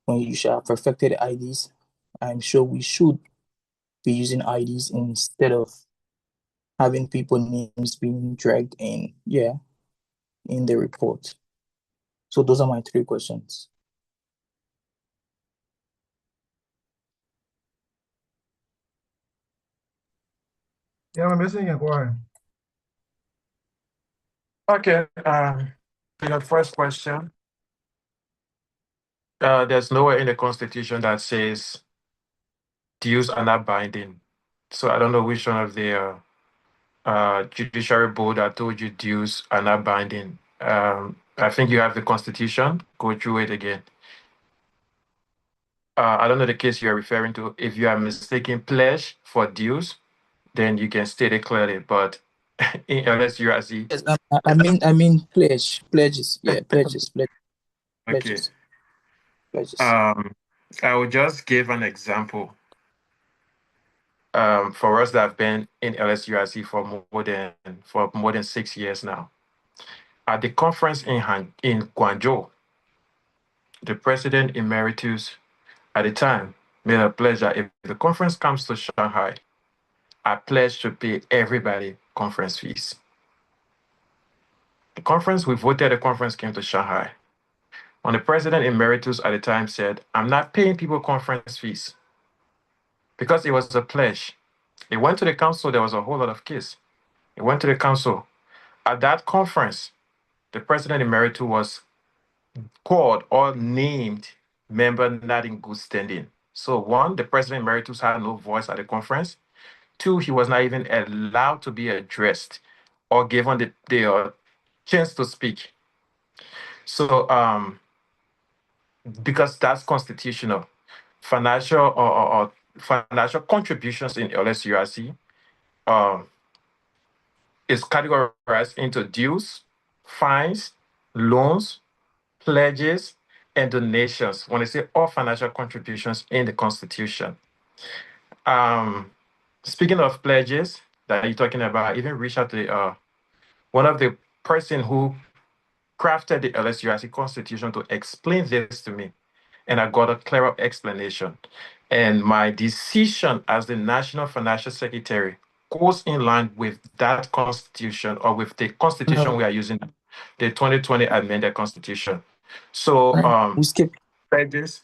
When you shall have perfected the IDs, I'm sure we should be using IDs instead of having people names being dragged in the report. So those are my three questions. Yeah, I'm listening. Go ahead. Okay. Your first question. There's nowhere in the Constitution that says dues are not binding. So I don't know which one of the judiciary board that told you dues are not binding. I think you have the Constitution. Go through it again. I don't know the case you are referring to. If you are mistaking pledge for dues, then you can state it clearly. But unless you are see, Yes, I mean pledges. Yeah, okay. pledges, pledges. Um, I will just give an example. For us that have been in LSUIC for more than 6 years now. At the conference in Guangzhou, the president emeritus at the time made a pledge that if the conference comes to Shanghai, I pledge to pay everybody conference fees. The conference came to Shanghai. When the president emeritus at the time said, I'm not paying people conference fees because it was a pledge. It went to the council, there was a whole lot of case. It went to the council. At that conference, the president emeritus was called or named member not in good standing. So one, the president emeritus had no voice at the conference. Two, he was not even allowed to be addressed or given the chance to speak. So because that's constitutional, financial or financial contributions in LSURC um, is categorized into dues, fines, loans, pledges, and donations. When I say all financial contributions in the Constitution. Um, Speaking of pledges that you're talking about, I even reached out to one of the person who crafted the LSUIC Constitution to explain this to me, and I got a clearer explanation. And my decision as the National Financial Secretary goes in line with that Constitution or with the Constitution No, we are using, the 2020 amended Constitution. So, we skip. pledges.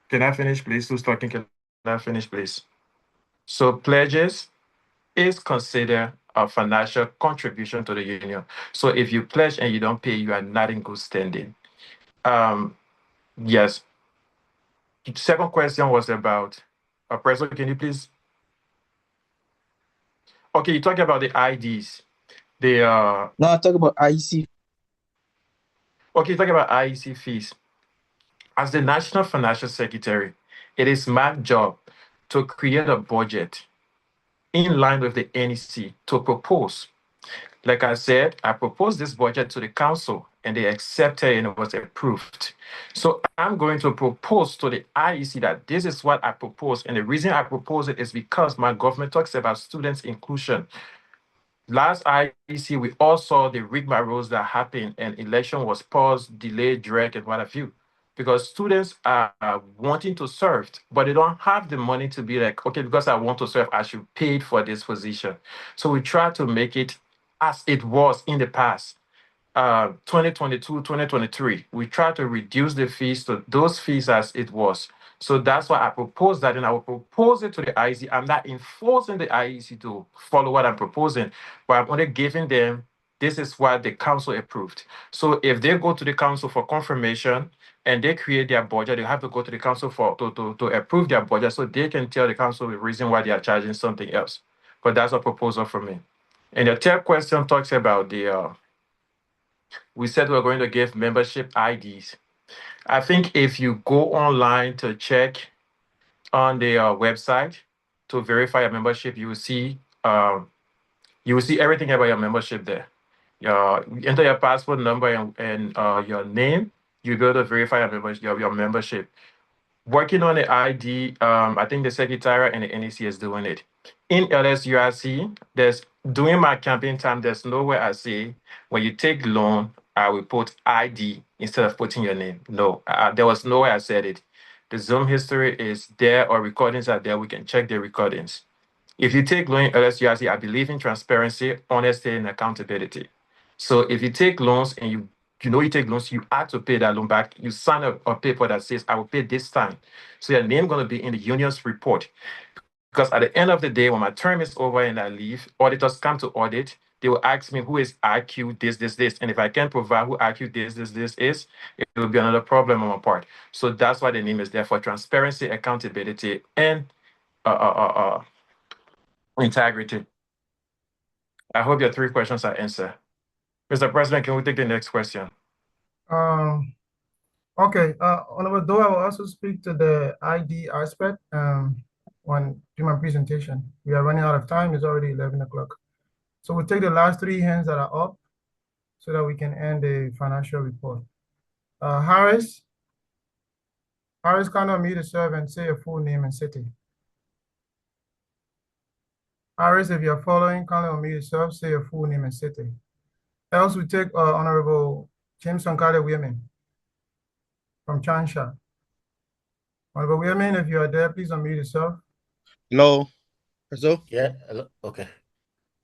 Can I finish, please? Who's talking? Can I finish, please? So, pledges is considered a financial contribution to the union. So, if you pledge and you don't pay, you are not in good standing. Um, yes. Second question was about, President, can you please? Okay, you talk about the IDs. The Now I talk about IEC. okay, you talk about IEC fees. As the National Financial Secretary, it is my job to create a budget in line with the NEC to propose. Like I said, I proposed this budget to the council and they accepted and it was approved. So I'm going to propose to the IEC that this is what I propose. And the reason I propose it is because my government talks about students' inclusion. Last IEC, we all saw the rigmaroles that happened and election was paused, delayed, dragged, and what have you. Because students are wanting to serve, but they don't have the money to be like, okay, because I want to serve, I should pay for this position. So we try to make it as it was in the past. 2022, 2023, we try to reduce the fees to those fees as it was. So that's why I propose that, and I will propose it to the IEC. I'm not enforcing the IEC to follow what I'm proposing, but I'm only giving them this is what the council approved. So if they go to the council for confirmation and they create their budget, they have to go to the council for to approve their budget so they can tell the council the reason why they are charging something else. But that's a proposal from me. And the third question talks about the we said we're going to give membership IDs. I think if you go online to check on the website to verify your membership, you will see everything about your membership there. You enter your passport number and your name. You go to verify your membership. Working on the ID, I think the Secretariat and the NEC is doing it. In LSURC, there's during my campaign time, there's nowhere I say when you take loan, I will put ID instead of putting your name. No, there was nowhere I said it. The Zoom history is there or recordings are there. We can check the recordings. If you take loan LSURC, I believe in transparency, honesty, and accountability. So if you take loans and you know you take loans, you have to pay that loan back. You sign a paper that says, I will pay this time. So your name going to be in the union's report. Because at the end of the day, when my term is over and I leave, auditors come to audit. They will ask me who is IQ this. And if I can't provide who IQ this is, it will be another problem on my part. So that's why the name is there, for transparency, accountability, and integrity. I hope your 3 questions are answered. Mr. President, can we take the next question? Um, okay, Honorable Doe, I will also speak to the ID aspect when do my presentation. We are running out of time. It's already 11 o'clock. So we'll take the last three hands that are up so that we can end the financial report. Harris, kindly unmute yourself and say your full name and city. Harris, if you're following, kindly unmute yourself, say your full name and city. Else we take Honorable James Sankale Women from Chansha. Honorable Women, if you are there, please unmute yourself. Hello. Hello. Yeah. Hello. Okay.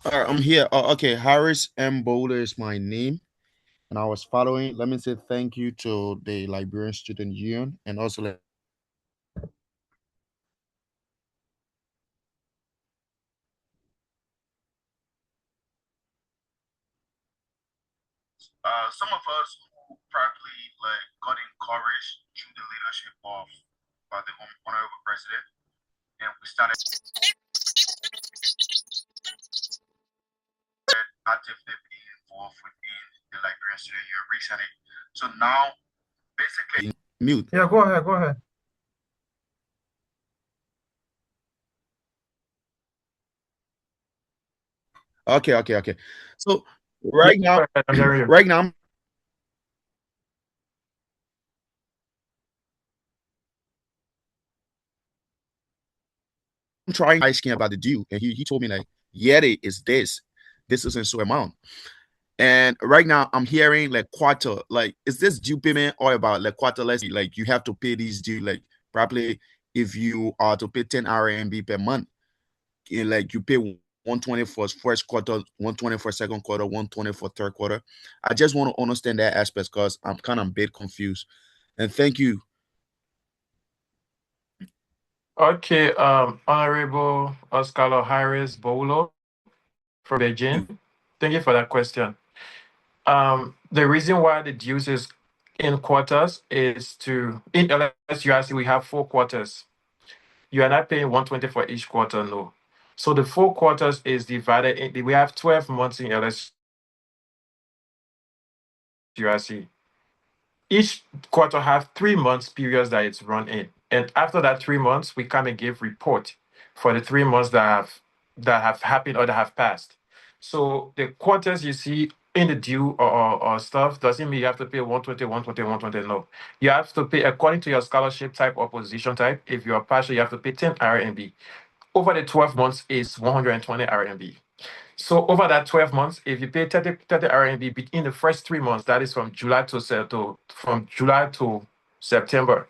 All right, I'm here. Okay, Harris M. Bowler is my name, and I was following. Let me say thank you to the Liberian Student Union, and also some of us who probably got encouraged through the leadership of the honorable president, and we started actively being involved within the Liberian Student Union recently. So now, basically, mute. Yeah, go ahead, go ahead. Okay. So right now, I'm hearing you. right now, I'm trying to ask him about the due, and he told me like, yeah, it is this isn't so amount. And right now, I'm hearing like quarter, like, is this due payment or about like quarter less? Like, you have to pay these due, like, probably if you are to pay 10 RMB per month, like you pay 120 for first quarter, 120 for second quarter, 120 for third quarter. I just want to understand that aspect because I'm kind of a bit confused. And thank you. Okay, Honorable Oscar Harris Bolo from Beijing. Thank you for that question. The reason why the dues is in quarters is in LSUIC, we have 4 quarters. You are not paying 120 for each quarter, no. So the 4 quarters is divided we have 12 months in LSUIC. Each quarter have 3 months periods that it's run in. And after that 3 months, we come and give report for the 3 months that have happened or that have passed. So the quarters you see in the due or stuff doesn't mean you have to pay 120, 120, 120. No. You have to pay according to your scholarship type or position type. If you're partial, you have to pay 10 RMB. Over the 12 months is 120 RMB. So over that 12 months, if you pay 30 RMB in the first 3 months, that is from July to September,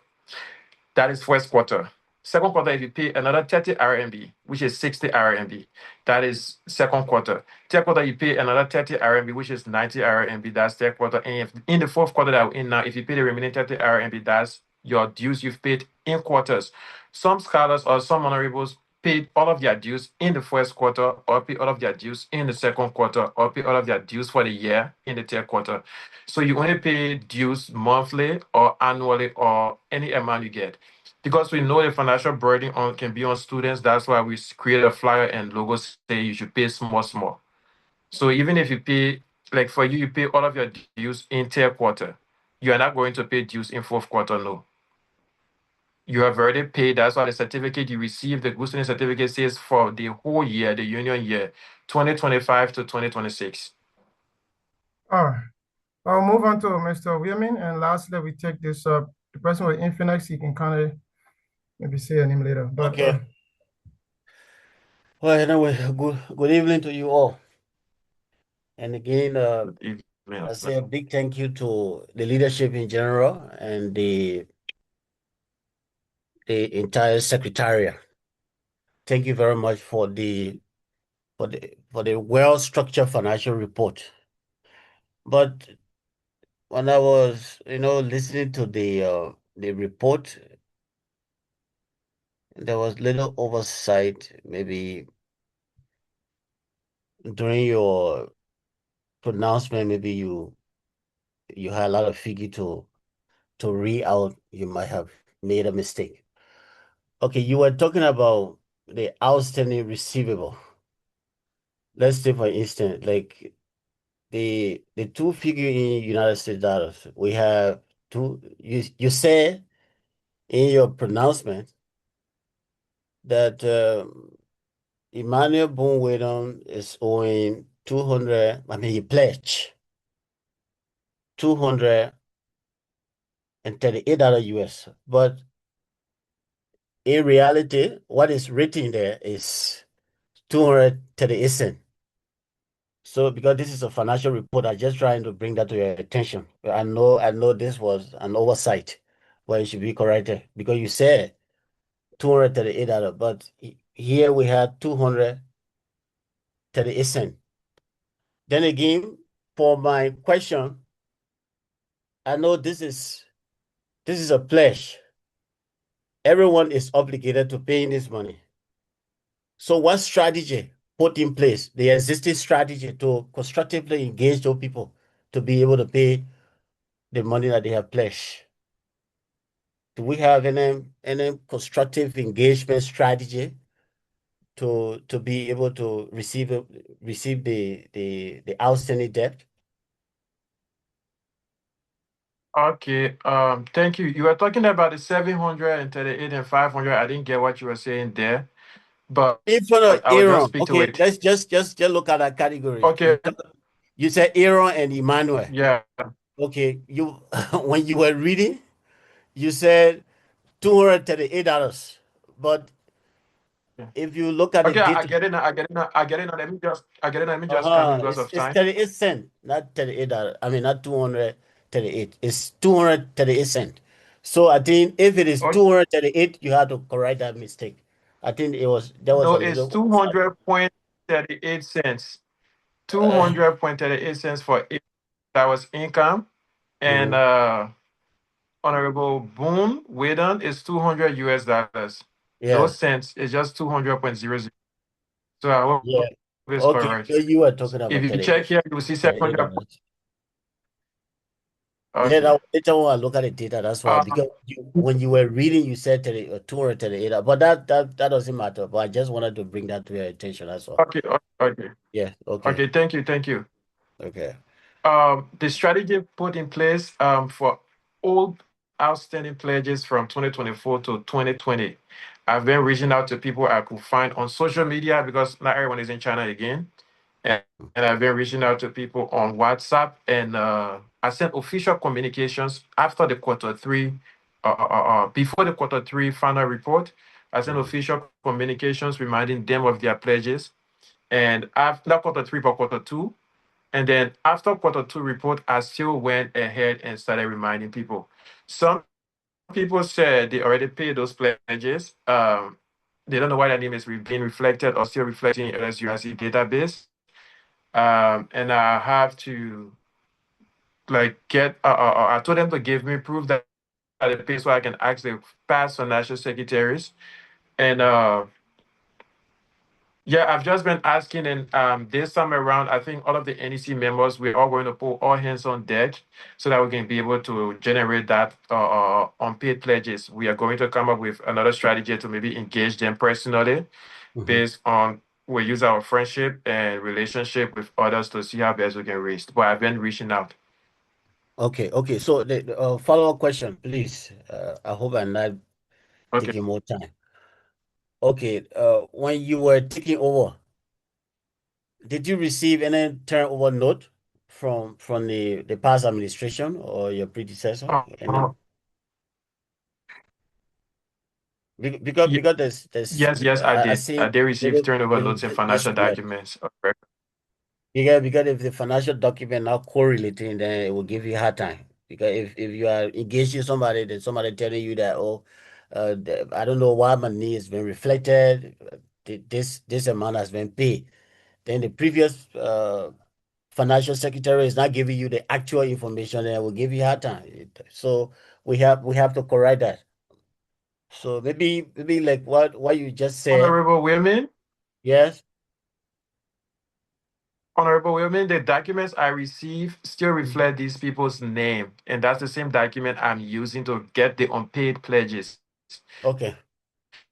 that is first quarter. Second quarter, if you pay another 30 RMB, which is 60 RMB, that is second quarter. Third quarter, you pay another 30 RMB, which is 90 RMB, that's third quarter. And if, in the fourth quarter that we're in now, if you pay the remaining 30 RMB, that's your dues you've paid in quarters. Some scholars or some honorables paid all of their dues in the first quarter, or pay all of their dues in the second quarter, or pay all of their dues for the year in the third quarter. So you only pay dues monthly or annually or any amount you get. Because we know the financial burden can be on students, that's why we create a flyer and logo say you should pay small. So even if you pay, like for you, you pay all of your dues in third quarter, you are not going to pay dues in fourth quarter, no. You have already paid. That's why the certificate you receive, the good student certificate says for the whole year, the union year, 2025 to 2026. All right. I'll move on to Mr. Women, and lastly, we take this the person with Infinix, he can kind of maybe say a name later. But Okay. Well, anyway, good evening to you all. And again, I say a big thank you to the leadership in general and the entire secretariat. Thank you very much for the well-structured financial report. But when I was, listening to the report, there was little oversight, maybe during your pronouncement, maybe you had a lot of figure to read out, you might have made a mistake. Okay, you were talking about the outstanding receivable. Let's say, for instance, like the two figure in United States dollars. We have two. You said in your pronouncement that Emmanuel Boone is owing 200. I mean, he pledged $238 US, but in reality, what is written there is 238 cents. So because this is a financial report, I'm just trying to bring that to your attention. I know this was an oversight, but it should be corrected because you said $238, but here we had 238 cents. Then again, for my question, I know this is a pledge. Everyone is obligated to paying this money. So what strategy put in place, the existing strategy to constructively engage those people to be able to pay the money that they have pledged? Do we have any constructive engagement strategy to be able to receive the outstanding debt? Okay. Thank you. You were talking about the 738 and 500. I didn't get what you were saying there, but In front of I will just Aaron, speak to okay, it. let's just look at that category. Okay. You said Aaron and Emmanuel. Yeah. Okay, you when you were reading, you said $238. But if you look at the Okay. I data, get it now. I get it now. I get it now. I get it now. Let me just come because of it's time. 38 cents, not $38. I mean, not 238. It's 238 cents. So I think if it is Oh, 238, you have to correct that mistake. I think there was no, a it's little. 200.38 cents. Uh, 200.38 cents for it. That was income. And mhm. Honorable Boone Whedon is 200 US dollars. No Yeah, cents. It's just 200.00. So I hope yeah. it's Okay, correct. so you were talking If about you check here, you will see 38 700. dollars. Yeah, Okay. now later on I look at the data. That's why Um, because when you were reading, you said 238, but that doesn't matter. But I just wanted to bring that to your attention. That's all. okay. Okay. Yeah. Okay. Okay. Thank you. Thank you. Okay. The strategy put in place for old outstanding pledges from 2024 to 2020. I've been reaching out to people I could find on social media because not everyone is in China again. And I've been reaching out to people on WhatsApp. And I sent official communications after the quarter three, before the quarter three final report. I sent Mhm. official communications reminding them of their pledges. And after not quarter three, but quarter two. And then after quarter two report, I still went ahead and started reminding people. Some people said they already paid those pledges. They don't know why their name is being reflected or still reflecting in LSUIC database. And I have to like get. I told them to give me proof that they pay so I can ask the past financial secretaries. And yeah, I've just been asking, and this time around, I think all of the NEC members, we're all going to put all hands on deck so that we can be able to generate that unpaid pledges. We are going to come up with another strategy to maybe engage them personally Mhm. based on we use our friendship and relationship with others to see how best we can reach. But I've been reaching out. Okay. Okay. So the follow-up question, please. I hope I'm not Okay. taking more time. Okay. When you were taking over, did you receive any turnover note from the past administration or your predecessor? Uh, Because Ye- there's yes, I I did. see They received turnover little notes and financial disconnect. documents. Because if the financial document not correlating, then it will give you a hard time. Because if you are engaging somebody, then somebody telling you that, oh, I don't know why my need has been reflected, this amount has been paid. Then the previous financial secretary is not giving you the actual information, and it will give you a hard time. So we have to correct that. So maybe like what you just said. Honorable women, Yes. Honorable women, the documents I receive still reflect these people's name, and that's the same document I'm using to get the unpaid pledges. Okay.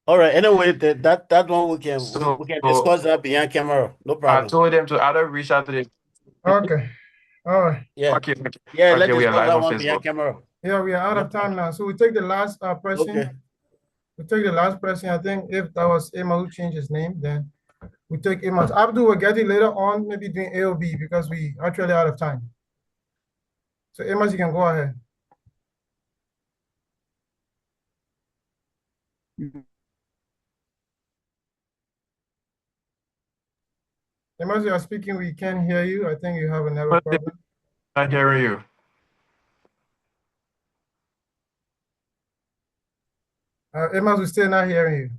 All right. Anyway, that one So we can discuss that behind camera. No I problem. told them to either reach out to the. Okay. All right. Yeah. Okay, okay, Yeah. Let's okay, we are discuss live that on one behind Facebook. camera. Yeah, we are out No of time problem. now. So we take the last person. Okay. We take the last person. I think if that was Emma who changed his name, then we take Emma's. Abdul will get it later on, maybe doing AOB because we actually out of time. So Emma, you can go ahead. Emma, you are speaking, we can't hear you. I think you have a network problem. Not hearing you. Emma, we're still not hearing you.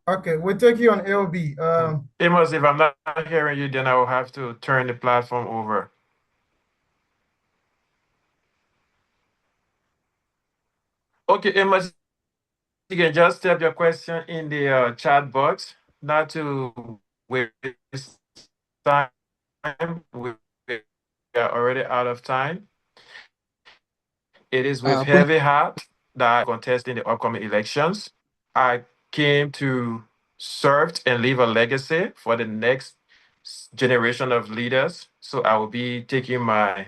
Okay, we'll take you on AOB. Amos, if I'm not hearing you, then I will have to turn the platform over. Okay, Amos, you can just type your question in the chat box, not to waste time. We are already out of time. It is with Point. heavy heart that I contest in the upcoming elections. I came to serve and leave a legacy for the next generation of leaders. So I will be taking my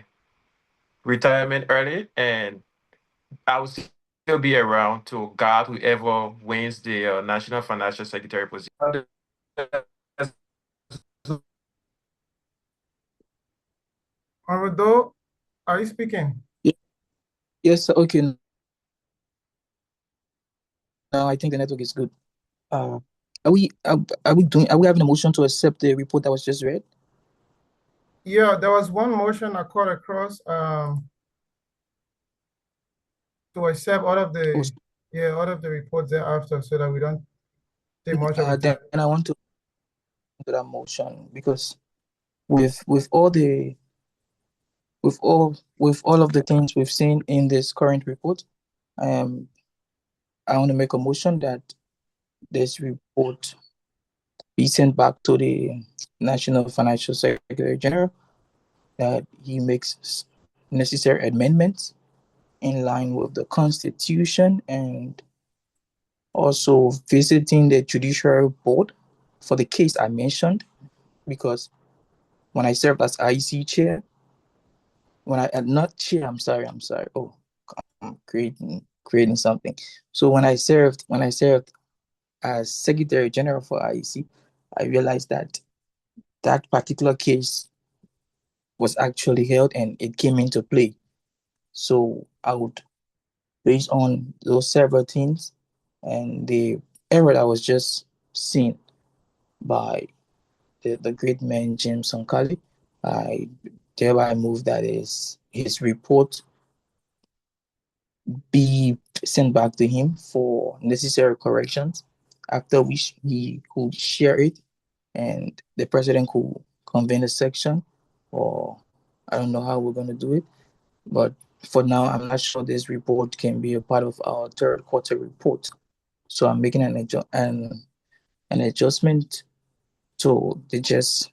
retirement early, and I will still be around to guard whoever wins the National Financial Secretary position. Honorable, are you speaking? Yes, okay. Now I think the network is good. Are we having a motion to accept the report that was just read? Yeah, there was one motion I called across to accept all of the reports thereafter so that we don't take much of a time. Then I want to do that motion because with all the with all of the things we've seen in this current report, I want to make a motion that this report be sent back to the National Financial Secretary General, that he makes necessary amendments in line with the Constitution, and also visiting the Judiciary Board for the case I mentioned, because when I served as IEC chair, when I not chair, I'm sorry. Oh, I'm creating something. So when I served as Secretary General for IEC, I realized that that particular case was actually held and it came into play. So I would, based on those several things and the error that was just seen by the great man James Sankali, I thereby move that his report be sent back to him for necessary corrections, after which he could share it and the president could convene a section, or I don't know how we're going to do it. But for now, I'm not sure this report can be a part of our third quarter report. So I'm making an adjustment to the just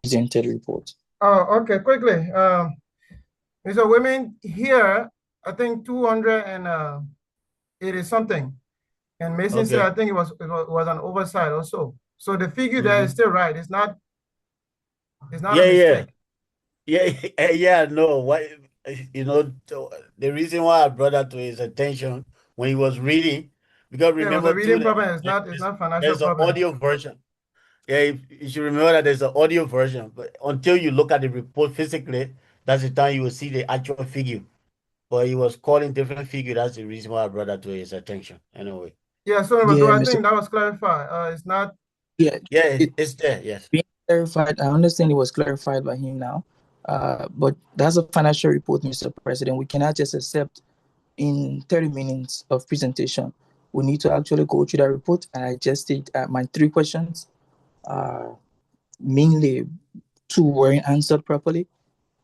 presented report. Oh, okay, quickly. Mr. Women here, I think 280 something. And Mason said, Okay. I think it was an oversight also. So the figure there is still right. It's not a mistake. Yeah. No, what the reason why I brought that to his attention when he was reading, because Yeah, it was a remember too reading that problem. It's not financial there's an problem. audio version. Yeah, you should remember that there's an audio version, but until you look at the report physically, that's the time you will see the actual figure. But he was calling different figure. That's the reason why I brought that to his attention. Anyway. Yeah, so Yeah, I Mr. think that was clarified. It's not. Yeah, Yeah, it it's there. Yes. being clarified. I understand it was clarified by him now. But that's a financial report, Mr. President. We cannot just accept in 30 minutes of presentation. We need to actually go through that report. And I just did my 3 questions. Mainly 2 weren't answered properly,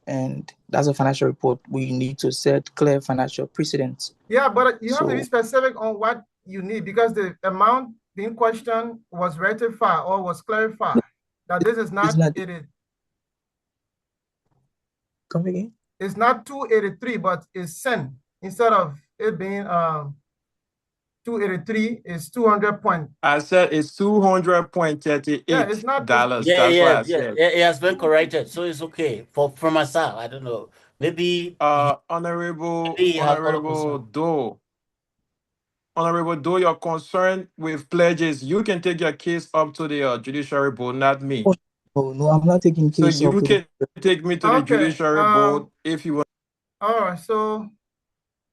and that's a financial report. We need to set clear financial precedents. Yeah, but you have to be So specific on what you need because the amount being questioned was rectified or was clarified that this is it's not not, it is come again? it's not 283, but it's cent instead of it being 283 is 200 point. I said it's Yeah, it's not it's $200. Yeah, That's what yeah, I yeah, said. yeah. It has been corrected, so it's okay for from myself. I don't know. Maybe Honorable he has other concern. Honorable Doe, you're concerned with pledges. You can take your case up to the judiciary board, not me. Oh, no, I'm not taking So case up you to the. can take me to the okay. judiciary board if you want. All right. So,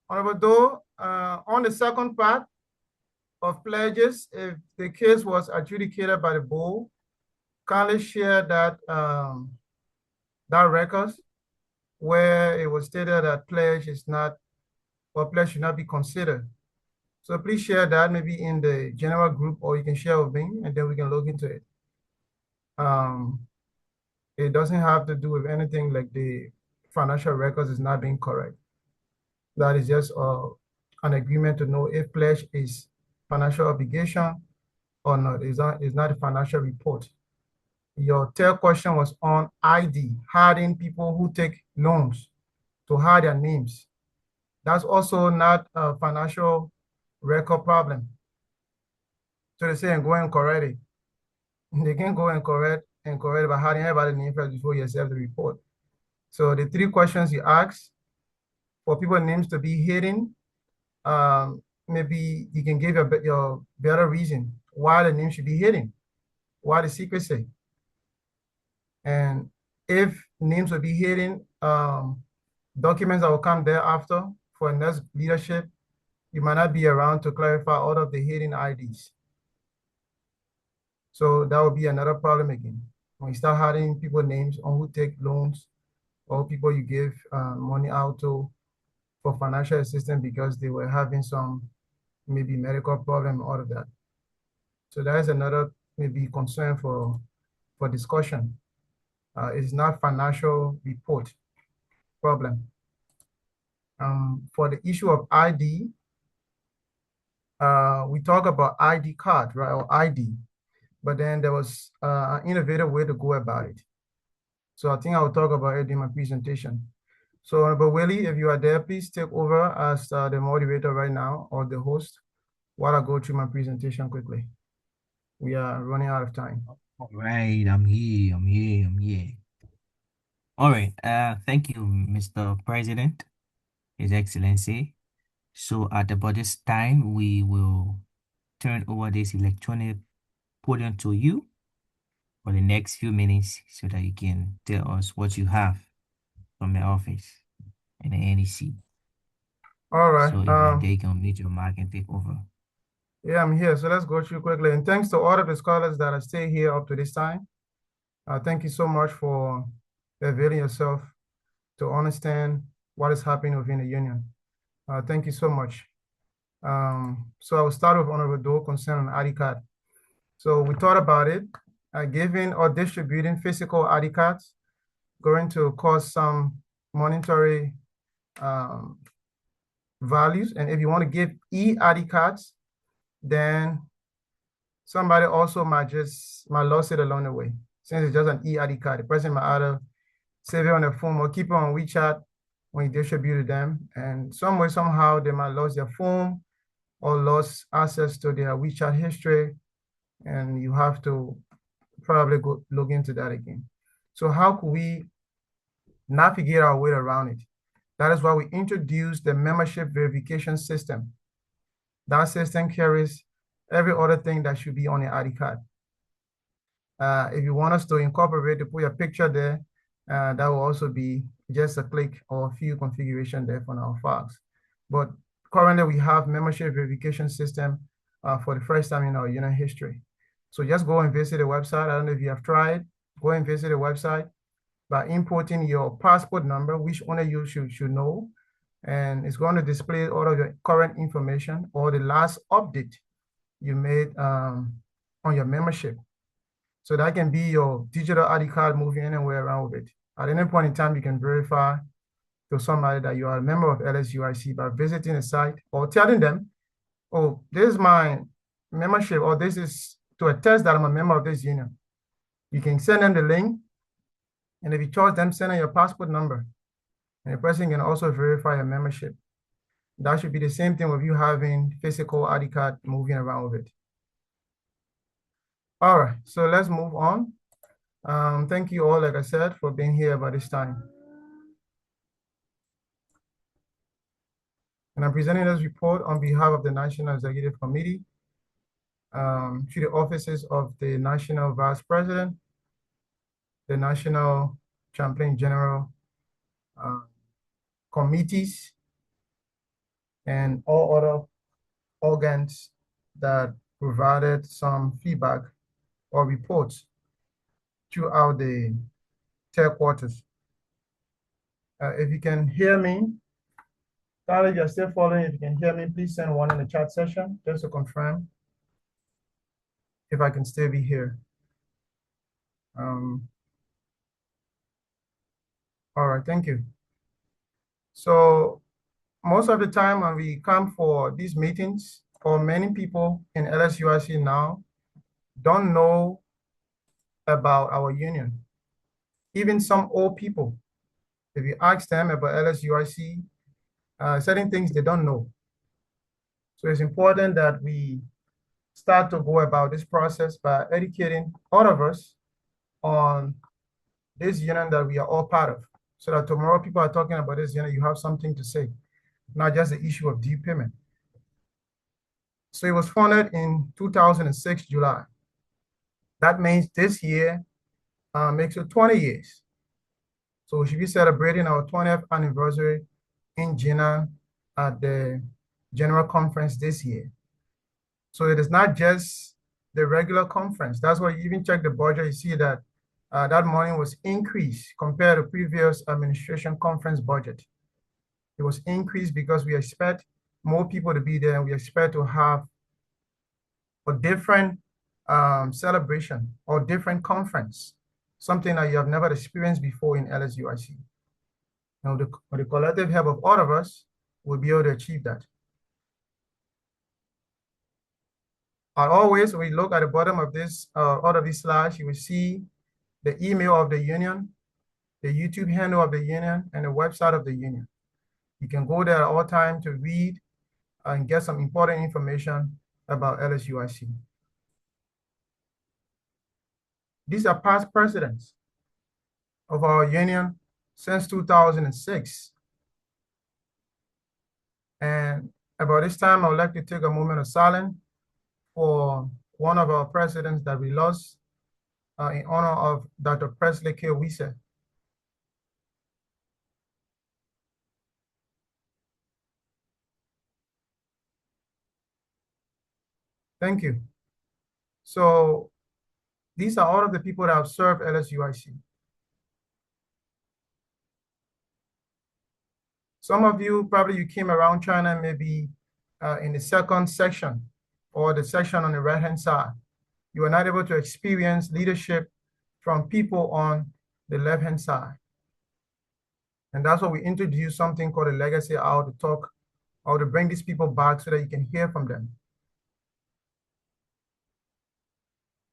Honorable Doe, on the second part of pledges, if the case was adjudicated by the board, kindly share that that records where it was stated that pledge is not or pledge should not be considered. So please share that maybe in the general group, or you can share with me, and then we can look into it. It doesn't have to do with anything like the financial records is not being correct. That is just an agreement to know if pledge is financial obligation or not. It's not a financial report. Your third question was on ID, hiding people who take loans to hide their names. That's also not a financial record problem. So they say and go and correct it. They can go and correct by hiding everybody's name first before you accept the report. So the three questions you asked for people's names to be hidden, maybe you can give your better reason why the name should be hidden, why the secrecy. And if names will be hidden, documents that will come thereafter for next leadership, you might not be around to clarify all of the hidden IDs. So that would be another problem again. When you start hiding people's names on who take loans or people you give money out to for financial assistance because they were having some maybe medical problem, all of that. So that is another maybe concern for discussion. It's not financial report problem. For the issue of ID, we talk about ID card, right, or ID, but then there was an innovative way to go about it. So I think I will talk about it in my presentation. So, Honorable Willie, if you are there, please take over as the moderator right now or the host while I go through my presentation quickly. We are running out of time. All right, I'm here. All right, thank you, Mr. President, His Excellency. So at about this time, we will turn over this electronic podium to you for the next few minutes so that you can tell us what you have from the office and the NEC. All right. So if you're there, you can mute your mic and take over. Yeah, I'm here. So let's go through quickly. And thanks to all of the scholars that are staying here up to this time. Thank you so much for availing yourself to understand what is happening within the union. Thank you so much. So I will start with Honorable Doe concerning ID card. So we thought about it, giving or distributing physical ID cards going to cause some monetary values. And if you want to give e-ID cards, then somebody also might lose it along the way. Since it's just an e-ID card, the person might either save it on their phone or keep it on WeChat when you distribute them. And some way, somehow, they might lose their phone or lose access to their WeChat history. And you have to probably go look into that again. So how could we navigate our way around it? That is why we introduced the membership verification system. That system carries every other thing that should be on the ID card. If you want us to incorporate to put your picture there, that will also be just a click or a few configuration there for our files. But currently we have membership verification system for the first time in our union history. So just go and visit the website. I don't know if you have tried. Go and visit the website by importing your passport number, which only you should know. And it's going to display all of your current information or the last update you made on your membership. So that can be your digital ID card moving anywhere around with it. At any point in time, you can verify to somebody that you are a member of LSUIC by visiting the site or telling them, oh, this is my membership, or this is to attest that I'm a member of this union. You can send them the link, and if you charge them, send them your passport number, and the person can also verify your membership. That should be the same thing with you having physical ID card moving around with it. All right, so let's move on. Thank you all, like I said, for being here by this time. And I'm presenting this report on behalf of the National Executive Committee to the offices of the National Vice President, the National Chaplain General committees, and all other organs that provided some feedback or reports throughout the headquarters. If you can hear me, Tyler, if you're still following, if you can hear me, please send one in the chat session just to confirm if I can still be here. All right, thank you. So most of the time when we come for these meetings, or many people in LSUIC now don't know about our union. Even some old people, if you ask them about LSUIC, certain things they don't know. So it's important that we start to go about this process by educating all of us on this union that we are all part of, so that tomorrow people are talking about this union, you have something to say, not just the issue of due payment. So it was founded in 2006, July. That means this year makes it 20 years. So we should be celebrating our 20th anniversary in Jena at the General Conference this year. So it is not just the regular conference. That's why you even check the budget, you see that that money was increased compared to previous administration conference budget. It was increased because we expect more people to be there, and we expect to have a different celebration or different conference, something that you have never experienced before in LSUIC. Now, with the collective help of all of us, we'll be able to achieve that. As always, we look at the bottom of this, all of these slides, you will see the email of the union, the YouTube handle of the union, and the website of the union. You can go there at all times to read and get some important information about LSUIC. These are past presidents of our union since 2006. And about this time, I would like to take a moment of silence for one of our presidents that we lost in honor of Dr. Presley K. Wiese. Thank you. So these are all of the people that have served LSUIC. Some of you, probably you came around China maybe in the second section or the section on the right-hand side. You were not able to experience leadership from people on the left-hand side. And that's why we introduced something called a legacy hour to talk, or to bring these people back so that you can hear from them.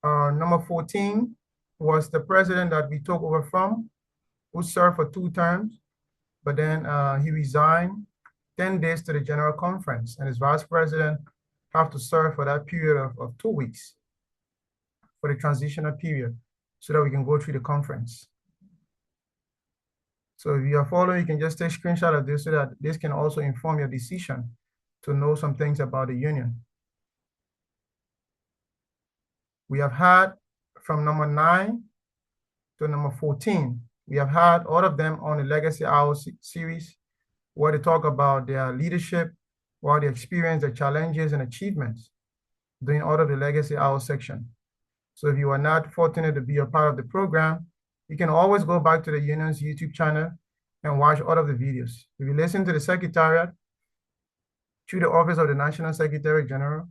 Number 14 was the president that we took over from, who served for 2 terms, but then he resigned 10 days to the general conference, and his vice president have to serve for that period of 2 weeks for the transitional period so that we can go through the conference. So if you are following, you can just take a screenshot of this so that this can also inform your decision to know some things about the union. We have had from number 9 to number 14, we have had all of them on the Legacy Hour series, where they talk about their leadership, what they experience, their challenges and achievements during all of the Legacy Hour section. So if you are not fortunate to be a part of the program, you can always go back to the union's YouTube channel and watch all of the videos. If you listen to the Secretariat through the Office of the National Secretary General,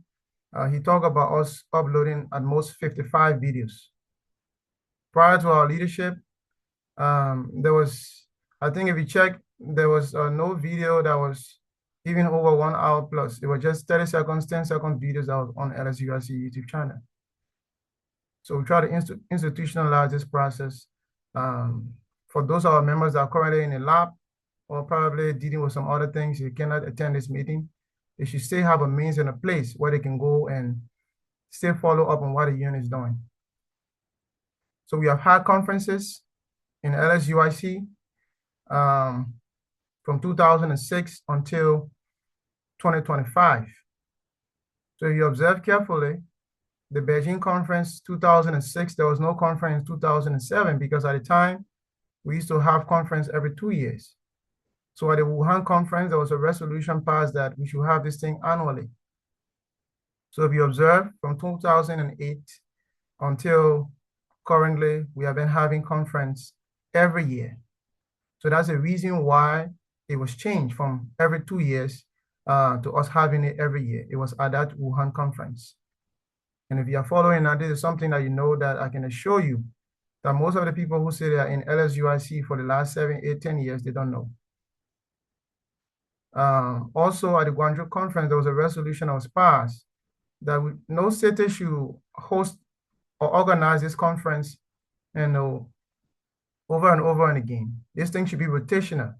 he talked about us uploading at most 55 videos. Prior to our leadership, There was, I think if you check, there was no video that was even over 1 hour plus. It was just 30 seconds, 10-second videos that was on LSUIC YouTube channel. So we try to institutionalize this process. For those of our members that are currently in the lab or probably dealing with some other things, you cannot attend this meeting, they should still have a means and a place where they can go and still follow up on what the unit is doing. So we have had conferences in LSUIC from 2006 until 2025. So if you observe carefully, the Beijing conference 2006, there was no conference in 2007 because at the time, we used to have conference every 2 years. So at the Wuhan conference, there was a resolution passed that we should have this thing annually. So if you observe from 2008 until currently, we have been having conference every year. So that's the reason why it was changed from every 2 years to us having it every year. It was at that Wuhan conference. And if you are following that, this is something that you know that I can assure you that most of the people who say they are in LSUIC for the last 7, 8, 10 years, they don't know. Also at the Guangzhou conference, there was a resolution that was passed that no city should host or organize this conference over and over and again. This thing should be rotational.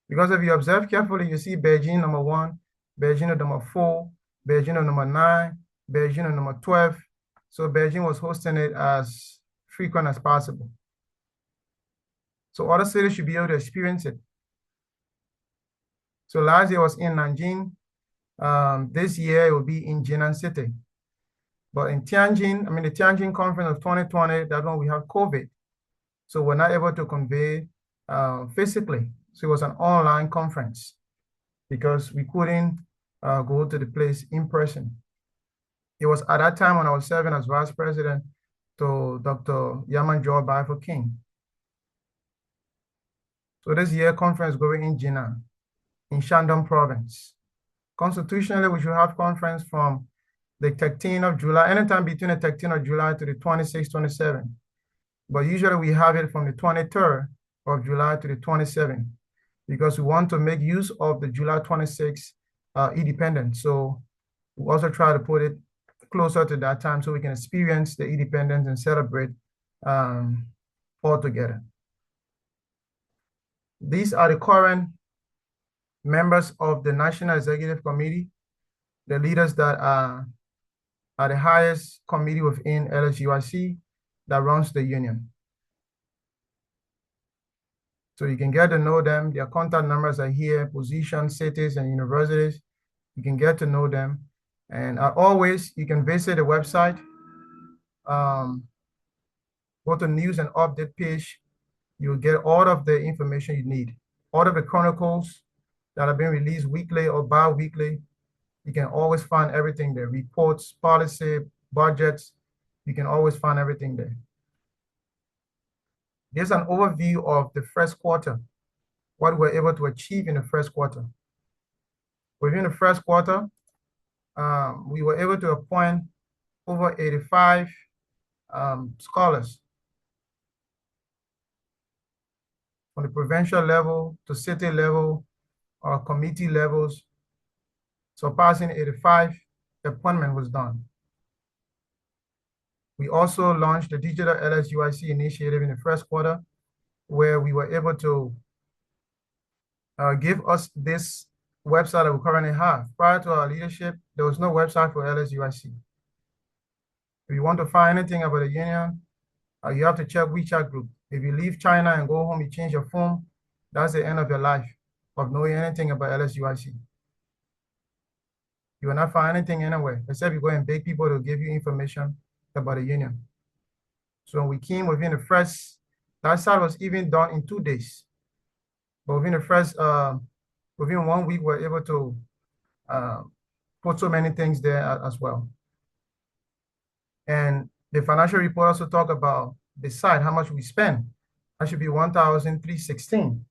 Because if you observe carefully, you see Beijing number 1, Beijing number 4, Beijing number 9, Beijing number 12. So Beijing was hosting it as frequent as possible. So other cities should be able to experience it. So last year was in Nanjing. This year it will be in Jinan City. But in Tianjin, the Tianjin conference of 2020, that one we have COVID. So we're not able to convey physically. So it was an online conference because we couldn't go to the place in person. It was at that time when I was serving as vice president to Dr. Yaman Joe Baifo King. So this year conference going in Jinan, in Shandong province. Constitutionally, we should have conference from the 13th of July, anytime between the 13th of July to the 26th, 27th. But usually we have it from the 23rd of July to the 27th because we want to make use of the July 26th independence. So we also try to put it closer to that time so we can experience the independence and celebrate all together. These are the current members of the National Executive Committee, the leaders that are the highest committee within LSUIC that runs the union. So you can get to know them. Their contact numbers are here, positions, cities, and universities. You can get to know them. And always, you can visit the website, go to news and update page. You'll get all of the information you need. All of the chronicles that have been released weekly or bi-weekly, you can always find everything there. Reports, policy, budgets, you can always find everything there. Here's an overview of the first quarter, what we're able to achieve in the first quarter. Within the first quarter, we were able to appoint over 85 scholars from the provincial level to city level or committee levels. Surpassing 85 appointment was done. We also launched the Digital LSUIC initiative in the first quarter, where we were able to give us this website that we currently have. Prior to our leadership, there was no website for LSUIC. If you want to find anything about the union, you have to check WeChat group. If you leave China and go home, you change your phone, that's the end of your life of knowing anything about LSUIC. You will not find anything anywhere, except you go and beg people to give you information about the union. So when we came within the first, that site was even done in 2 days. But within the first, within 1 week, we're able to put so many things there as well. And the financial report also talk about the site, how much we spend. That should be 1,316.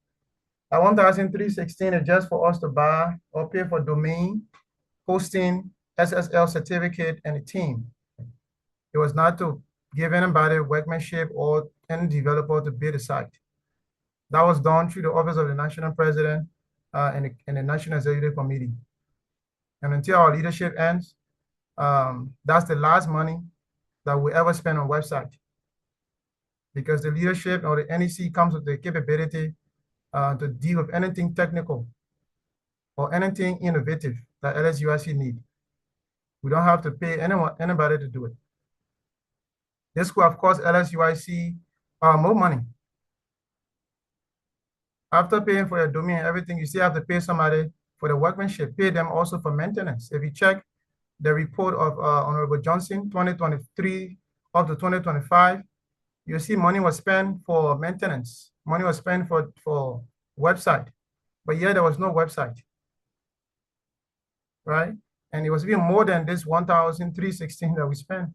That 1,316 is just for us to buy or pay for domain, hosting, SSL certificate, and a team. It was not to give anybody workmanship or any developer to build a site. That was done through the Office of the National President and the National Executive Committee. And until our leadership ends, that's the last money that we ever spend on website. Because the leadership or the NEC comes with the capability to deal with anything technical or anything innovative that LSUIC need. We don't have to pay anybody to do it. This could have cost LSUIC more money. After paying for your domain and everything, you still have to pay somebody for the workmanship, pay them also for maintenance. If you check the report of Honorable Johnson, 2023 up to 2025, you see money was spent for maintenance. Money was spent for website, but yet there was no website, right? And it was even more than this 1,316 that we spent.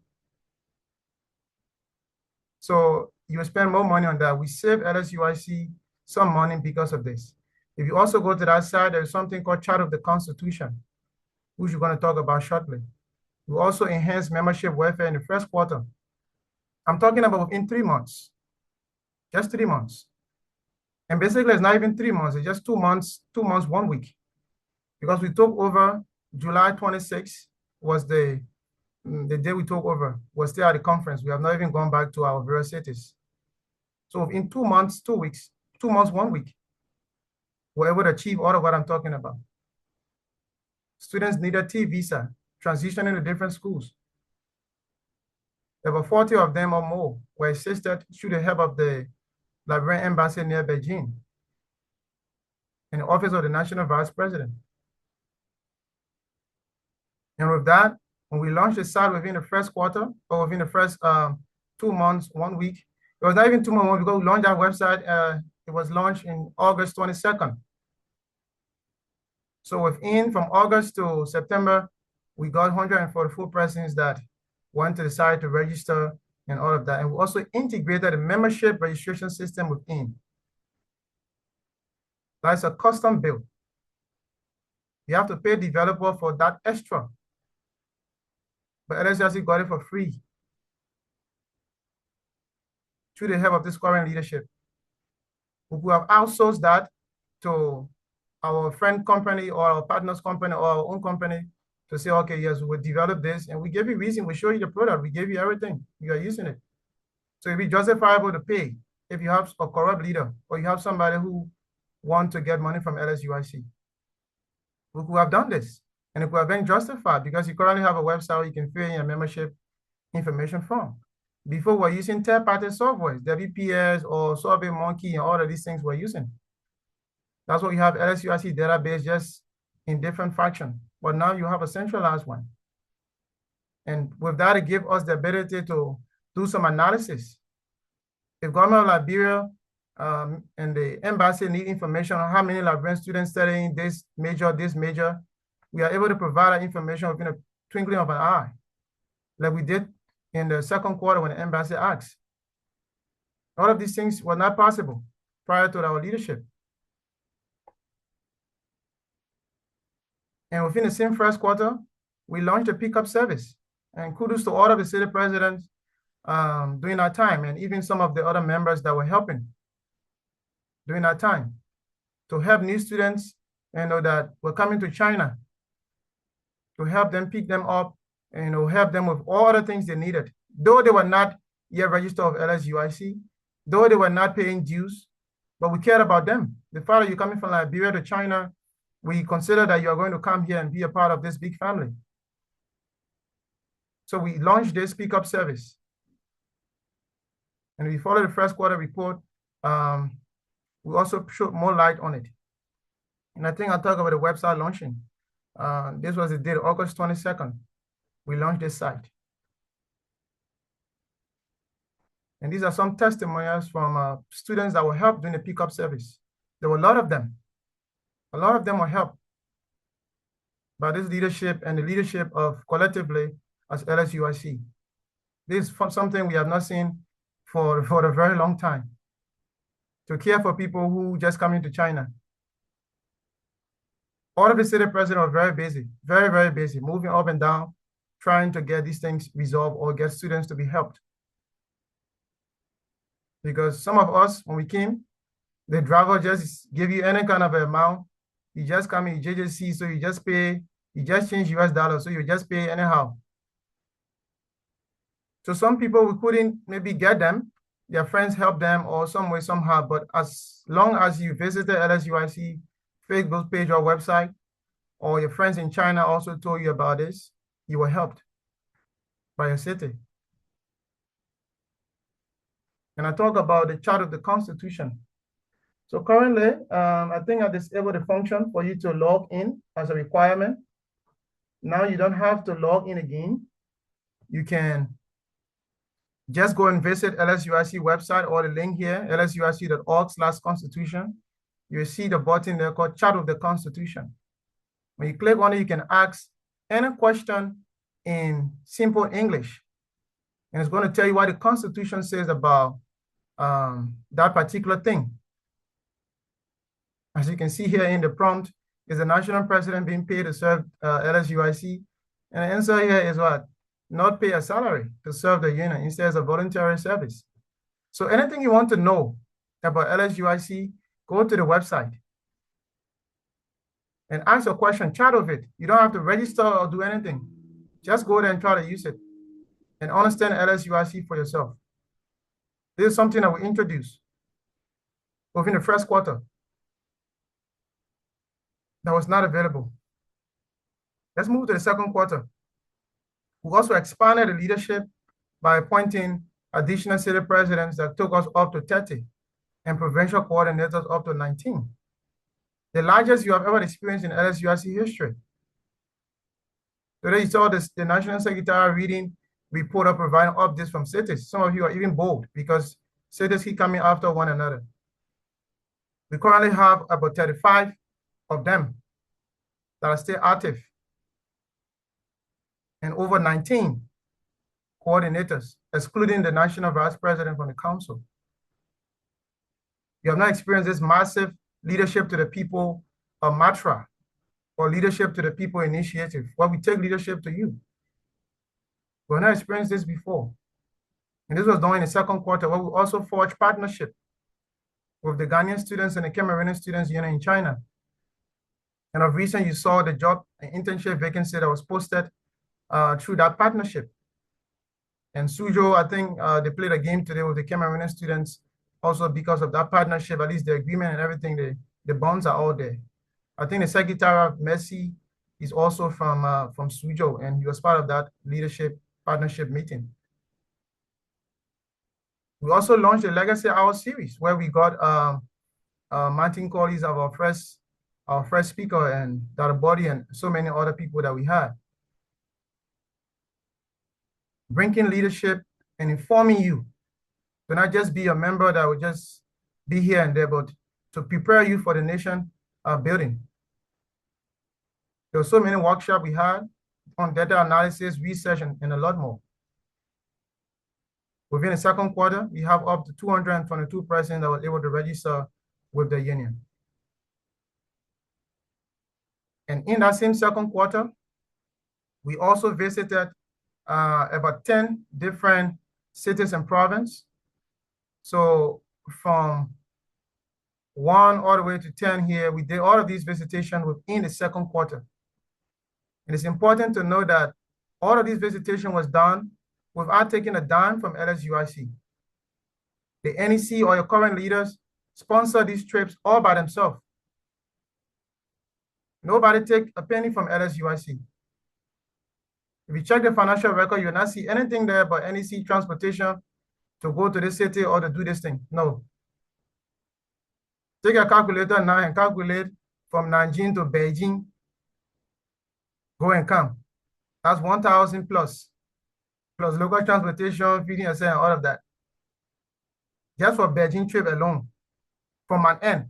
So you spend more money on that. We save LSUIC some money because of this. If you also go to that side, there's something called Chart of the Constitution, which we're going to talk about shortly. We also enhance membership welfare in the first quarter. I'm talking about in 3 months, just 3 months. And basically it's not even 3 months, it's just 2 months, 1 week. Because we took over July 26th was the day we took over, was still at the conference. We have not even gone back to our various cities. So in 2 months, 2 weeks, 2 months, 1 week, we're able to achieve all of what I'm talking about. Students need a T visa, transitioning to different schools. There were 40 of them or more were assisted through the help of the Liberian Embassy near Beijing and the Office of the National Vice President. And with that, when we launched the site within the first quarter or within the first 2 months, 1 week, it was not even 2 months ago we launched our website. It was launched in August 22nd. So from August to September, we got 144 persons that went to the site to register and all of that. And we also integrated a membership registration system within. That's a custom build. You have to pay developer for that extra. But LSUIC got it for free through the help of this current leadership. We have outsourced that to our friend company or our partner's company or our own company to say, okay, yes, we will develop this. And we give you reason, we show you the product, we give you everything, you are using it. So it'll be justifiable to pay if you have a corrupt leader or you have somebody who wants to get money from LSUIC. We could have done this and it could have been justified because you currently have a website where you can fill in your membership information form. Before we're using third-party software, WPS or SurveyMonkey and all of these things we're using. That's why you have LSUIC database just in different faction. But now you have a centralized one. And with that, it gives us the ability to do some analysis. If government of Liberia and the embassy need information on how many Liberian students studying this major, we are able to provide that information within a twinkling of an eye, like we did in the second quarter when the embassy asked. All of these things were not possible prior to our leadership. And within the same first quarter, we launched a pickup service. And kudos to all of the city presidents during that time, and even some of the other members that were helping during that time to help new students that were coming to China, to help them pick them up and help them with all the things they needed. Though they were not yet registered of LSUIC, though they were not paying dues, but we cared about them. The fact that you're coming from Liberia to China, we consider that you are going to come here and be a part of this big family. So we launched this pickup service. And we followed the first quarter report. We also showed more light on it. And I think I'll talk about the website launching. This was the date, August 22nd. We launched this site. And these are some testimonials from students that were helped during the pickup service. There were a lot of them. A lot of them were helped by this leadership and the leadership of collectively as LSUIC. This is something we have not seen for a very long time. To care for people who just come into China. All of the city presidents are very busy, very, very busy, moving up and down, trying to get these things resolved or get students to be helped. Because some of us, when we came, The driver just give you any kind of amount. You just come in JJC, so you just pay, you just change US dollars, so you just pay anyhow. So some people we couldn't maybe get them, their friends help them or some way, somehow, but as long as you visit the LSUIC Facebook page or website, or your friends in China also told you about this, you were helped by your city. And I talk about the chart of the Constitution. So currently, I think I disabled the function for you to log in as a requirement. Now you don't have to log in again. You can just go and visit LSUIC website or the link here, lsuic.org/constitution. You'll see the button there called Chart of the Constitution. When you click on it, you can ask any question in simple English. And it's going to tell you what the Constitution says about that particular thing. As you can see here in the prompt, is the national president being paid to serve LSUIC? And the answer here is what? Not pay a salary to serve the union, instead of voluntary service. So anything you want to know about LSUIC, go to the website and ask a question, chat of it. You don't have to register or do anything. Just go there and try to use it and understand LSUIC for yourself. This is something that we introduced within the first quarter that was not available. Let's move to the second quarter. We also expanded the leadership by appointing additional city presidents that took us up to 30 and provincial coordinators up to 19. The largest you have ever experienced in LSUIC history. Today you saw this, the National Secretary reading report of providing updates from cities. Some of you are even bold because cities keep coming after one another. We currently have about 35 of them that are still active and over 19 coordinators, excluding the national vice president from the council. You have not experienced this massive leadership to the people mantra or leadership to the people initiative, where we take leadership to you. We've not experienced this before. And this was done in the second quarter, where we also forged partnership with the Ghanaian students and the Cameroonian students union in China. And of recent, you saw the job and internship vacancy that was posted through that partnership. And Suzhou, I think they played a game today with the Cameroonian students also because of that partnership, at least the agreement and everything, the bonds are all there. I think the Secretary of Mercy is also from Suzhou, and he was part of that leadership partnership meeting. We also launched the Legacy Hour series, where we got Martin Collins of our first speaker, and Dr. Body, and so many other people that we had. Bringing leadership and informing you to not just be a member that will just be here and there, but to prepare you for the nation building. There were so many workshops we had on data analysis, research, and a lot more. Within the second quarter, we have up to 222 persons that were able to register with the union. And in that same second quarter, we also visited about 10 different cities and provinces. So from 1 all the way to 10 here, we did all of these visitations within the second quarter. And it's important to know that all of these visitation was done without taking a dime from LSUIC. The NEC or your current leaders sponsor these trips all by themselves. Nobody take a penny from LSUIC. If you check the financial record, you will not see anything there but NEC transportation to go to the city or to do this thing. No. Take a calculator now and calculate from Nanjing to Beijing. Go and come. That's 1,000 plus local transportation, feeding yourself, and all of that. Just for Beijing trip alone, from an end.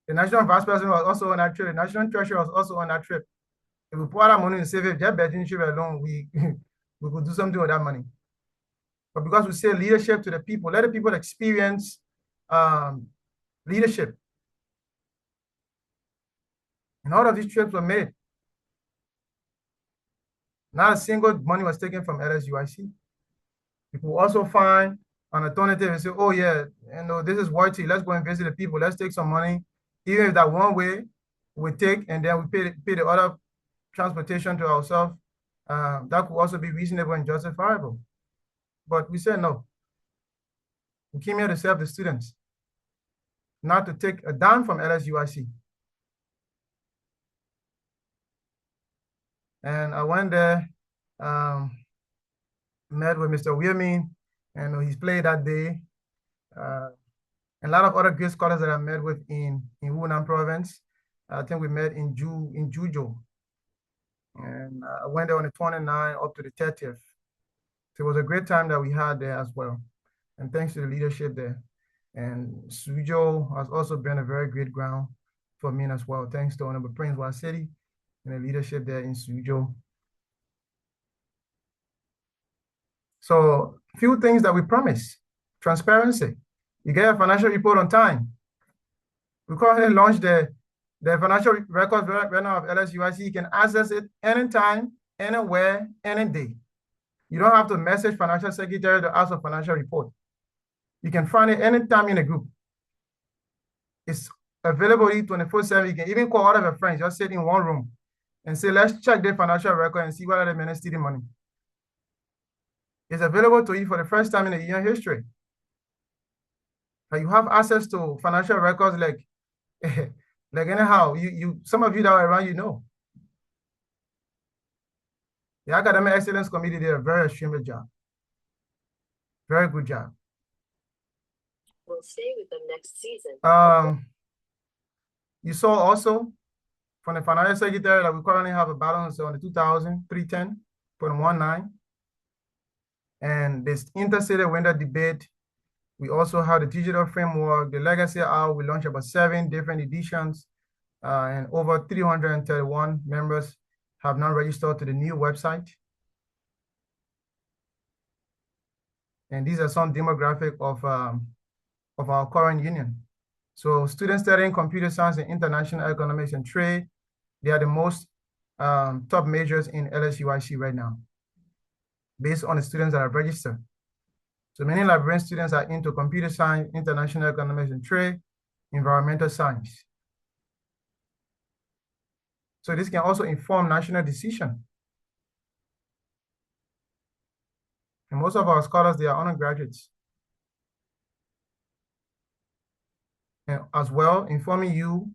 The national vice president was also on that trip. The national treasurer was also on that trip. If we pour that money in save it, just Beijing trip alone, we could do something with that money. But because we say leadership to the people, let the people experience leadership. And all of these trips were made. Not a single money was taken from LSUIC. You will also find an alternative and say, oh yeah, this is worthy. Let's go and visit the people. Let's take some money, even if that one way we take and then we pay the other transportation to ourselves. That could also be reasonable and justifiable. But we said no. We came here to serve the students, not to take a dime from LSUIC. And I went there, met with Mr. Wilming, and he's played that day. A lot of other great scholars that I met with in Hunan province. I think we met in Jujo. And I went there on the 29th up to the 30th. So it was a great time that we had there as well. And thanks to the leadership there. And Sujo has also been a very great ground for me as well. Thanks to Honorable Prince Wasedi and the leadership there in Sujo. So few things that we promise. Transparency. You get a financial report on time. We currently launched the financial records right now of LSUIC. You can access it anytime, anywhere, any day. You don't have to message financial secretary to ask for financial report. You can find it anytime in a group. It's available 24/7. You can even call all of your friends, just sit in one room and say, let's check the financial record and see what are the men stealing money. It's available to you for the first time in a year history. You have access to financial records like anyhow, some of you that are around, The Academic Excellence Committee did a very extremely job. Very good job. We'll stay with them next season. You saw also from the financial secretary that we currently have a balance on the 2,310.19. And this intercity window debate, we also have the digital framework, the legacy hour. We launched about 7 different editions, and over 331 members have now registered to the new website. And these are some demographic of our current union. So students studying computer science and international economics and trade, they are the most top majors in LSUIC right now, based on the students that are registered. So many librarian students are into computer science, international economics and trade, environmental science. So this can also inform national decision. And most of our scholars, they are undergraduates. And as well, informing you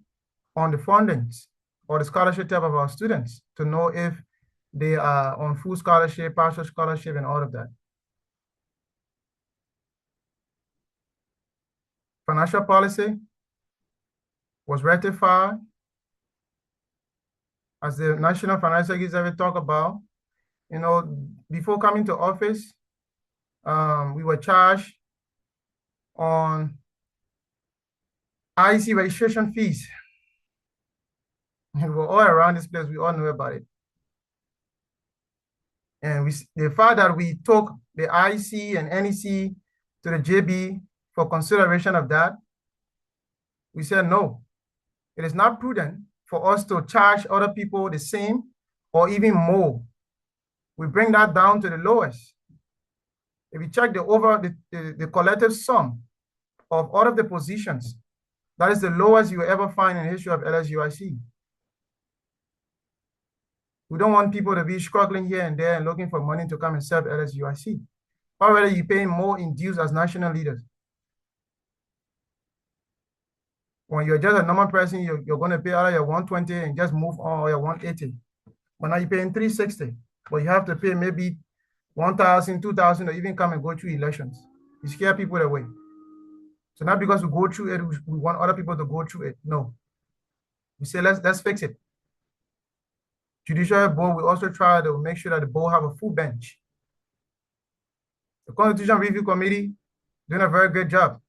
on the fundings or the scholarship type of our students to know if they are on full scholarship, partial scholarship, and all of that. Financial policy was ratified as the National Financial Secretary talked about. Before coming to office, we were charged on IEC registration fees. And we're all around this place, we all know about it. And the fact that we took the IEC and NEC to the JB for consideration of that, we said no. It is not prudent for us to charge other people the same or even more. We bring that down to the lowest. If you check the collective sum of all of the positions, that is the lowest you will ever find in the history of LSUIC. We don't want people to be struggling here and there and looking for money to come and serve LSUIC. Already you're paying more in dues as national leaders. When you're just a normal person, you're going to pay out of your 120 and just move on, or your 180. But now you're paying 360, but you have to pay maybe 1,000, 2,000, or even come and go through elections. You scare people away. So not because we go through it, we want other people to go through it. No. We say, let's fix it. Judicial board, we also try to make sure that the board have a full bench. The Constitution Review Committee doing a very good job.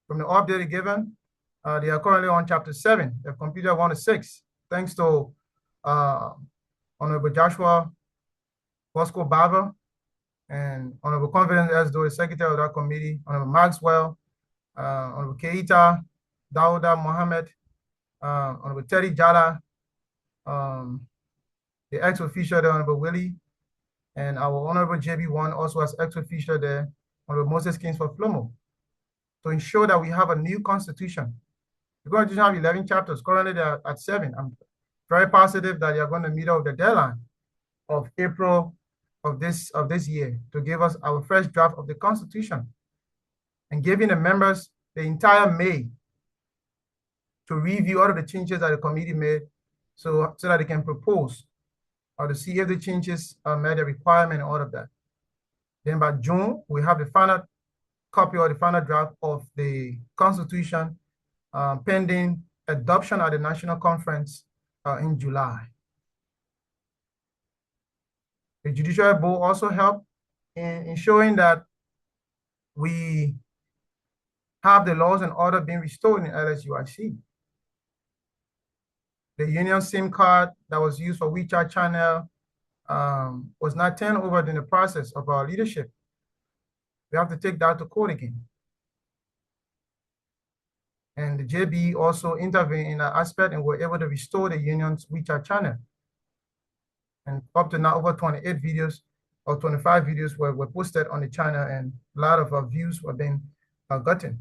From the update given, they are currently on chapter 7. They've completed 1 to 6, thanks to Honorable Joshua Bosco Bava and Honorable Confidence as the secretary of that committee, Honorable Maxwell, Honorable Keita, Dawuda Mohammed, Honorable Teddy Jala, the ex-official there, Honorable Willie, and our Honorable JB1 also has ex-official there, Honorable Moses Kings for Flomo, to ensure that we have a new constitution. The constitution have 11 chapters. Currently, they're at 7. I'm very positive that you're going to meet up the deadline of April of this year to give us our first draft of the constitution, and giving the members the entire May to review all of the changes that the committee made, so that they can propose or to see if the changes met the requirement and all of that. Then by June, we have the final copy or the final draft of the constitution pending adoption at the national conference in July. The Judiciary Board also helped in ensuring that we have the laws and order being restored in LSUIC. The union SIM card that was used for WeChat channel was not turned over in the process of our leadership. We have to take that to court again. And the JB also intervened in that aspect and were able to restore the union's WeChat channel. And up to now, over 28 videos or 25 videos were posted on the channel, and a lot of views were being gotten.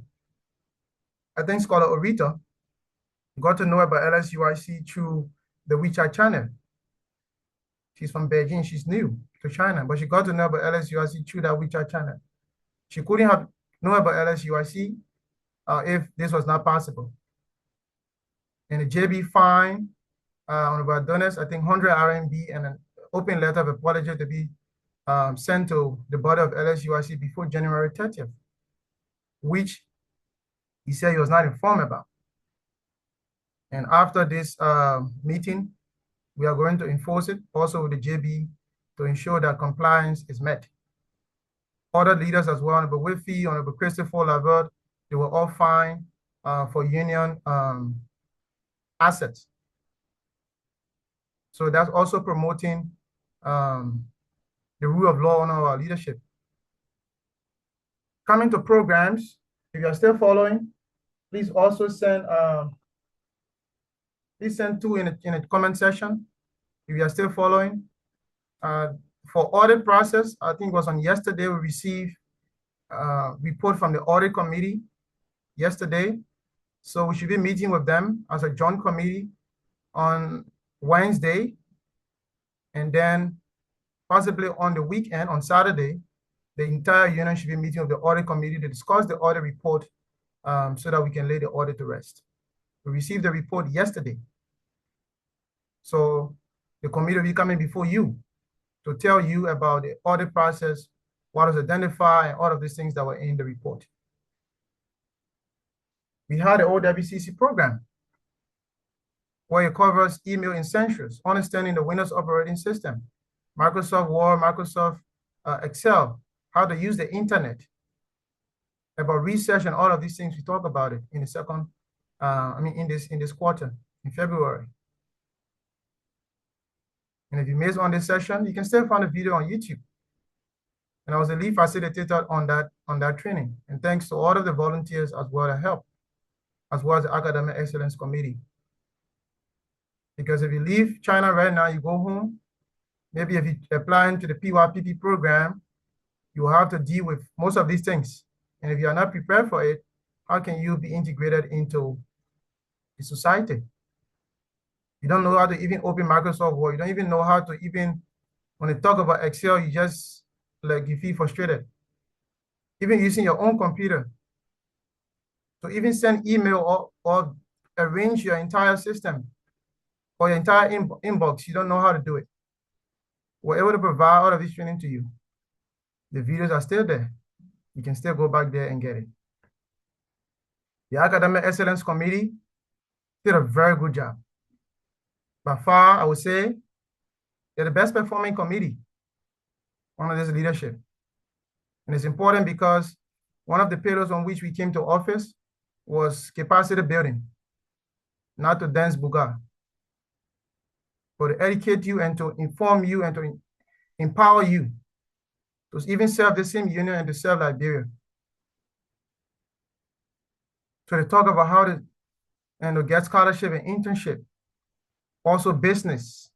I think Scholar Orita got to know about LSUIC through the WeChat channel. She's from Beijing, she's new to China, but she got to know about LSUIC through that WeChat channel. She couldn't have known about LSUIC if this was not possible. And the JB fine on about donors, I think 100 RMB and an open letter of apology to be sent to the board of LSUIC before January 30th, which he said he was not informed about. And after this meeting, we are going to enforce it also with the JB to ensure that compliance is met. Other leaders as well, Honorable Whitfield, Honorable Christopher Lavert, they were all fined for union assets. So that's also promoting the rule of law under our leadership. Coming to programs, if you are still following, please also send two in the comment section if you are still following. For audit process, I think it was on yesterday, we received a report from the audit committee yesterday. So we should be meeting with them as a joint committee on Wednesday. And then possibly on the weekend, on Saturday, the entire union should be meeting with the audit committee to discuss the audit report so that we can lay the audit to rest. We received the report yesterday. So the committee will be coming before you to tell you about the audit process, what was identified, and all of these things that were in the report. We had the OWCC program where it covers email essentials, understanding the Windows operating system, Microsoft Word, Microsoft Excel, how to use the internet, about research and all of these things. We talk about it in the second, in this quarter, in February. And if you missed on this session, you can still find a video on YouTube. And I was the lead facilitator on that training. And thanks to all of the volunteers as well that helped, as well as the Academic Excellence Committee. Because if you leave China right now, you go home, maybe if you apply into the PYPP program, you will have to deal with most of these things. And if you are not prepared for it, how can you be integrated into the society? You don't know how to even open Microsoft Word. You don't even know how to even, when they talk about Excel, you just, you feel frustrated. Even using your own computer. To even send email or arrange your entire system or your entire inbox, you don't know how to do it. We're able to provide all of this training to you. The videos are still there. You can still go back there and get it. The Academic Excellence Committee did a very good job. By far, I would say, they're the best performing committee under this leadership. And it's important because one of the pillars on which we came to office was capacity building, not to dance buga, but to educate you and to inform you and to empower you to even serve the same union and to serve Liberia. So they talk about how to get scholarship and internship. Also business.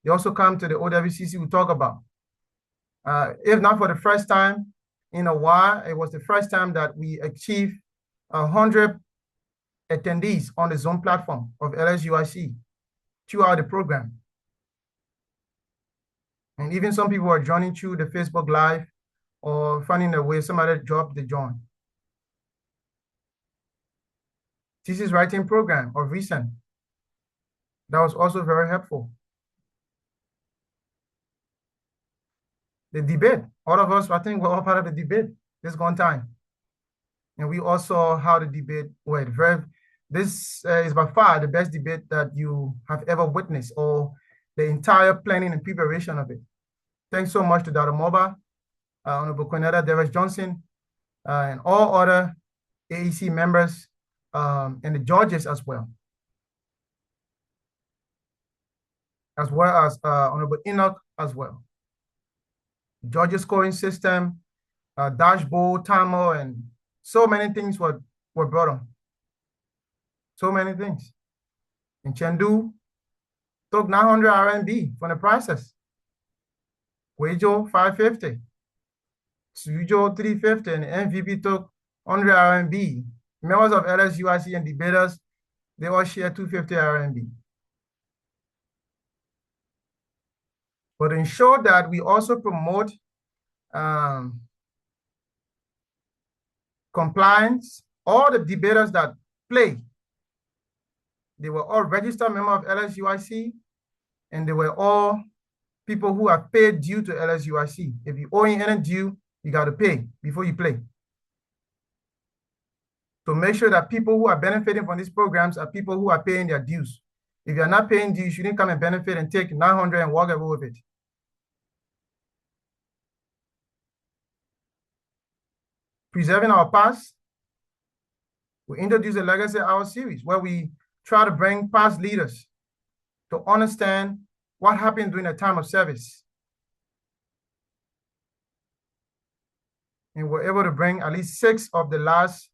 They also come to the OWCC we talk about. If not for the first time in a while. It was the first time that we achieved 100 attendees on the Zoom platform of LSUIC throughout the program. And even some people are joining through the Facebook Live or finding a way somebody dropped the join. Thesis writing program of recent. That was also very helpful. The debate, all of us, I think we're all part of the debate this one time. And we all saw how the debate went. This is by far the best debate that you have ever witnessed, or the entire planning and preparation of it. Thanks so much to Dr. Moba, Honorable Cornetta Davis Johnson, and all other AEC members, and the judges as well as Honorable Enoch as well. Judges scoring system, dashboard, timer, and so many things were brought on. So many things. And Chengdu took 900 RMB from the prices. Guizhou 550. Suzhou 350, and MVP took 100 RMB. Members of LSUIC and debaters, they all share 250 RMB. But ensure that we also promote compliance. All the debaters that play, they were all registered members of LSUIC, and they were all people who have paid due to LSUIC. If you owe any due, you got to pay before you play. So make sure that people who are benefiting from these programs are people who are paying their dues. If you're not paying dues, you shouldn't come and benefit and take 900 and walk away with it. Preserving our past. We introduced a Legacy Hour series where we try to bring past leaders to understand what happened during the time of service. And we're able to bring at least 6 of the last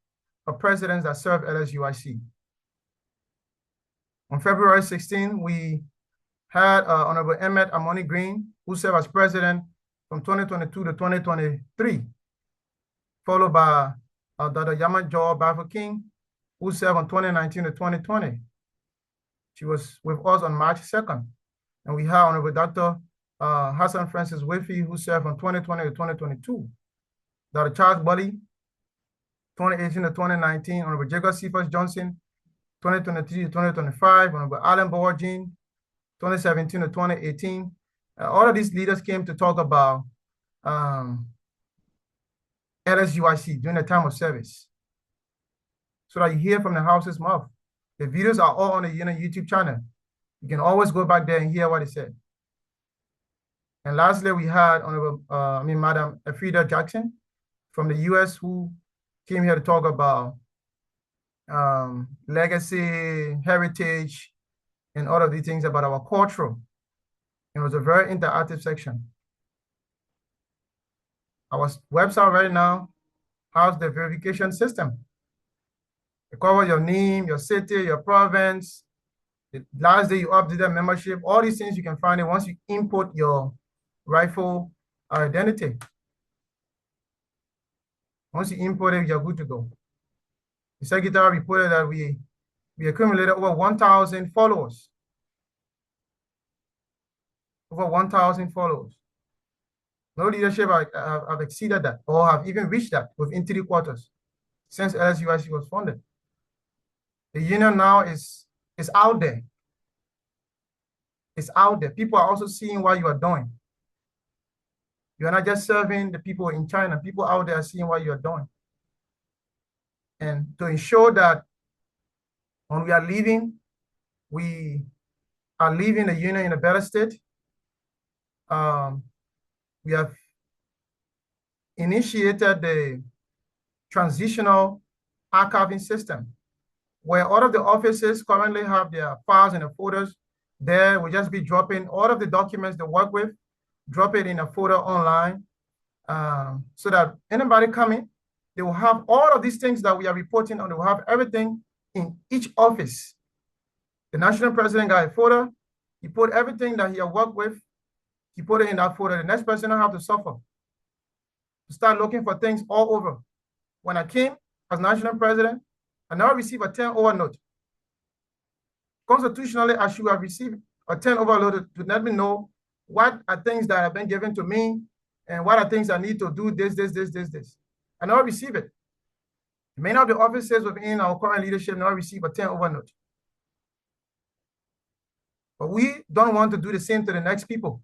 presidents that served LSUIC. On February 16, we had Honorable Emmett Amoni Green, who served as president from 2022 to 2023, followed by Dr. Yamajo Bafo King, who served from 2019 to 2020. She was with us on March 2nd. And we have Honorable Dr. Hassan Francis Wifi, who served from 2020 to 2022. Dr. Charles Bully, 2018 to 2019. Honorable Jacob Cephas Johnson, 2023 to 2025. Honorable Alan Borgin, 2017 to 2018. All of these leaders came to talk about LSUIC during the time of service, so that you hear from the house's mouth. The videos are all on the YouTube channel. You can always go back there and hear what he said. And lastly, we had Madam Frida Jackson from the US, who came here to talk about legacy, heritage, and all of these things about our culture. It was a very interactive section. Our website right now has the verification system. It covers your name, your city, your province. The last day you updated membership, all these things you can find it once you input your rightful identity. Once you import it, you're good to go. The secretary reported that we accumulated over 1,000 followers. Over 1,000 followers. No leadership have exceeded that or have even reached that within 3 quarters since LSUIC was founded. The union now is out there. It's out there. People are also seeing what you are doing. You're not just serving the people in China. People out there are seeing what you're doing. And to ensure that when we are leaving the union in a better state, we have initiated the transitional archiving system, where all of the offices currently have their files and the folders there. We'll just be dropping all of the documents they work with, drop it in a folder online, so that anybody coming, they will have all of these things that we are reporting on. They will have everything in each office. The national president got a folder. He put everything that he had worked with, he put it in that folder. The next person don't have to suffer to start looking for things all over. When I came as national president, I never received a 10 overload. Constitutionally, I should have received a 10 overload to let me know what are things that have been given to me and what are things I need to do this. I never receive it. Many of the officers within our current leadership never receive a 10 overload. But we don't want to do the same to the next people.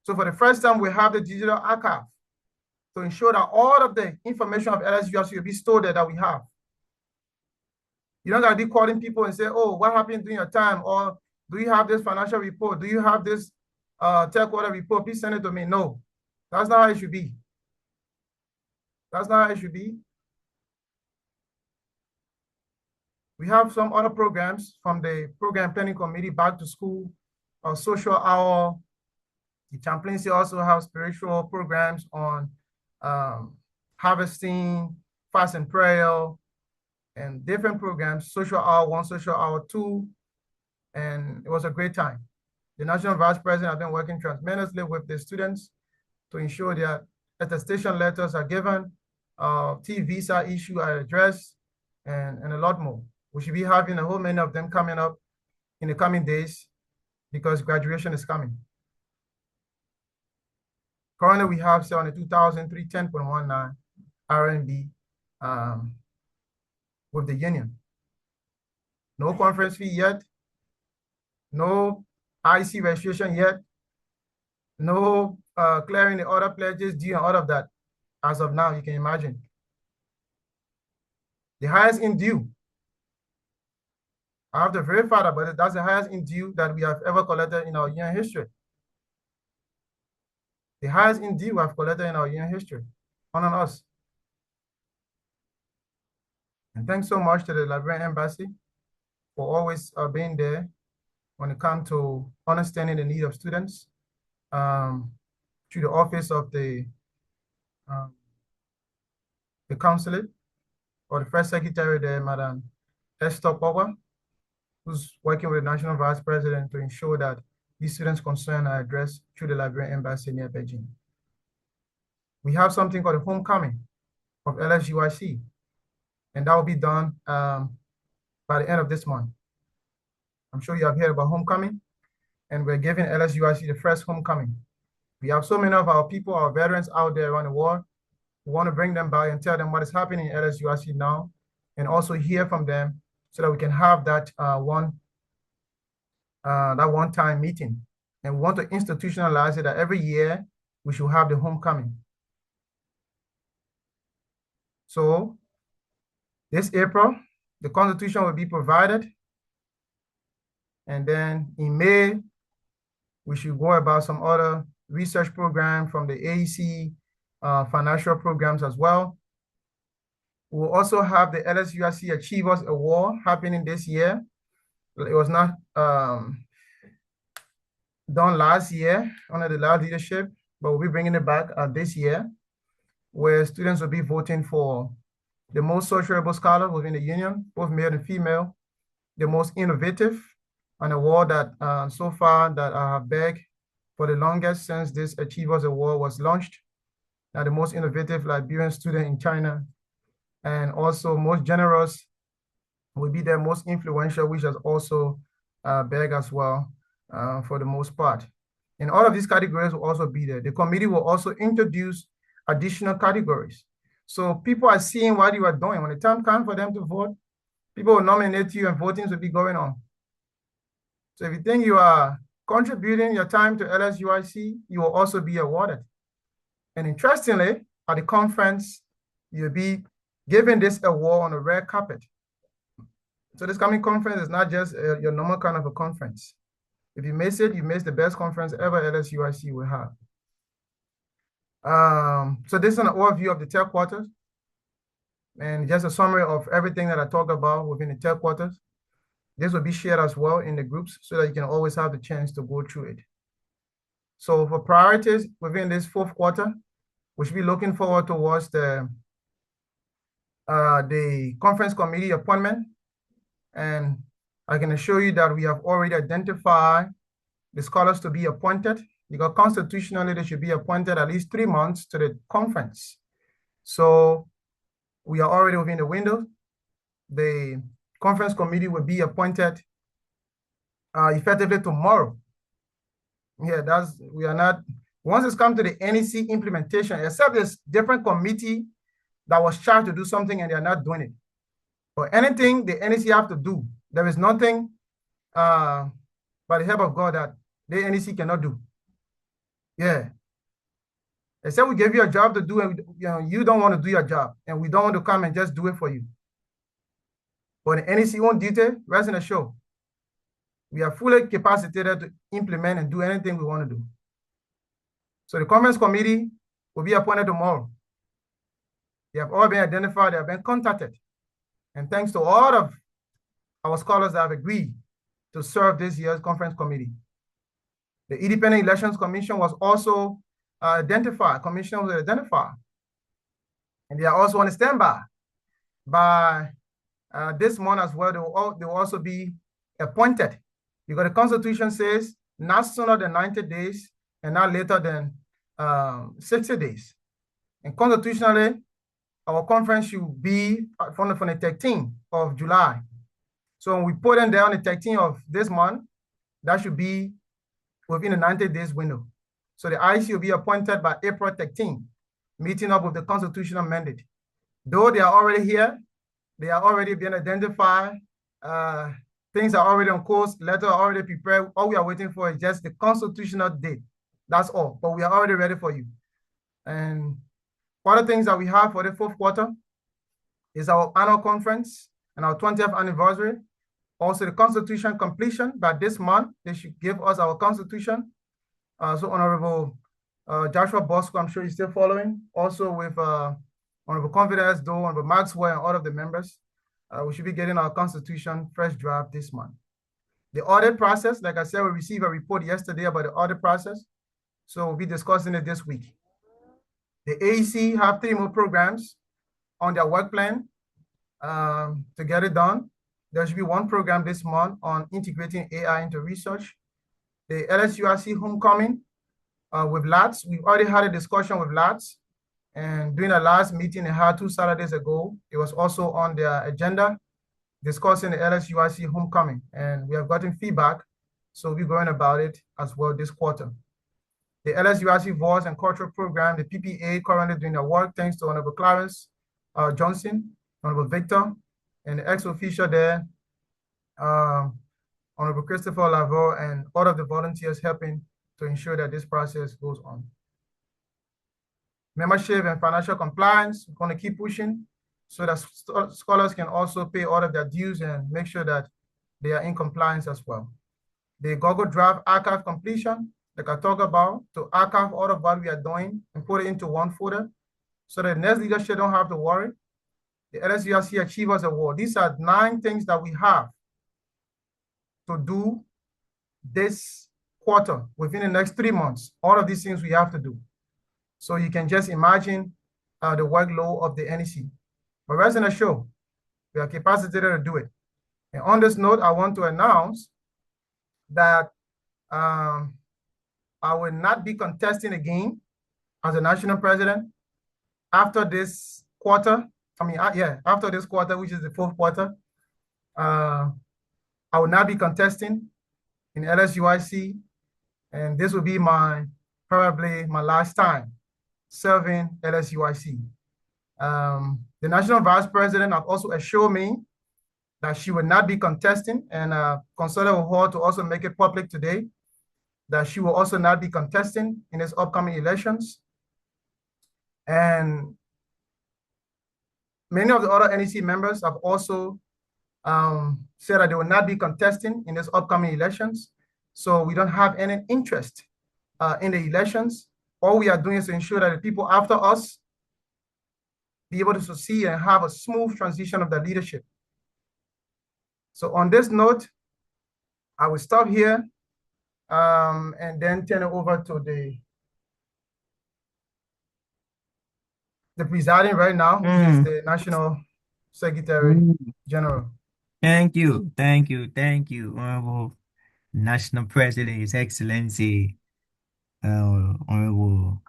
So for the first time, we have the digital archive to ensure that all of the information of LSUIC will be stored there that we have. You don't got to be calling people and say, oh, what happened during your time? Or do you have this financial report? Do you have this third quarter report? Please send it to me. No, that's not how it should be. That's not how it should be. We have some other programs from the program planning committee, back to school, social hour. The chaplaincy also have spiritual programs on harvesting, fast and prayer, and different programs, social hour 1, social hour 2, and it was a great time. The National Vice President has been working tremendously with the students to ensure that attestation letters are given, T visa issue are addressed, and a lot more. We should be having a whole many of them coming up in the coming days because graduation is coming. Currently, we have 72,310.19 RMB with the union. No conference fee yet, no IC registration yet, no clearing the other pledges due and all of that. As of now, you can imagine. The highest in due, I have to verify that, but that's the highest in due that we have ever collected in our union history. The highest in due we have collected in our union history, on us. And thanks so much to the Liberian Embassy for always being there when it comes to understanding the need of students, through the office of the consulate, or the first secretary there, Madam Esther Power, who's working with the National Vice President to ensure that these students' concerns are addressed through the Liberian Embassy near Beijing. We have something called the homecoming of LSUIC, and that will be done by the end of this month. I'm sure you have heard about homecoming, and we're giving LSUIC the first homecoming. We have so many of our people, our veterans out there around the world. We want to bring them by and tell them what is happening in LSUIC now, and also hear from them so that we can have that one-time meeting. And we want to institutionalize it that every year we should have the homecoming. So this April, the Constitution will be provided. And then in May, we should go about some other research program from the AEC, financial programs as well. We'll also have the LSUIC Achievers Award happening this year. It was not done last year under the last leadership, but we'll be bringing it back this year, where students will be voting for the most sociable scholar within the union, both male and female, the most innovative, an award that so far that I have begged for the longest since this Achievers Award was launched. Now the most innovative Liberian student in China, and also most generous will be the most influential, which has also begged as well for the most part. And all of these categories will also be there. The committee will also introduce additional categories. So people are seeing what you are doing. When the time comes for them to vote, people will nominate you and votings will be going on. So if you think you are contributing your time to LSUIC, you will also be awarded. And interestingly, at the conference, you'll be given this award on a red carpet. So this coming conference is not just your normal kind of a conference. If you miss it, you miss the best conference ever LSUIC will have. So this is an overview of the third quarters and just a summary of everything that I talked about within the third quarters. This will be shared as well in the groups so that you can always have the chance to go through it. So for priorities within this fourth quarter, we should be looking forward towards the conference committee appointment. And I can assure you that we have already identified the scholars to be appointed because constitutionally they should be appointed at least 3 months to the conference. So we are already within the window. The conference committee will be appointed effectively tomorrow. Yeah, we are not, once it's come to the NEC implementation, except there's different committee that was charged to do something and they're not doing it. But anything the NEC have to do, there is nothing by the help of God that the NEC cannot do. Yeah. Except we gave you a job to do and you don't want to do your job and we don't want to come and just do it for you. But the NEC own duty, rest in the show. We are fully capacitated to implement and do anything we want to do. So the conference committee will be appointed tomorrow. They have all been identified, they have been contacted. And thanks to all of our scholars that have agreed to serve this year's conference committee. The Independent Elections Commission was also identified, commission was identified. And they are also on standby. By this month as well, they will also be appointed because the Constitution says not sooner than 90 days and not later than 60 days. And constitutionally, our conference should be from the 13th of July. So when we put them there on the 13th of this month, that should be within the 90 days window. So the IC will be appointed by April 13th, meeting up with the constitutional mandate. Though they are already here, they are already being identified, things are already on course, letter are already prepared. All we are waiting for is just the constitutional date. That's all, but we are already ready for you. And one of the things that we have for the fourth quarter is our annual conference and our 20th anniversary. Also the constitution completion by this month, they should give us our constitution. So Honorable Joshua Bosco, I'm sure you're still following. Also with Honorable Confidence, Doe, Honorable Maxwell, and all of the members, we should be getting our constitution fresh draft this month. The audit process, like I said, we received a report yesterday about the audit process. So we'll be discussing it this week. The AEC have 3 more programs on their work plan to get it done. There should be 1 program this month on integrating AI into research. The LSUIC homecoming with LATS, we've already had a discussion with LATS, and during the last meeting they had 2 Saturdays ago, it was also on their agenda discussing the LSUIC homecoming, and we have gotten feedback, so we'll be going about it as well this quarter. The LSUIC Voice and Cultural Program, the PPA, currently doing their work, thanks to Honorable Clarence Johnson, Honorable Victor, and the ex-official there, Honorable Christopher Laveau, and all of the volunteers helping to ensure that this process goes on. Membership and financial compliance, we're going to keep pushing so that scholars can also pay all of their dues and make sure that they are in compliance as well. The Google Drive archive completion, like I talked about, to archive all of what we are doing and put it into 1 folder so that the next leadership don't have to worry. The LSUIC Achievers Award, these are 9 things that we have to do this quarter within the next 3 months. All of these things we have to do. So you can just imagine the workload of the NEC. But rest in the show, we are capacitated to do it. And on this note, I want to announce that I will not be contesting again as a national president after this quarter. After this quarter, which is the 4th quarter, I will not be contesting in LSUIC, and this will be probably my last time serving LSUIC. The national vice president have also assured me that she will not be contesting, and consulted with her to also make it public today that she will also not be contesting in this upcoming elections. And many of the other NEC members have also said that they will not be contesting in this upcoming elections. So we don't have any interest in the elections. All we are doing is to ensure that the people after us be able to succeed and have a smooth transition of the leadership. So on this note, I will stop here and then turn it over to the presiding right now, which is the National Secretary General. Thank you, Honorable National President, His Excellency Honorable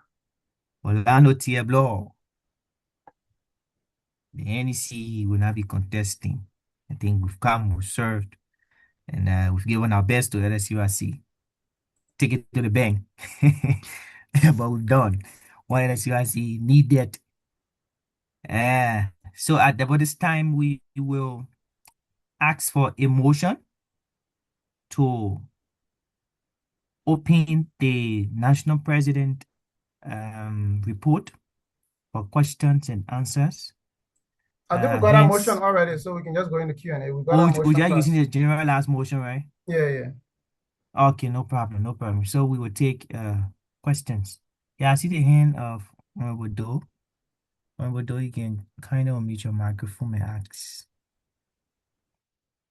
Orlando Tieblo, the NEC will not be contesting. I think we've come, we've served, and we've given our best to LSUIC. Take it to the bank. But we've done what LSUIC needed. So at about this time, we will ask for a motion to open the national president report for questions and answers. I think we got a motion already, so we can just go into Q&A. We got a motion We're first. using the general last motion, right? Yeah. Okay, no problem. So we will take questions. Yeah, I see the hand of Honorable Doe. Honorable Doe, you can kind of unmute your microphone and ask.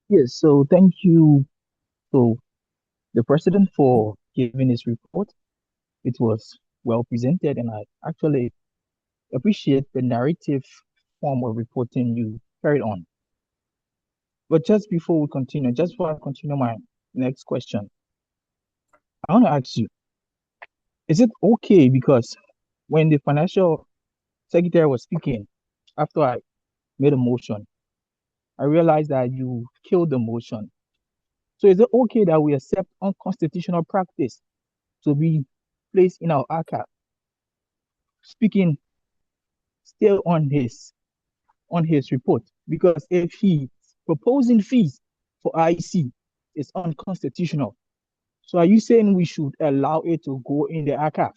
Yes, so thank you to the president for giving his report. It was well presented, and I actually appreciate the narrative form of reporting you carried on. But just before I continue my next question, I want to ask you, is it okay? Because when the financial secretary was speaking, after I made a motion, I realized that you killed the motion. So is it okay that we accept unconstitutional practice to be placed in our archive? Speaking still on his report, because if he proposing fees for IC is unconstitutional, so are you saying we should allow it to go in the archive?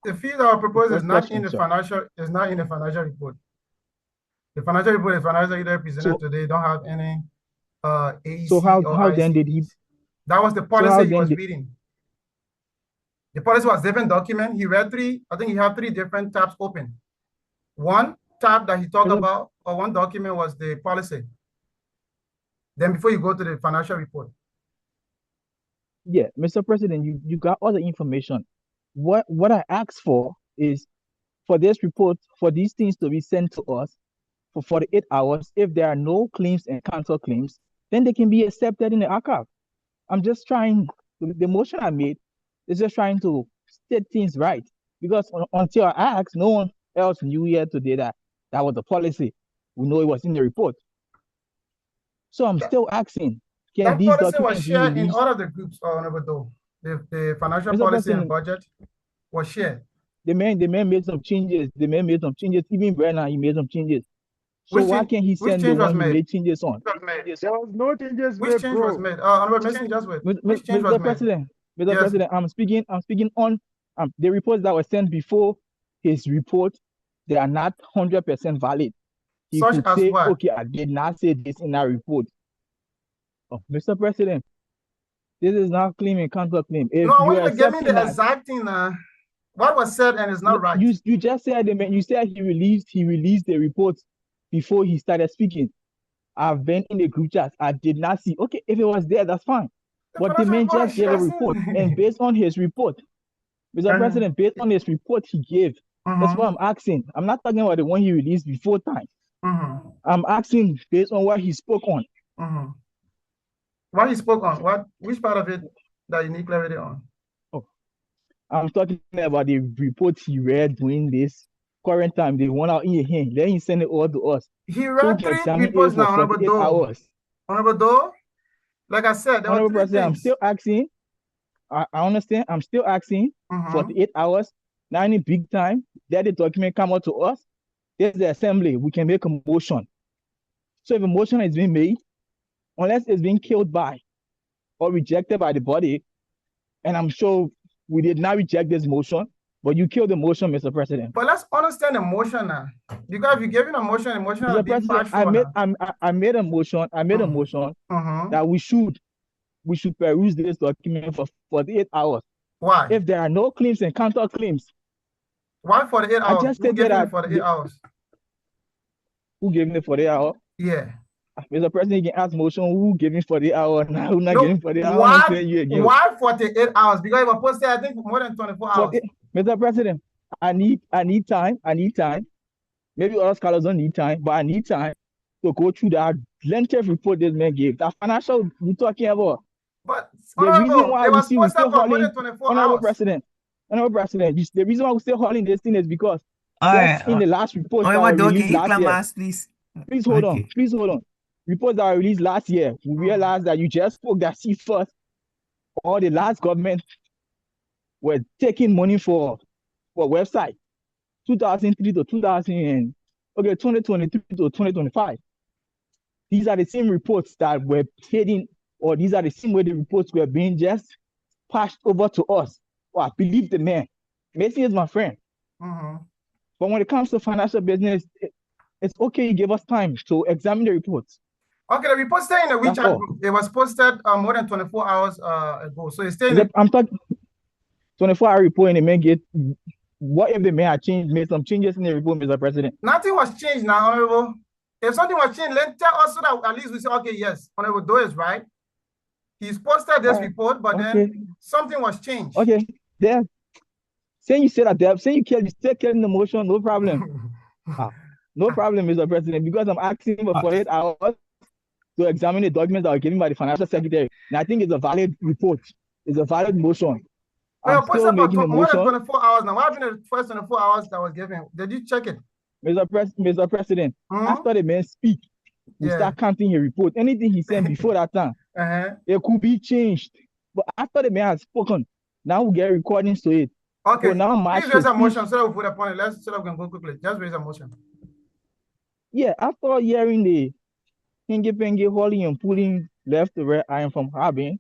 The fee that are proposed is First not in question, the sir. financial report. The financial report is financial either presented today, don't have any AEC So how or then IC did he? fees. That was the So policy how he then was did? reading. The policy was different document. He read three. I think he had three different tabs open. One tab that he talked about, or one document, was the policy. Then before you go to the financial report. Yeah, Mr. President, you got all the information. What I asked for is for this report, for these things to be sent to us for 48 hours. If there are no claims and counter claims, then they can be accepted in the archive. I'm just trying, the motion I made is just trying to state things right. Because until I asked, no one else knew yet today that was the policy. We know it was in the report. So I'm still asking, can That these policy was documents be shared in released? all of the groups, Honorable. The financial Mr. policy and President, budget was shared. the man made some changes. The man made some changes. Even right now, he made some changes. So why can't he Which send the change was one he made? made changes on? There was no changes Which made, change was bro. made? Honorable Mason, just wait. Which change was Mr. made? President, Mr. Yes. President, I'm speaking on the reports that were sent before his report. They are not 100% valid. He Such could as say, what? okay, I did not say this in that report. Oh, Mr. President, this is not claim and counter claim. If No, I you want are you to give me accepting the that, exact thing. What was said and is not right. you just said you said he released the report before he started speaking. I've been in the group chat. I did not see. Okay, if it was there, that's fine. But the man just gave a report, and based on his report, Mr. President, based on his report he gave, that's what I'm asking. I'm not talking about the one he released before time. I'm asking based on what he spoke on. What he spoke on? Which part of it that you need clarity on? Oh, I'm talking about the report he read during this current time. They want out in your hand. Then he send it all to us. He read so three reports now, Honorable Doe. Hours. Honorable Doe, like I said, there were three things. I'm still asking. I understand. I'm still asking 48 hours. Now, any big time that the document come out to us, there's the assembly. We can make a motion. So if a motion is being made, unless it's being killed by or rejected by the body, and I'm sure we did not reject this motion, but you killed the motion, Mr. President. But let's understand the motion now. Because if you're giving a motion has been passed for I made a motion. I made a motion that we should peruse this document for 48 hours. Why? If there are no claims and counter claims. Why 48 hours? I just Who gave that me 48 hours? Who gave me 48 hours? Yeah. Mr. President, you can ask motion who gave me 48 hours now. Who not giving 48 hours? Why 48 hours? Because it was posted, I think, more than 24 hours. Mr. President, I need time. Maybe other scholars don't need time, but I need time to go through that lengthy report this man gave. That financial we're talking about. But The reason Honorable, why it was we posted still for more holding, than 24 honorable hours. president, the reason why we're still holding this thing is because All just right. in the last reports that Honorable were Doe, can released you last clap year, us, please? Okay. please hold on. Reports that were released last year, we realized that you just spoke that see first, all the last government were taking money for website, 2003 to 2000, okay, 2023 to 2025. These are the same reports that were heading, or these are the same way the reports were being just passed over to us. Oh, I believe the man. Messi is my friend. But when it comes to financial business, it's okay. You give us time to examine the reports. Okay, the report staying in the That's WeChat all. group. It was posted more than 24 hours ago. So it's staying. I'm talking 24-hour report in the main gate. What if the man had made some changes in the report, Mr. President? Nothing was changed now, Honorable. If something was changed, let tell us so that at least we say, okay, yes, Honorable Doe is right. He's posted this report, but then something was changed. Okay, there. Saying you said that, saying you still killing the motion, no problem. No problem, Mr. President, because I'm asking for 48 hours to examine the documents that were given by the financial secretary. And I think it's a valid report. It's a valid motion. Well, I'm still making a more than motion. 24 hours now. What happened in the first 24 hours that was given? Did you check it? Mr. President, after the man speak, we start counting his report. Anything he said before that time, it could be changed. But after the man has spoken, now we get recordings to it. Okay, so now please raise a motion so that we put upon it. Let's so that we can go quickly. Just raise a motion. Yeah, after hearing the hingy pingy hauling and pulling left to right, I am from Harbin,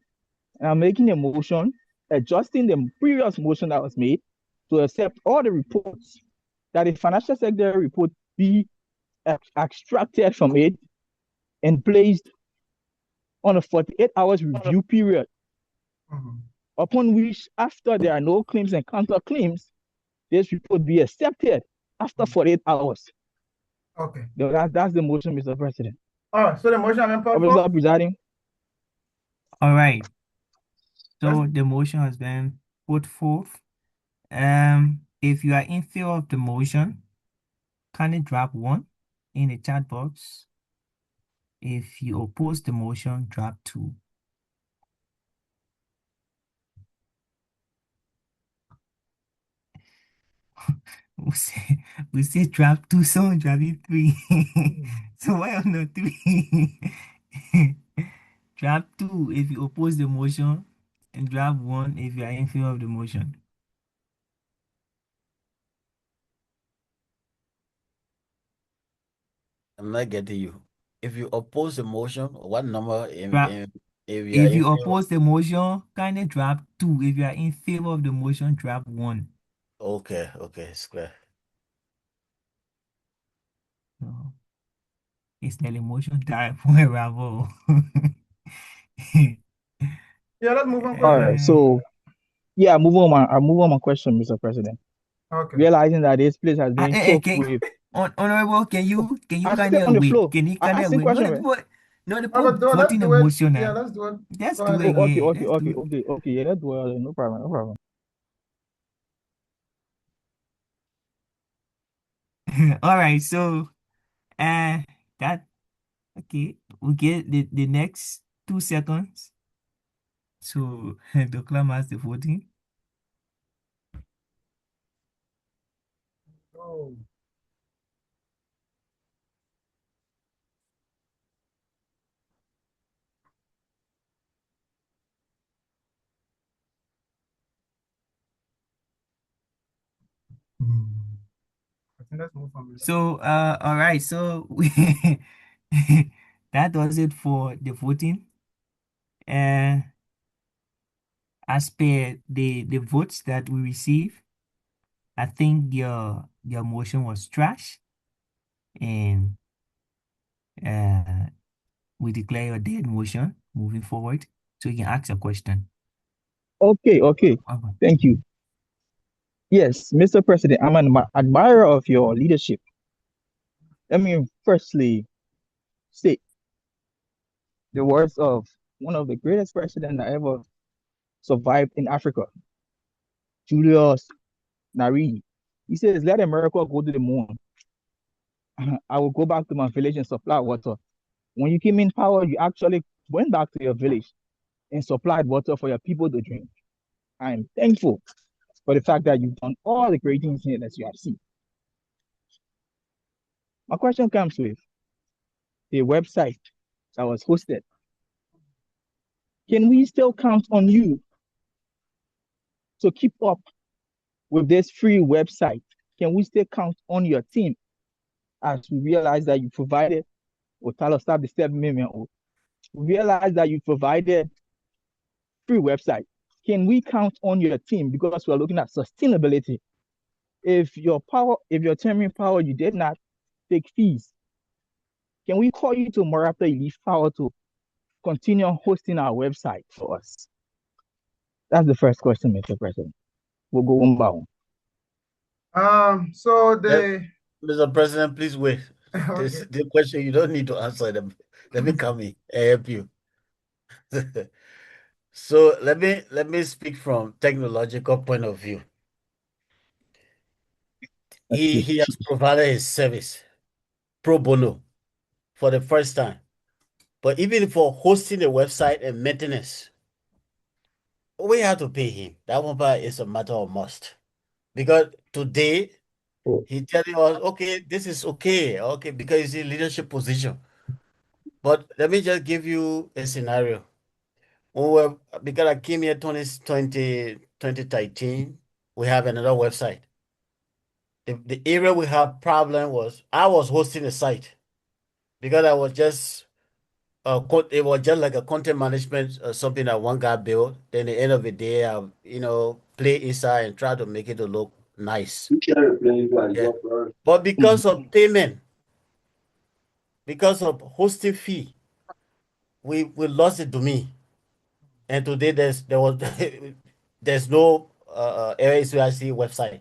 and I'm making a motion adjusting the previous motion that was made to accept all the reports that the financial secretary report be extracted from it and placed on a 48 hours review period, upon which, after there are no claims and counterclaims, this report be accepted after 48 hours. Okay. That's the motion, Mr. President. All right, so the motion has been put Officer presiding. All right. So the motion has been put forth. If you are in favor of the motion, kindly drop 1 in the chat box. If you oppose the motion, drop 2. we say drop 2, so dropping 3. So why not 3? Drop 2 if you oppose the motion, and drop 1 if you are in favor of the motion. I'm not getting you. If you oppose the motion, what number If you oppose the motion, kindly drop 2. If you are in favor of the motion, drop 1. Okay, it's clear. So, it's the motion time for a bravo. Yeah, let's move on. All right, so yeah, I move on my question, Mr. President. Okay. Realizing that this place has been choked with. Honorable, can you I'm kindly still on the wait? floor. Can you I kindly asking wait? question, right? No, the Let's voting do the it. motion Yeah, now. let's do it. Let's Go do ahead. it. Okay. Yeah, let's do it. No problem. All right, so that okay. We get the next 2 seconds. So the clock has the voting. Oh. I think let's move on. So all right, so that was it for the voting. And as per the votes that we received, I think your motion was trash, and we declare your dead motion moving forward. So you can ask a question. Okay. Thank you. Yes, Mr. President, I'm an admirer of your leadership. Let me firstly state the words of one of the greatest presidents that ever survived in Africa, Julius Nyerere. He says, "Let America go to the moon. I will go back to my village and supply water." When you came in power, you actually went back to your village and supplied water for your people to drink. I am thankful for the fact that you've done all the great things here that you have seen. My question comes with the website that was hosted. Can we still count on you to keep up with this free website? Can we still count on your team as we realize that you provided, or tell us stop the step movement, or realize that you provided free website? Can we count on your team because we're looking at sustainability? If your teaming power, you did not take fees, can we call you tomorrow after you leave power to continue hosting our website for us? That's the first question, Mr. President. We'll go one by one. So the Mr. President, please wait. okay. The question you don't need to answer them. Let me come in and help you. So let me speak from technological point of view. He has provided his service pro bono for the first time. But even for hosting a website and maintenance, we have to pay him. That one part is a matter of must. Because today he telling us, okay, this is okay, because he's in leadership position. But let me just give you a scenario. Because I came here 2013, we have another website. The area we have problem was I was hosting a site because I was just it was just like a content management something that one guy built. Then at the end of the day, I play inside and try to make it to look nice. Yeah. But because of payment, because of hosting fee, we lost the domain. And today there's no LSUIC website,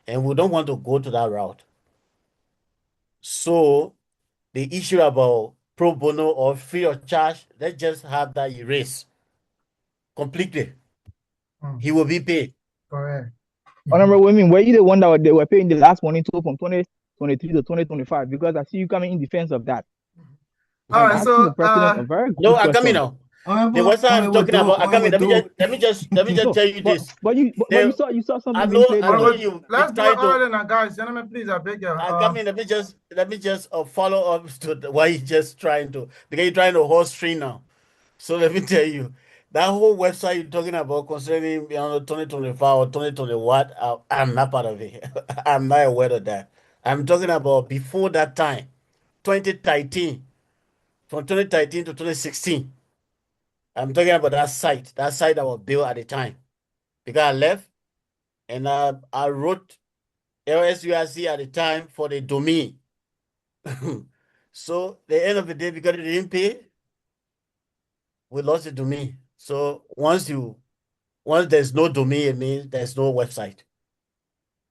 and we don't want to go to that route. So the issue about pro bono or free of charge, let's just have that erased completely. He will be paid. Correct. Honorable women, were you the one that they were paying the last money to from 2023 to 2025? Because I see you coming in defense of that. All right, asking the president a very good I'm coming question. now. The website I'm talking about, I'm coming. Let me just No, tell you this. But you saw I something being know played I there. know you Let's do it trying to. order now, guys. Gentlemen, please, I beg you. I come in. Let me just follow up to why you just trying to, because you're trying to horse string now. So let me tell you, that whole website you're talking about concerning 2025 or 2020 what, I'm not part of it. I'm not aware of that. I'm talking about before that time, 2013, from 2013 to 2016. I'm talking about that site that was built at the time. Because I left and I wrote LSUIC at the time for the domain. So the end of the day, because they didn't pay, we lost the domain. So once there's no domain, it means there's no website.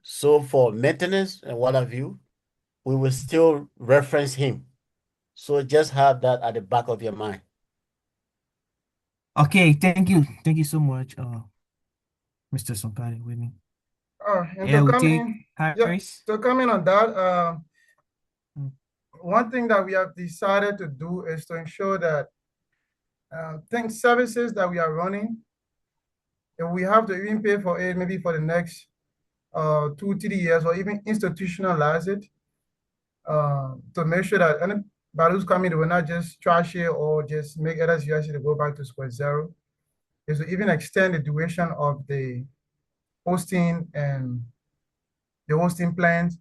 So for maintenance and what have you, we will still reference him. So just have that at the back of your mind. Okay, thank you. Thank you so much, Mr. Sonkari with me. And Yeah, to we come take in, Harris. to come in on that, one thing that we have decided to do is to ensure that things services that we are running, if we have to even pay for it, maybe for the next 2-3 years, or even institutionalize it, to make sure that anybody who's coming, they will not just trash it or just make others to go back to square zero, is to even extend the duration of the hosting and the hosting plans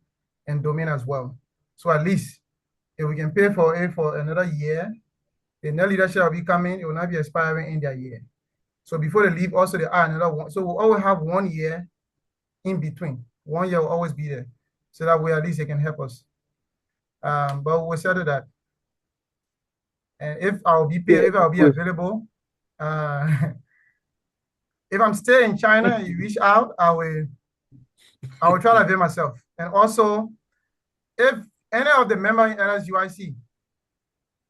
and domain as well. So at least if we can pay for it for another year, the new leadership will be coming, it will not be expiring in their year. So before they leave, also they add another one. So we'll always have 1 year in between. 1 year will always be there. So that way at least they can help us. But we'll settle that. And if I'll be paid, if I'll be available, if I'm still in China and you reach out, I will try to avail myself. And also, if any of the members in LSUIC,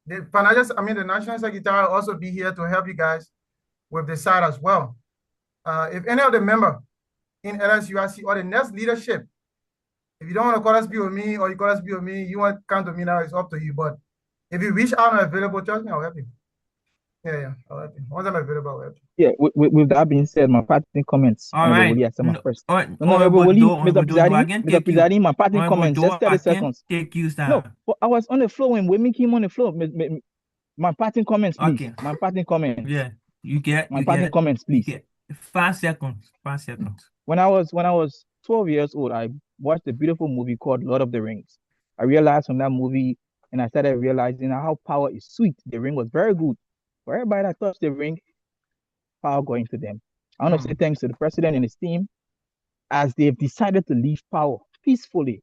the national secretary will also be here to help you guys with the site as well. If any of the member in LSUIC or the next leadership, if you don't want to call us be with me or you call us be with me, you want to come to me now, it's up to you. But if you reach out and available, trust me, I'll help you. Yeah. Once I'm available, I'll let you. Yeah, with that being said, my parting comments, All Honorable right. Woli, I said my first. No, no, Honorable Honorable Woli, Doe, Mr. Honorable Doe, do I Presiding, can Mr. take you? Presiding, my parting Honorable comments, just Doe, I 30 can seconds. take you, No, sir. I was on the floor when Wemi came on the floor. My parting comments, please. Okay. My parting comments. Yeah. My parting comments, You please. get 5 seconds. 5 seconds. When I was 12 years old, I watched a beautiful movie called Lord of the Rings. I realized from that movie, and I started realizing how power is sweet. The ring was very good. For everybody that touched the ring, power going to them. I want to say thanks to the president and his team as they've decided to leave power peacefully.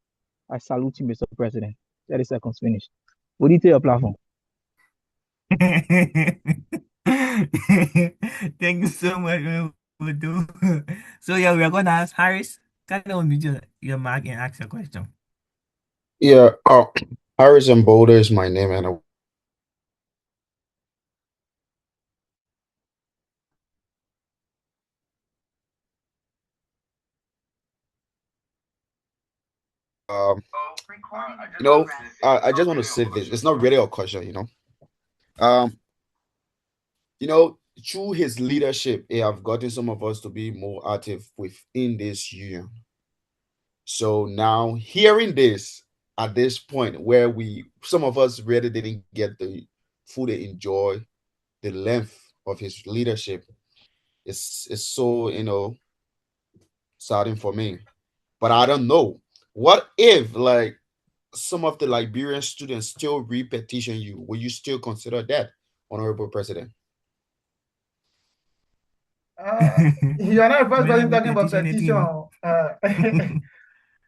I salute you, Mr. President. 30 seconds finished. What do you tell your platform? Thank you so much, Honorable Doe. So yeah, we are gonna ask Harris. Can you unmute your mic and ask your question? Yeah, Harrison Boulder is my name, and um, you know, I just want to say this. It's not really a question. Um, through his leadership, he have gotten some of us to be more active within this union. So now hearing this at this point where some of us really didn't get the fully enjoy the length of his leadership is so saddening for me. But I don't know. What if like some of the Liberian students still repetition you? Will you still consider that, Honorable President? You are not the first May person not be talking about petition anything, petition.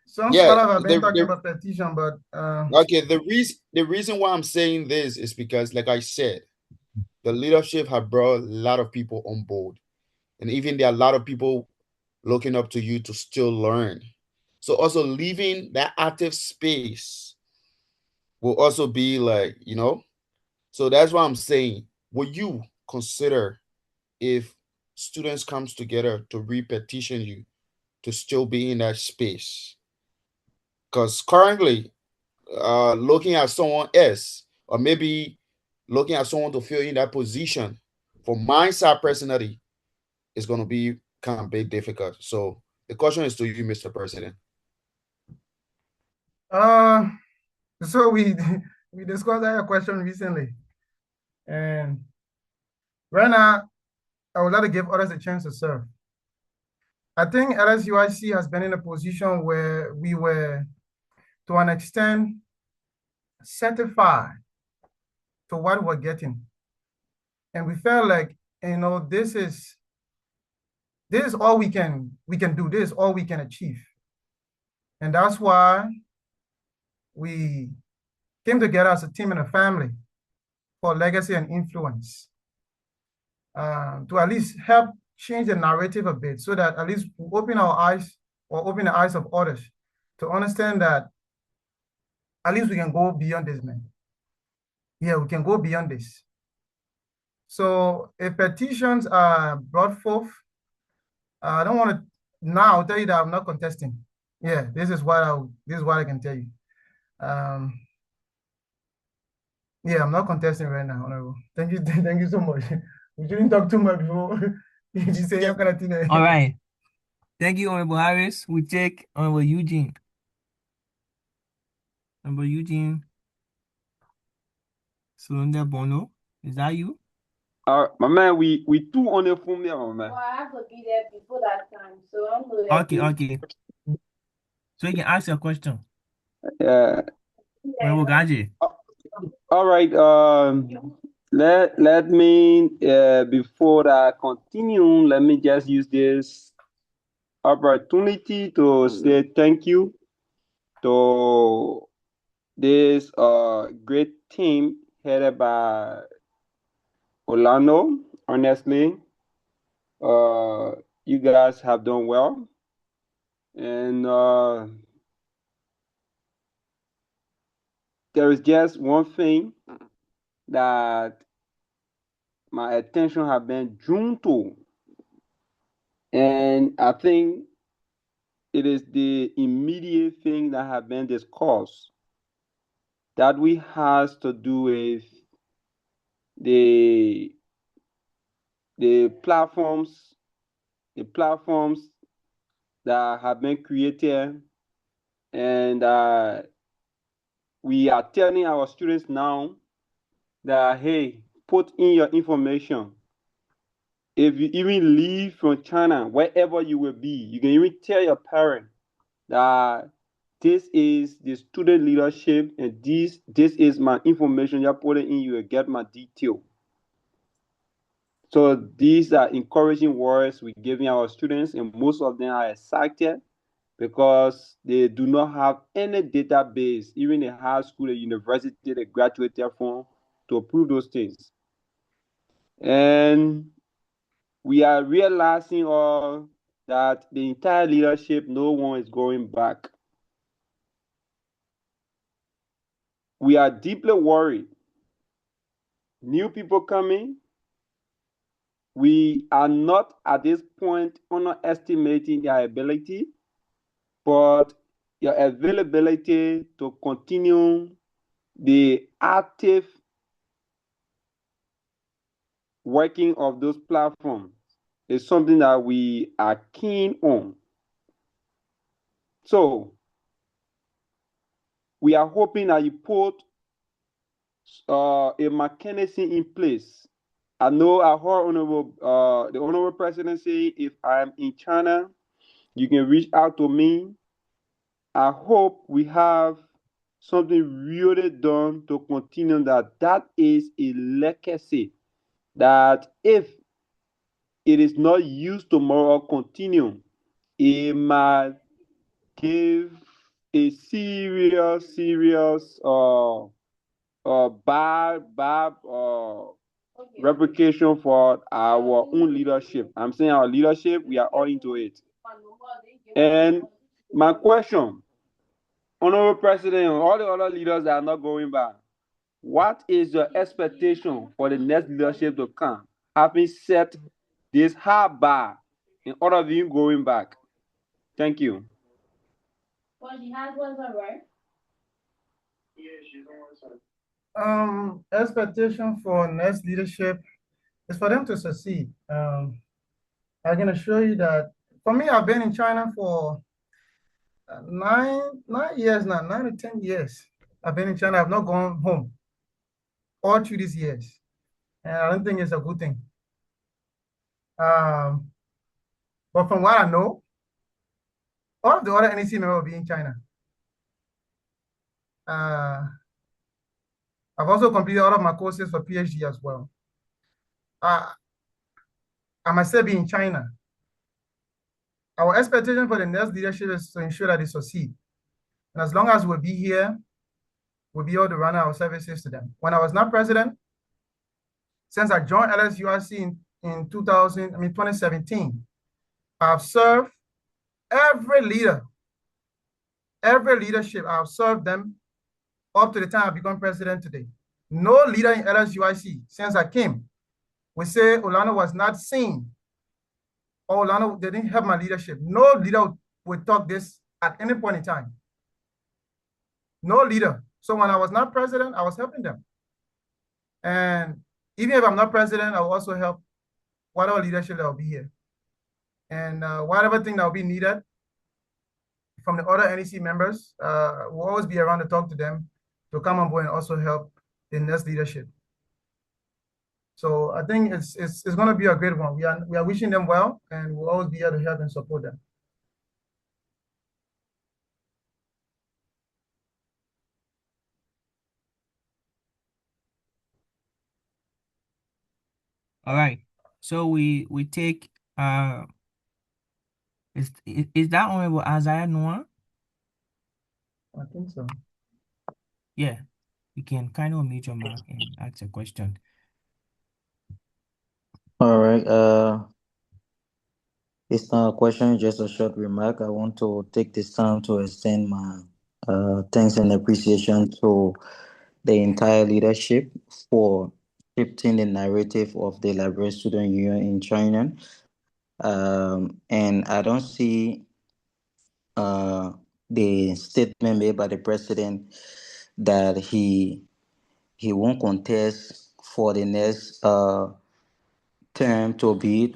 Some Yeah, scholars have been talking the about petition, but okay. The reason why I'm saying this is because, like I said, the leadership have brought a lot of people on board, and even there are a lot of people looking up to you to still learn. So also leaving that active space will also be like. So that's why I'm saying, will you consider if students comes together to repetition you to still be in that space? Because currently, looking at someone else, or maybe looking at someone to fill in that position, for my side personally, is going to be kind of big difficult. So the question is to you, Mr. President. uh, so we we discussed that question recently, and right now I would like to give others a chance to serve. I think LSUIC has been in a position where we were, to an extent, certified to what we're getting, and we felt like this is all we can do. This is all we can achieve, and that's why we came together as a team and a family for legacy and influence, to at least help change the narrative a bit so that at least we open our eyes or open the eyes of others to understand that at least we can go beyond this, man. Yeah, we can go beyond this. So if petitions are brought forth, I don't want to now tell you that I'm not contesting. Yeah, this is what I can tell you. Um, yeah, I'm not contesting right now, Honorable. Thank you, thank you so much. We shouldn't talk too much before you say you're gonna think All right. Thank you, Honorable Harris. We take Honorable Eugene. Honorable Eugene Cylinder Bono. Is that you? My man, we two on the phone there, my man. Well, I have to be there before that time, so I'm ready. Okay. So you can ask your question. Yeah. Honorable Gaji. All right. Let me before I continue, let me just use this opportunity to say thank you to this great team headed by Orlando. Honestly, you guys have done well, and there is just one thing that my attention have been drawn to, and I think it is the immediate thing that have been discussed that we has to do with the the platforms that have been created, and we are telling our students now that, hey, put in your information. If you even leave from China, wherever you will be, you can even tell your parent that this is the student leadership and this is my information. You put it in, you will get my detail. So these are encouraging words we're giving our students, and most of them are excited because they do not have any database, even in high school, a university they graduated from, to prove those things. And we are realizing all that the entire leadership, no one is going back. We are deeply worried. New people coming. We are not at this point underestimating their ability, but your availability to continue the active working of those platforms is something that we are keen on. So we are hoping that you put a mechanism in place. I know I heard the honorable president say, if I'm in China, you can reach out to me. I hope we have something really done to continue that. That is a legacy that if it is not used tomorrow or continue, it might give a serious bad replication for our own leadership. I'm saying our leadership, we are all into it. And my question, Honorable President, and all the other leaders that are not going back, what is your expectation for the next leadership to come, having set this high bar in order of you going back? Thank you. Expectation for next leadership is for them to succeed. I can assure you that for me, I've been in China for 9 years now, 9 to 10 years. I've been in China. I've not gone home all through these years, and I don't think it's a good thing. But from what I know, all of the other NEC members will be in China. I've also completed all of my courses for PhD as well. I must say, be in China. Our expectation for the next leadership is to ensure that they succeed. And as long as we'll be here, we'll be able to run our services to them. When I was not president, since I joined LSUIC in 2017, I've served every leadership, I've served them up to the time I become president today. No leader in LSUIC since I came would say Orlando was not seen or Orlando didn't have my leadership. No leader would talk this at any point in time. No leader. So when I was not president, I was helping them. And even if I'm not president, I will also help whatever leadership that will be here. And whatever thing that will be needed from the other NEC members, we'll always be around to talk to them to come on board and also help the next leadership. So I think it's going to be a great one. We are wishing them well, and we'll always be here to help and support them. All right. So we take is that Honorable Isaiah Noah? I think so. Yeah. You can kind of unmute your mic and ask a question. All right. It's not a question, just a short remark. I want to take this time to extend my thanks and appreciation to the entire leadership for shifting the narrative of the Liberal Student Union in China. And I don't see the statement made by the president that he won't contest for the next term to be,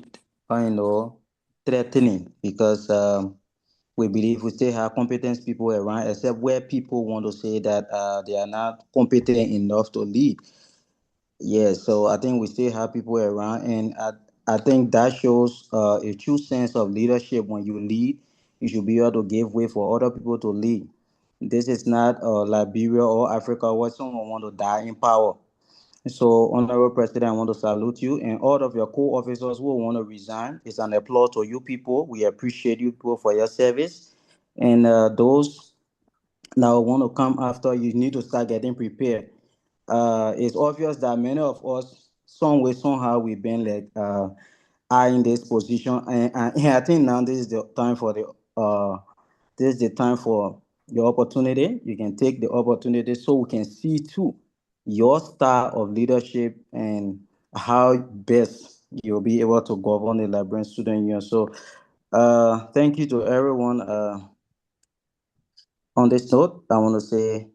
threatening because we believe we still have competent people around, except where people want to say that they are not competent enough to lead. Yeah, so I think we still have people around, and I think that shows a true sense of leadership. When you lead, you should be able to give way for other people to lead. This is not Liberia or Africa where someone want to die in power. So, Honorable President, I want to salute you and all of your co-officers who want to resign. It's an applause to you people. We appreciate you people for your service. And those now want to come after, you need to start getting prepared. It's obvious that many of us, some way, somehow, we've been like are in this position, and I think now this is the time for your opportunity. You can take the opportunity so we can see too your style of leadership and how best you'll be able to govern the Liberian Student Union. So, thank you to everyone. On this note, I want to say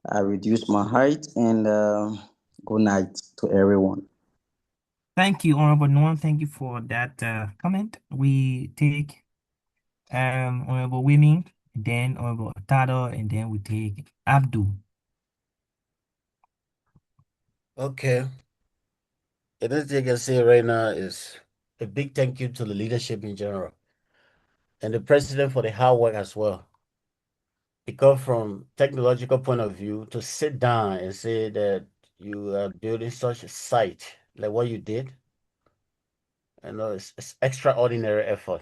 I reduce my height and good night to everyone. Thank you, Honorable Norm. Thank you for that comment. We take Honorable Winning, then Honorable Tado, and then we take Abdul. Okay. And this thing I can say right now is a big thank you to the leadership in general and the president for the hard work as well. Because from technological point of view, to sit down and say that you are building such a site like what you did, I know it's extraordinary effort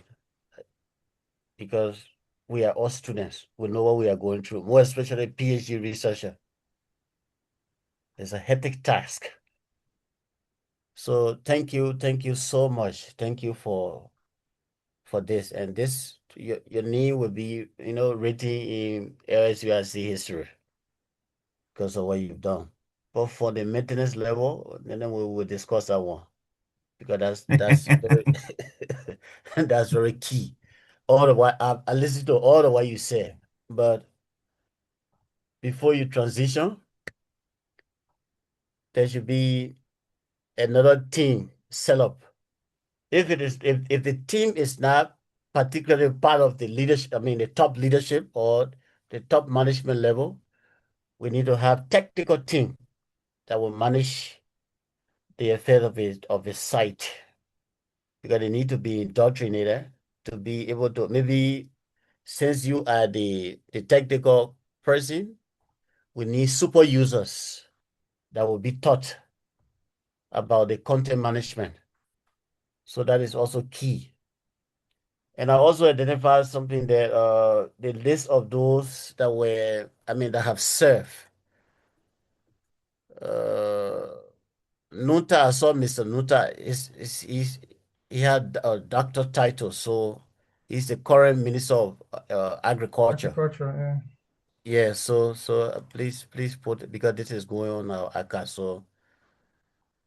because we are all students. We know what we are going through, more especially PhD researcher. It's a hectic task. So thank you so much. Thank you for this. And this your name will be, written in LSUIC history because of what you've done. But for the maintenance level, then we will discuss that one because that's very that's very key. All the while I listened to all the what you said, but before you transition, there should be another team set up. If the team is not particularly part of the leadership, I mean the top leadership or the top management level, we need to have technical team that will manage the affairs of the site because they need to be indoctrinated to be able to maybe since you are the technical person, we need super users that will be taught about the content management. So that is also key. And I also identified something that the list of those that were, that have served. Nunta, I saw Mr. Nunta, he had a doctor title, so he's the current Minister of Agriculture. Agriculture, yeah. Yeah, so please put, because this is going on now, ACA, so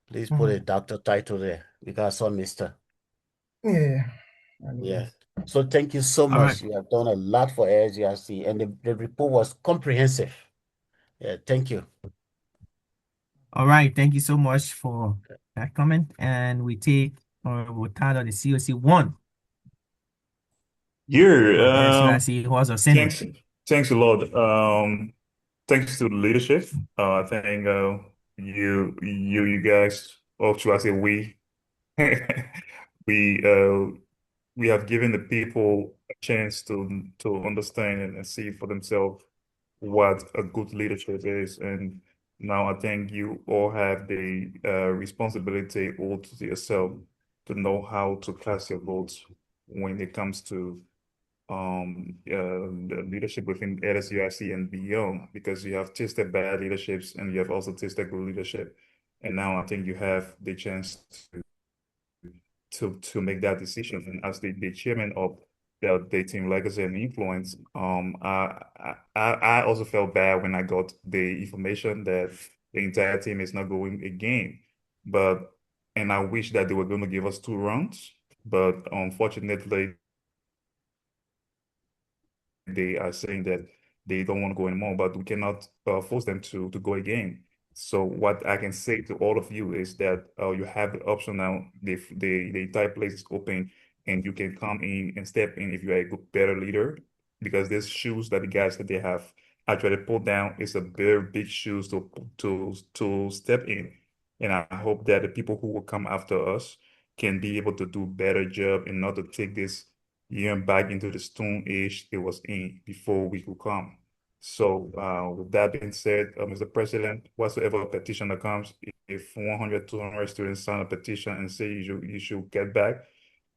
please put a doctor title there because I saw Mr. Yeah. Yeah. So thank you so All right. much. You have done a lot for ASGRC, and the report was comprehensive. Yeah, thank you. All right. Thank you so much for that comment. And we take Honorable Tado, the COC1. Yeah, LSUIC was a Senate. thanks a lot. Thanks to the leadership. I think you guys, or should I say we, we we have given the people a chance to understand and see for themselves what a good leadership is. And now I think you all have the responsibility all to yourself to know how to cast your votes when it comes to the leadership within LSUIC and beyond, because you have tasted bad leaderships and you have also tasted good leadership. And now I think you have the chance to make that decision. And as the chairman of the team Legacy and Influence, I also felt bad when I got the information that the entire team is not going again. But and I wish that they were going to give us 2 rounds, but unfortunately they are saying that they don't want to go anymore, but we cannot force them to go again. So what I can say to all of you is that you have the option now. The entire place is open, and you can come in and step in if you are a good, better leader. Because these shoes that the guys that they have actually pulled down is a very big shoes to step in. And I hope that the people who will come after us can be able to do better job and not to take this year back into the stone age it was in before we could come. So, with that being said, Mr. President, whatsoever petition that comes, if 100, 200 students sign a petition and say you should get back,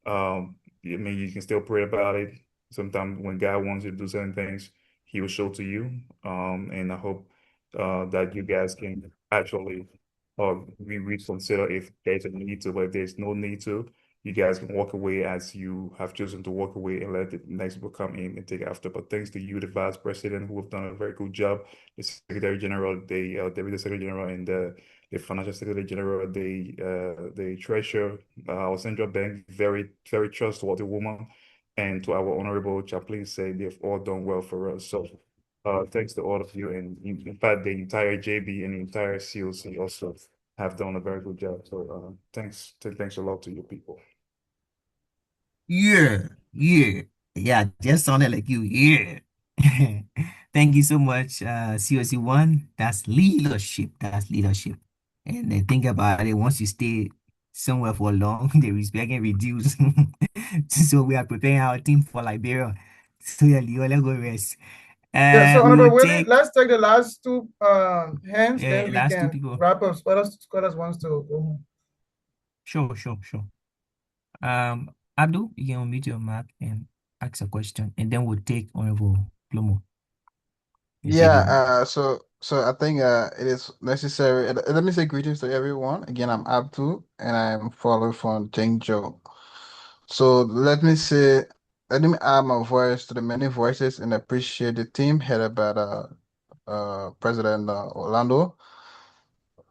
I mean, you can still pray about it. Sometimes when God wants you to do certain things, He will show to you. And I hope that you guys can actually reconsider if there's a need to, but if there's no need to, you guys can walk away as you have chosen to walk away and let the next people come in and take after. But thanks to you, the Vice President, who have done a very good job, the Secretary General, the Deputy Secretary General, and the Financial Secretary General, the Treasurer, our central bank, very, very trustworthy woman, and to our Honorable Chaplain, say they've all done well for us. So thanks to all of you, and in fact, the entire JB and the entire COC also have done a very good job. So thanks a lot to you people. Yeah, yeah, yeah. Just sounded like you. Yeah. Thank you so much, COC1. That's leadership. That's leadership. And then think about it. Once you stay somewhere for long, the respect can reduce. So we are preparing our team for Liberia. So yeah, Leo, let's go rest. Yeah, so We will Honorable Willie, take let's take the last two hands, then we last two can people. wrap up. Scholars wants to go home. Sure, sure, sure. Abdul, you can unmute your mic and ask a question, and then we'll take Honorable Plomo. Yeah, so I think it is necessary. Let me say greetings to everyone. Again, I'm Abdul and I'm following from Jingjo. So let me add my voice to the many voices and appreciate the team headed by President Orlando.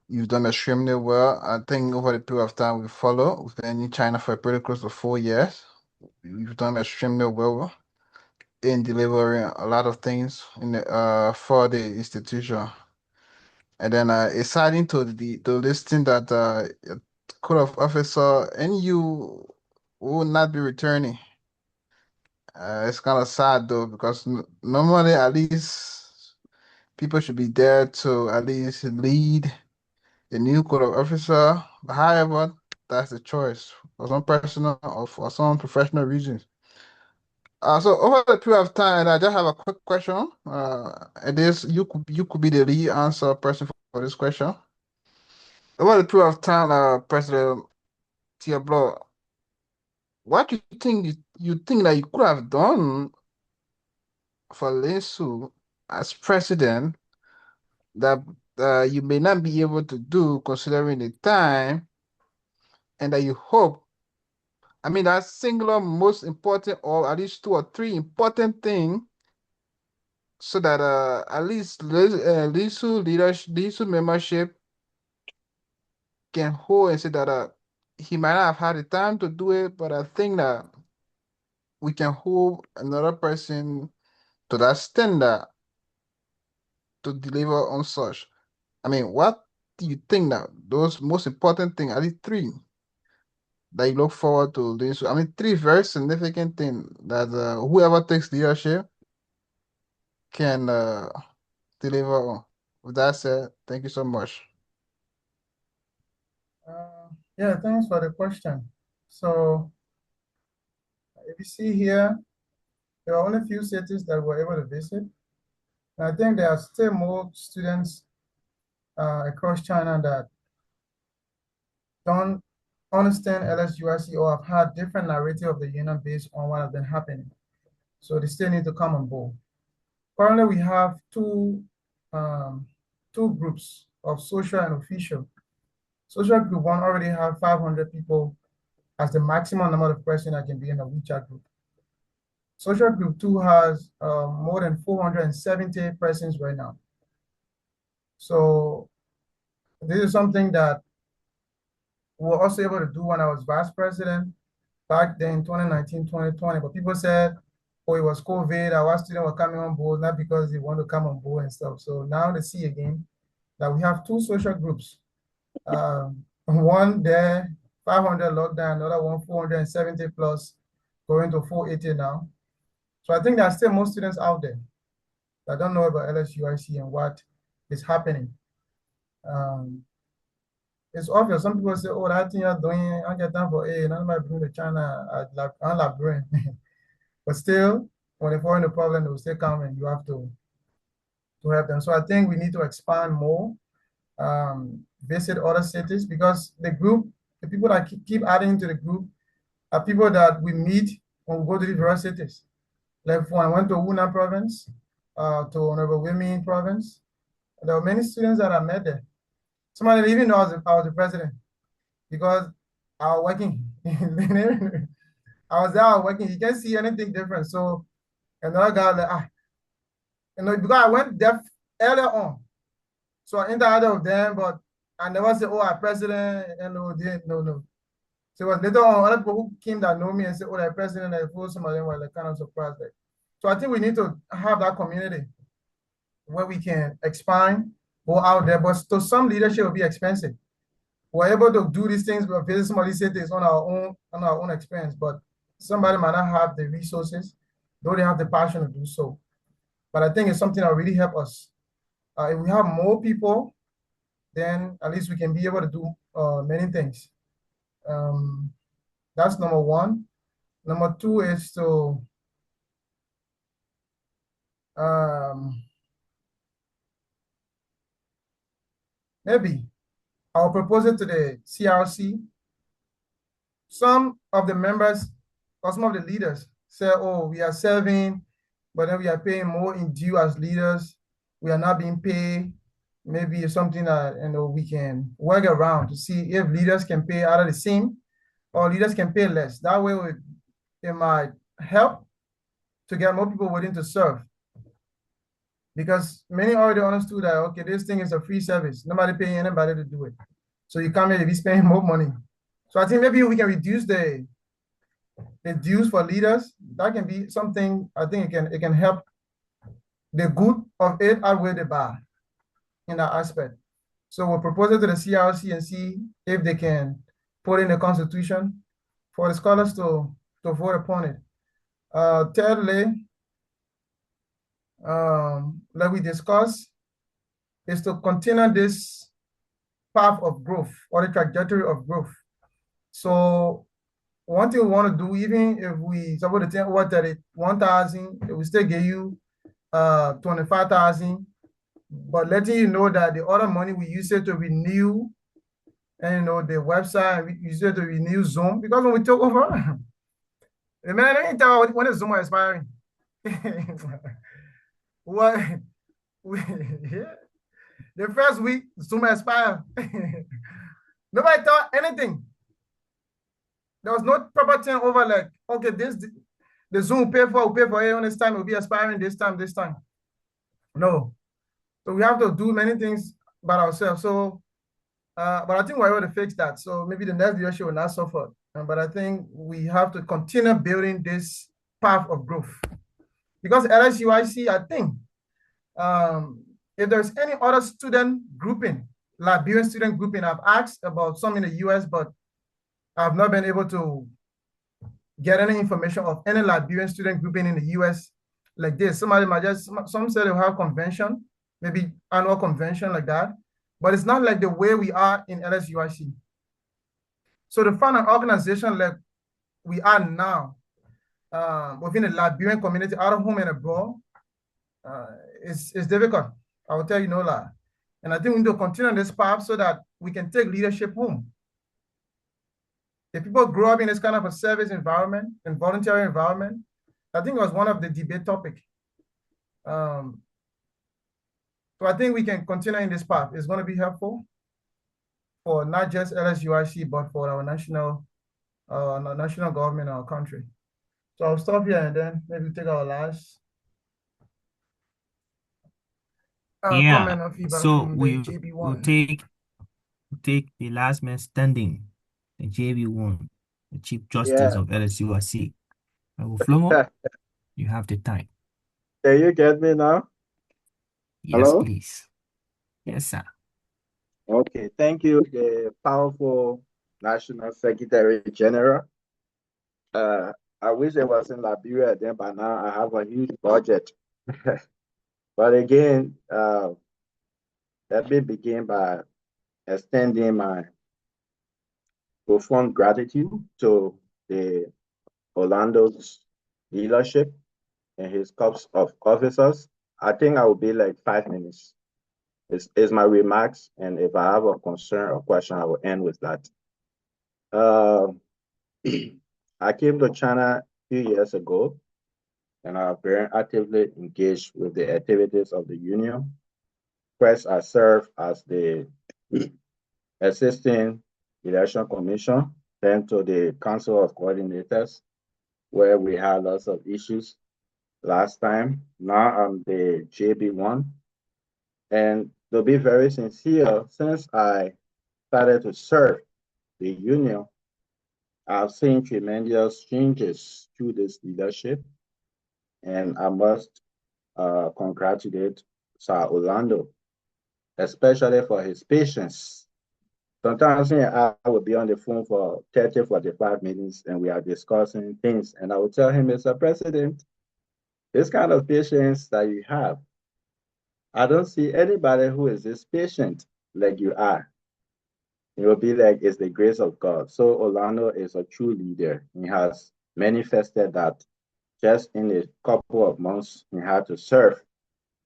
You've done extremely well. I think over the period of time we follow, we've been in China for pretty close to 4 years. You've done extremely well in delivering a lot of things for the institution. And then it's adding to the listing that code of officer and you will not be returning. It's kind of sad though because normally at least people should be there to at least lead the new code of officer. However, that's the choice for some personal or for some professional reasons. So over the period of time, I just have a quick question. It is you could be the lead answer person for this question. Over the period of time, President Tiablo, what you think that you could have done for Lesu as president that you may not be able to do considering the time, and that you hope, I mean, that singular most important, or at least two or three important thing, so that at least Lesu leadership, Lesu membership can hold and say that he might not have had the time to do it, but I think that we can hold another person to that standard to deliver on such. I mean, what do you think that those most important things, at least three, that you look forward to doing? So, I mean, three very significant things that whoever takes leadership can deliver on. With that said, thank you so much. Yeah, thanks for the question. So if you see here, there are only a few cities that we're able to visit. And I think there are still more students across China that don't understand LSUIC or have had different narrative of the union based on what has been happening. So they still need to come on board. Currently, we have two groups of social and official. Social group one already have 500 people as the maximum number of persons that can be in a WeChat group. Social group two has more than 470 persons right now. So this is something that we were also able to do when I was vice president back then in 2019, 2020. But people said, oh, it was COVID, our students were coming on board, not because they want to come on board and stuff. So now they see again, that we have two social groups. One there, 500 lockdown, another one 470 plus, going to 480 now. So I think there are still more students out there that don't know about LSUIC and what is happening. It's obvious. Some people say, oh, that thing you're doing, I get time for A, none of my bring to China, I'm like brain. But still, when they fall in the problem, they will still come and you have to help them. So I think we need to expand more, visit other cities, because the group, the people that keep adding to the group are people that we meet when we go to the various cities. Like when I went to Hunan province, to Honorable Women province, there were many students that I met there. Somebody didn't even know I was the president because I was working. I was there working. You can't see anything different. So another guy like, because I went there earlier on. So I interacted with them, but I never said, oh, I'm president, and no. So it was later on, other people who came that know me and said, oh, I'm president, and I thought some of them were like kind of surprised. Like. So I think we need to have that community where we can expand, go out there, but to some leadership will be expensive. We're able to do these things, but visit some of these cities on our own expense, but somebody might not have the resources, though they have the passion to do so. But I think it's something that will really help us. If we have more people, then at least we can be able to do many things. That's number one. Number two is to maybe I'll propose it to the CRC. Some of the members or some of the leaders say, oh, we are serving, but then we are paying more in due as leaders. We are not being paid. Maybe it's something that we can work around to see if leaders can pay out of the same or leaders can pay less. That way it might help to get more people willing to serve. Because many already understood that, okay, this thing is a free service. Nobody paying anybody to do it. So you come here, you be spending more money. So I think maybe we can reduce the dues for leaders. That can be something. I think it can help the good of it outweigh the bad in that aspect. So we'll propose it to the CRC and see if they can put in the constitution for the scholars to vote upon it. Thirdly, like we discussed, is to continue this path of growth or the trajectory of growth. So one thing we want to do, even if we suppose to take over 31,000, we still give you 25,000, but letting you know that the other money we use it to renew, and the website, we use it to renew Zoom, because when we took over, the man didn't tell when the Zoom was expiring. What? Yeah. The first week, Zoom expired. Nobody thought anything. There was no proper thing over like, okay, the Zoom will pay for it on this time, it will be expiring this time. No. So we have to do many things by ourselves. So, but I think we're able to fix that. So maybe the next leadership will not suffer. But I think we have to continue building this path of growth. Because LSUIC, I think, if there's any other student grouping, Liberian student grouping, I've asked about some in the US, but I've not been able to get any information of any Liberian student grouping in the US like this. Somebody might some say they'll have convention, maybe annual convention like that, but it's not like the way we are in LSUIC. So to find an organization like we are now within the Liberian community, out of home and abroad, it's difficult. I will tell you no lie. And I think we need to continue on this path so that we can take leadership home. If people grow up in this kind of a service environment and voluntary environment, I think it was one of the debate topic. So I think we can continue in this path. It's going to be helpful for not just LSUIC, but for our national government, our country. So I'll stop here and then maybe take our last comment or feedback So from the we'll JB1. take the last man standing, the JB1, the Chief Justice of LSUIC. Flomo, you have the time. Can you get me now? Yes, Hello? please. Yes, sir. Okay, thank you, the powerful National Secretary General. I wish I was in Liberia then, but now I have a huge budget. But again, let me begin by extending my profound gratitude to the Orlando's leadership and his corps of officers. I think I will be like 5 minutes. Is my remarks, and if I have a concern or question, I will end with that. Uh, I came to China a few years ago, and I have very actively engaged with the activities of the union. First, I served as the assistant election commission, then to the council of coordinators, where we had lots of issues last time. Now I'm the JB1. And to be very sincere, since I started to serve the union, I've seen tremendous changes through this leadership. And I must congratulate Sir Orlando, especially for his patience. Sometimes I would be on the phone for 30, 45 minutes and we are discussing things. And I would tell him, Mr. President, this kind of patience that you have, I don't see anybody who is this patient like you are. It will be like it's the grace of God. So Orlando is a true leader. He has manifested that just in a couple of months he had to serve.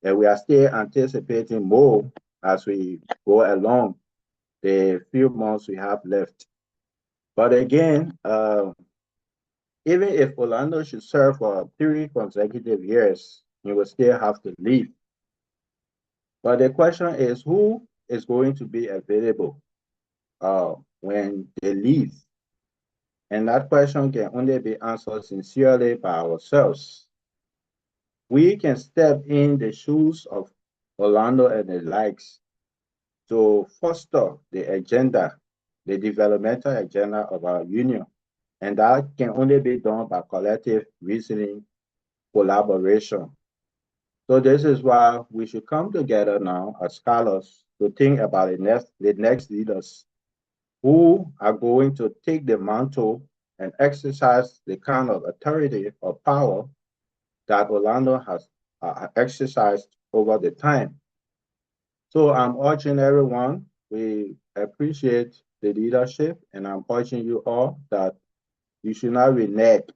And we are still anticipating more as we go along the few months we have left. But again, even if Orlando should serve for 3 consecutive years, he will still have to leave. But the question is, who is going to be available when they leave? And that question can only be answered sincerely by ourselves. We can step in the shoes of Orlando and the likes to foster the agenda, the developmental agenda of our union. And that can only be done by collective reasoning, collaboration. So this is why we should come together now as scholars to think about the next leaders who are going to take the mantle and exercise the kind of authority or power that Orlando has exercised over the time. So I'm urging everyone, we appreciate the leadership, and I'm urging you all that you should not renege.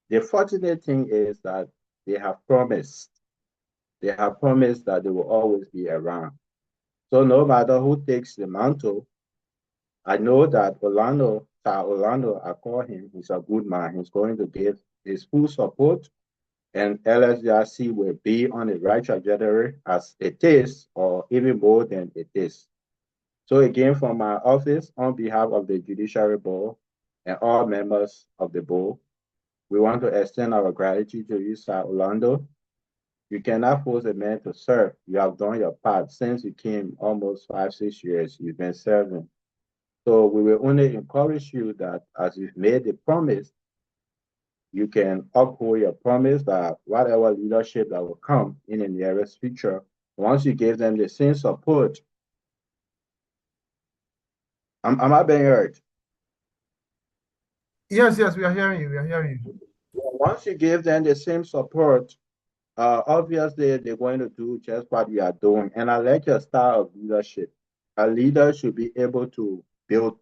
The fortunate thing is that they have promised. They have promised that they will always be around. So no matter who takes the mantle, I know that Sir Orlando, I call him, he's a good man. He's going to give his full support, and LSUIC will be on the right trajectory as it is, or even more than it is. So again, from my office, on behalf of the Judiciary Board and all members of the board, we want to extend our gratitude to you, Sir Orlando. You cannot force a man to serve. You have done your part since you came almost 5, 6 years. You've been serving. So we will only encourage you that as you've made the promise, you can uphold your promise that whatever leadership that will come in the nearest future, once you give them the same support, am I being heard? Yes, yes, we are hearing you. We are hearing you. Once you give them the same support, obviously they're going to do just what you are doing. And I like your style of leadership. A leader should be able to build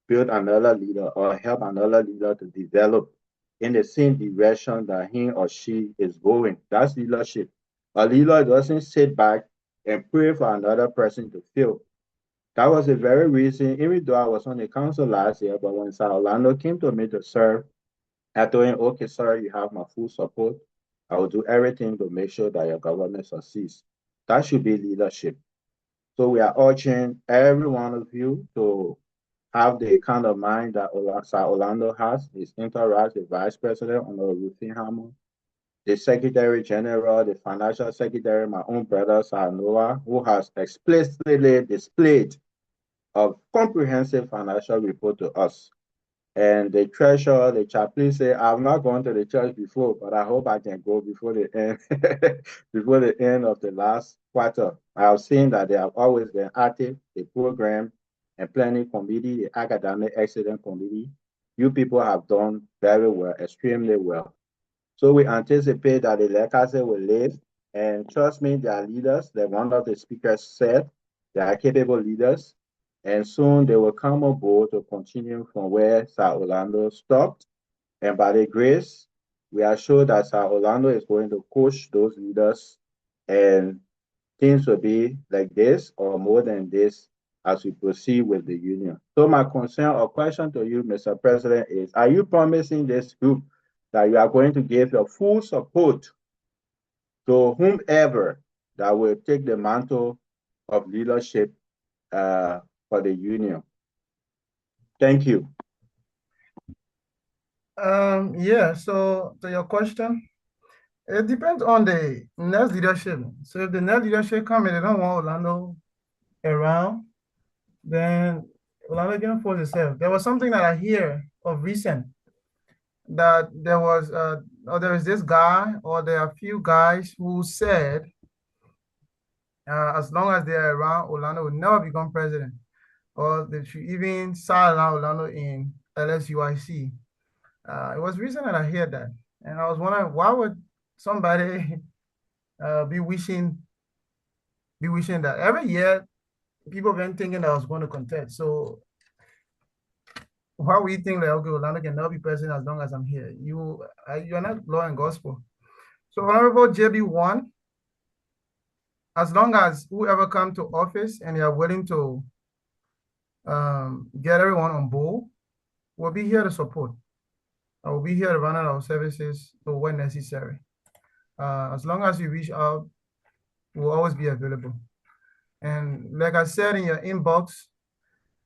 another leader or help another leader to develop in the same direction that he or she is going. That's leadership. A leader doesn't sit back and pray for another person to fail. That was the very reason, even though I was on the council last year, but when Sir Orlando came to me to serve, I told him, okay, sir, you have my full support. I will do everything to make sure that your government succeeds. That should be leadership. So we are urging every one of you to have the kind of mind that Sir Orlando has. His interact the Vice President, Honorable Ruthie Hammond, the Secretary General, the Financial Secretary, my own brother, Sir Noah, who has explicitly displayed a comprehensive financial report to us. And the treasurer, the chaplain say, I've not gone to the church before, but I hope I can go before the end before the end of the last quarter. I've seen that they have always been active, the program and planning committee, the academic excellence committee. You people have done very well, extremely well. So we anticipate that the legacy will live. And trust me, they are leaders. Like one of the speakers said, they are capable leaders. And soon they will come on board to continue from where Sir Orlando stopped. And by the grace, we are sure that Sir Orlando is going to coach those leaders, and things will be like this or more than this as we proceed with the union. So my concern or question to you, Mr. President, is are you promising this group that you are going to give your full support to whomever that will take the mantle of leadership for the union? Thank you. Yeah, so to your question, it depends on the next leadership. So if the next leadership come and they don't want Orlando around, then Orlando can force itself. There was something that I hear of recent that there was or there is this guy or there are a few guys who said as long as they're around, Orlando will never become president, or they should even sign around Orlando in LSUIC. It was recent that I heard that, and I was wondering why would somebody be wishing that every year people been thinking that I was going to contest. So why we think that okay, Orlando can never be president as long as I'm here? You're not law and gospel. So Honorable JB1, as long as whoever come to office and they are willing to get everyone on board, we'll be here to support. I will be here to run our services to when necessary. As long as you reach out, we'll always be available. And like I said in your inbox,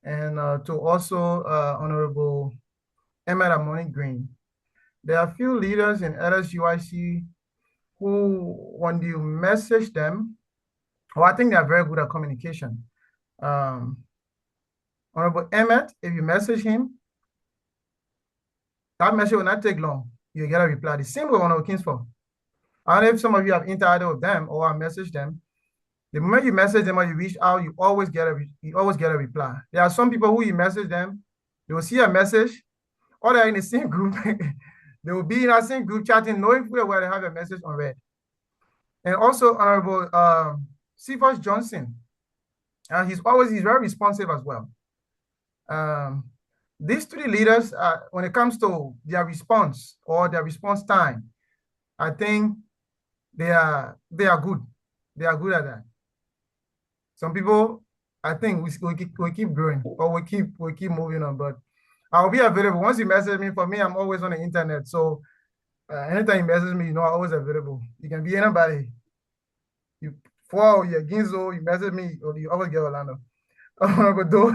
and to also Honorable Emmett Amoni Green, there are a few leaders in LSUIC who, when you message them, I think they are very good at communication. Honorable Emmett, if you message him, that message will not take long. You get a reply. The same way Honorable Kingsford. I don't know if some of you have interacted with them or have messaged them. The moment you message them or you reach out, you always get a reply. There are some people who you message them, they will see a message, or they're in the same group. They will be in that same group chatting, knowing where they have a message unread. And also Honorable Cephas Johnson, he's very responsive as well. These three leaders, when it comes to their response or their response time, I think they are good. They are good at that. Some people, I think we keep growing or we keep moving on. But I'll be available. Once you message me, for me, I'm always on the internet. So anytime you message me, I'm always available. You can be anybody. You for your Ginzo, you message me, or you always get Orlando. But though,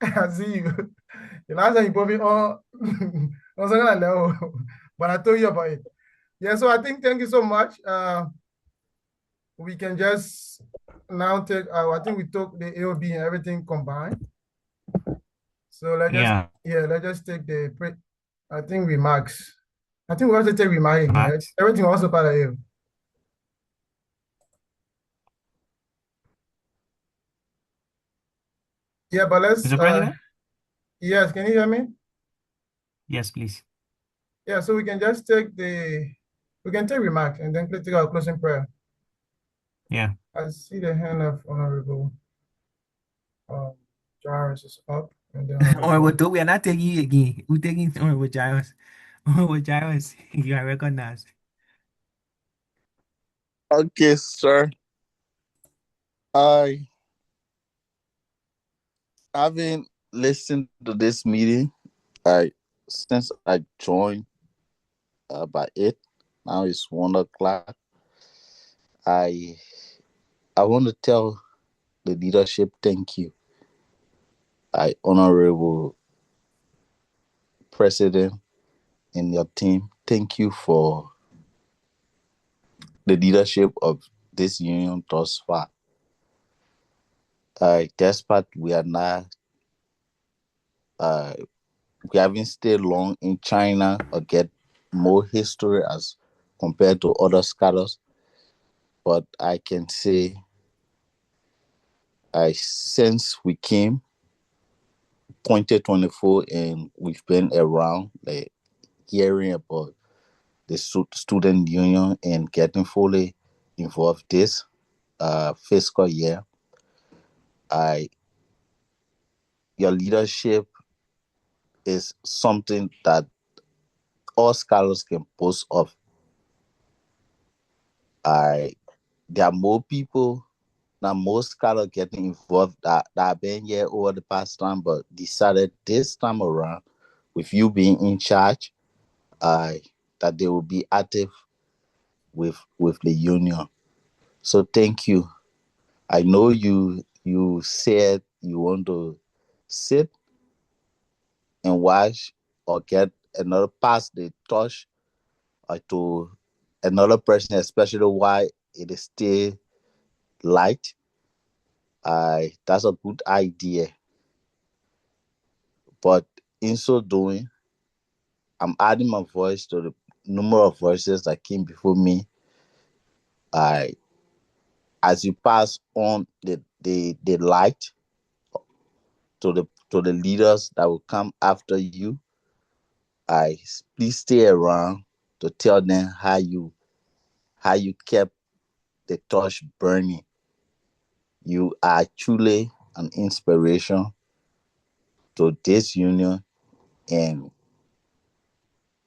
I see you. The last time you put me on, I was gonna know, but I told you about it. Yeah, so I think thank you so much. We can just now take I think we took the AOB and everything combined. So let's just take the I think remarks. I think we have to take remarks again. Right? Everything also part of you. Yeah, but let's Mr. President? Yes, can you hear me? Yes, please. Yeah, so we can just take remarks and then take our closing prayer. Yeah. I see the hand of Honorable Jairus is up. And then Honorable, we are not taking you again. We're taking Honorable Jairus. Honorable Jairus, you are recognized. Okay, sir. I having listened to this meeting, since I joined by 8, now it's 1 o'clock. I want to tell the leadership thank you. Honorable President and your team, thank you for the leadership of this union thus far. Despite we are not we haven't stayed long in China or get more history as compared to other scholars. But I can say, I since we came 2024 and we've been around, like hearing about the student union and getting fully involved this fiscal year. I Your leadership is something that all scholars can boast of. I There are more people now, most scholars getting involved that have been here over the past time, but decided this time around, with you being in charge, that they will be active with the union. So thank you. I know you said you want to sit and watch or get another pass the touch to another person, especially why it is still light. That's a good idea. But in so doing, I'm adding my voice to the number of voices that came before me. I As you pass on the light to the leaders that will come after you, I please stay around to tell them how you kept the torch burning. You are truly an inspiration to this union and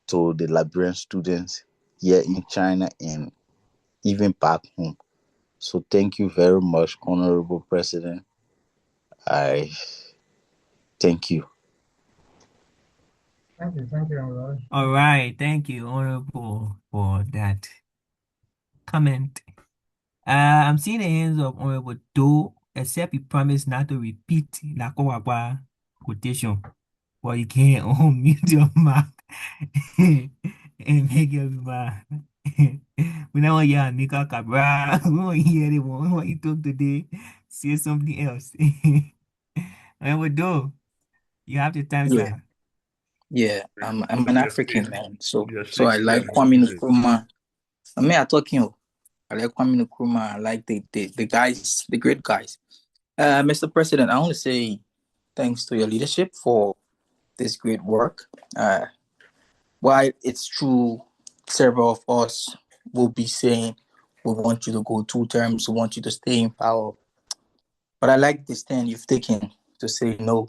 to the Liberian students here in China and even back home. So thank you very much, Honorable President. I thank you. Thank you, Amber. All right. Thank you, Honorable, for that comment. I'm seeing the hands of Honorable Doe, except he promised not to repeat Nakawaba quotation. But you can't unmute your mouth and make your remark. We don't want to hear Nika Cabra. We want to hear the one what you talk today. Say something else. Honorable Doe, you have the time, Yeah, sir. yeah. I'm an Yes, African please. man, so Yes, I please. like Yes, Kwame please. Nkrumah. I mean, I talking. I like Kwame Nkrumah. I like the guys, the great guys. Mr. President, I want to say thanks to your leadership for this great work. While it's true, several of us will be saying we want you to go 2 terms, we want you to stay in power. But I like the stand you've taken to say no.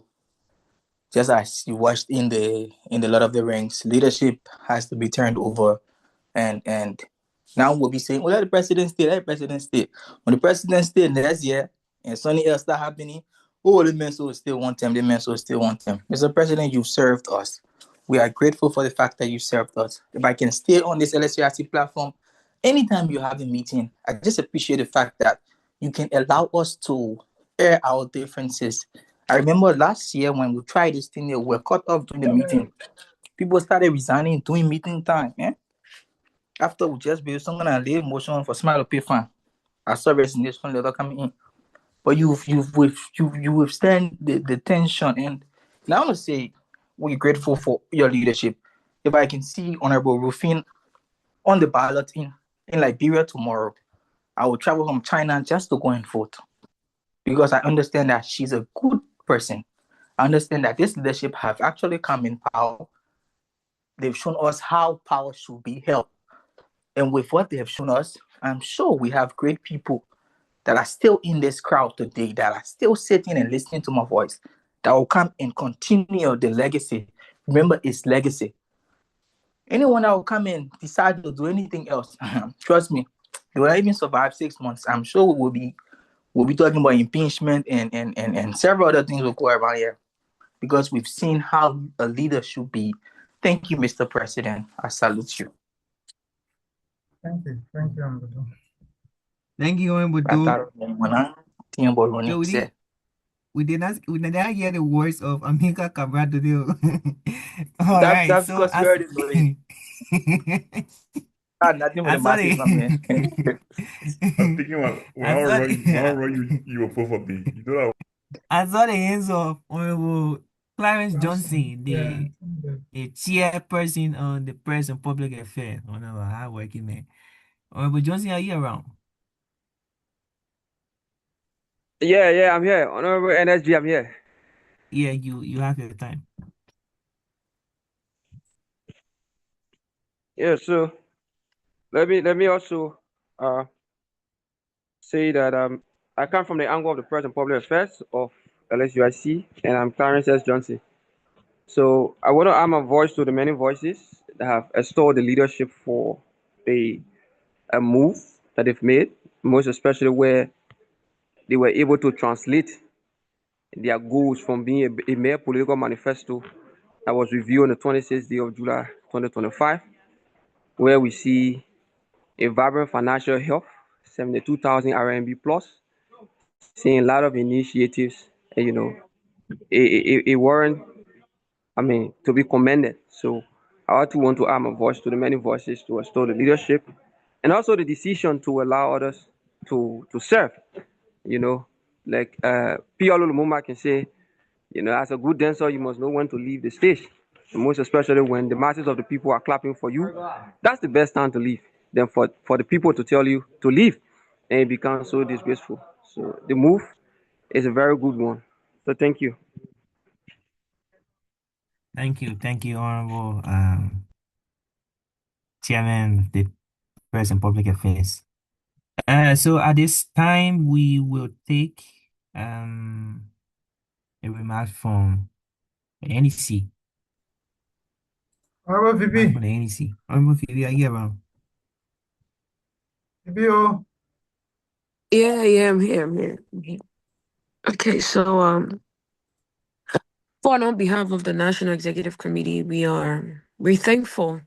Just as you watched in the Lord of the Rings, leadership has to be turned over, and now we'll be saying, "Oh, let the president stay, let the president stay." When the president stay next year, and something else start happening, oh, the men so still want them, the men so still want them. Mr. President, you've served us. We are grateful for the fact that you served us. If I can stay on this LSUIC platform, anytime you have a meeting, I just appreciate the fact that you can allow us to air our differences. I remember last year when we tried this thing, we were cut off during the meeting. People started resigning during meeting time. After we just built some kind of lay motion for smile to pay fine. I saw resignation letter coming in. But you withstand the tension, and now I want to say we're grateful for your leadership. If I can see Honorable Rufin on the ballot in Liberia tomorrow, I will travel from China just to go and vote. Because I understand that she's a good person. I understand that this leadership have actually come in power. They've shown us how power should be held. And with what they have shown us, I'm sure we have great people that are still in this crowd today, that are still sitting and listening to my voice, that will come and continue the legacy. Remember, it's legacy. Anyone that will come and decide to do anything else, trust me, they will not even survive 6 months. I'm sure we'll be talking about impeachment and several other things will go around here because we've seen how a leader should be. Thank you, Mr. President. I salute you. Thank you, Amber. Thank you, Honorable Doe. So we did not hear the words of Amika Cabral today. All right, That's so because you already know it. Nothing with the I saw masses from here. I'm thinking about I saw whenever the you will pop up the, you know that I saw the hands of Honorable Clarence Johnson, Yeah. the chairperson on the Press and Public Affairs. Oh no, I working there. Honorable Johnson, are you around? Yeah, I'm here. Honorable NSG, I'm here. Yeah, you have your time. Yeah, so let me also uh say that I come from the angle of the Press and Public Affairs of LSUIC, and I'm Clarence S. Johnson. So I want to add my voice to the many voices that have extolled the leadership for a a move that they've made, most especially where they were able to translate their goals from being a mere political manifesto that was reviewed on the 26th day of July 2025, where we see a vibrant financial health, 72,000 RMB plus, seeing a lot of initiatives, a warrant, to be commended. So I also want to add my voice to the many voices to restore the leadership and also the decision to allow others to serve, you know, like Piolo Lumumba can say, as a good dancer, you must know when to leave the stage. And most especially when the masses of the people are clapping for you, that's the best time to leave. Then for the people to tell you to leave, and it becomes so disgraceful. So the move is a very good one. So thank you. Thank you, Honorable Chairman of the Press and Public Affairs. So at this time, we will take a remark from the NEC. Honorable Remark VP. from the NEC. Honorable Phoebe, are you around? VPO. Yeah, I'm here. Okay, so on behalf of the National Executive Committee, we're thankful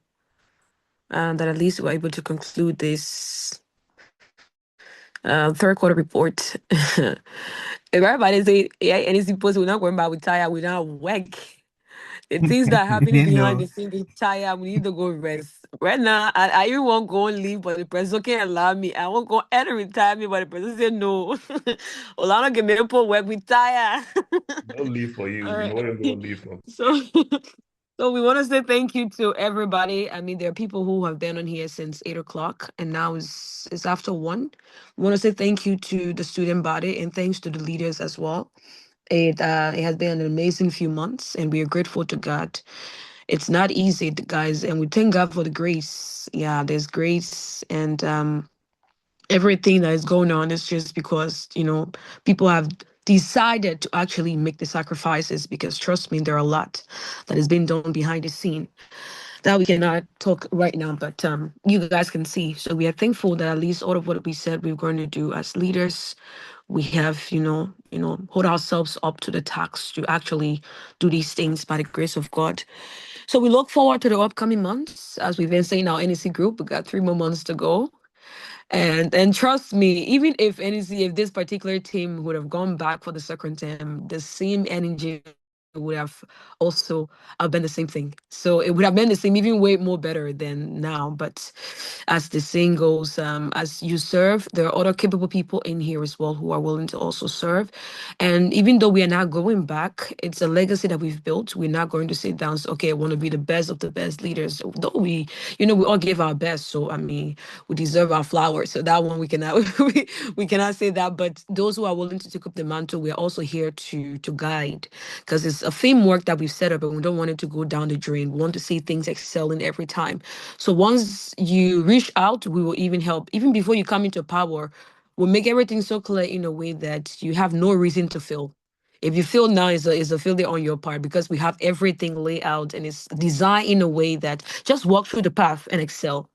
that at least we're able to conclude this third quarter report. If everybody say, yeah, anything possible, we're not going back, we tired, we don't work. The things that are happening behind No. the scenes, we tired, we need to go rest. Right now, I even want to go and leave, but the president can't allow me. I won't go and retire me, but the president said no. Olana can make work, we tired. No leave for you. All You know right. what I'm going to leave for. So, so we want to say thank you to everybody. I mean, there are people who have been on here since 8 o'clock, and now it's after 1. We want to say thank you to the student body and thanks to the leaders as well. It has been an amazing few months, and we are grateful to God. It's not easy, guys, and we thank God for the grace. Yeah, there's grace, and everything that is going on is just because people have decided to actually make the sacrifices, because trust me, there are a lot that is being done behind the scene that we cannot talk right now, but you guys can see. So we are thankful that at least all of what we said we're going to do as leaders, we have hold ourselves up to the task to actually do these things by the grace of God. So we look forward to the upcoming months. As we've been saying, our NEC group, we got 3 more months to go. And trust me, even if this particular team would have gone back for the second term, the same energy would have also been the same thing. So it would have been the same, even way more better than now. But as the saying goes, as you serve, there are other capable people in here as well who are willing to also serve. And even though we are not going back, it's a legacy that we've built. We're not going to sit down and say, okay, I want to be the best of the best leaders. Though we all give our best. So I mean, we deserve our flowers. So that one we cannot we cannot say that. But those who are willing to take up the mantle, we are also here to guide, because it's a framework that we've set up, and we don't want it to go down the drain. We want to see things excelling every time. So once you reach out, we will even help. Even before you come into power, we'll make everything so clear in a way that you have no reason to fail. If you feel now is a failure on your part, because we have everything laid out and it's designed in a way that just walk through the path and excel.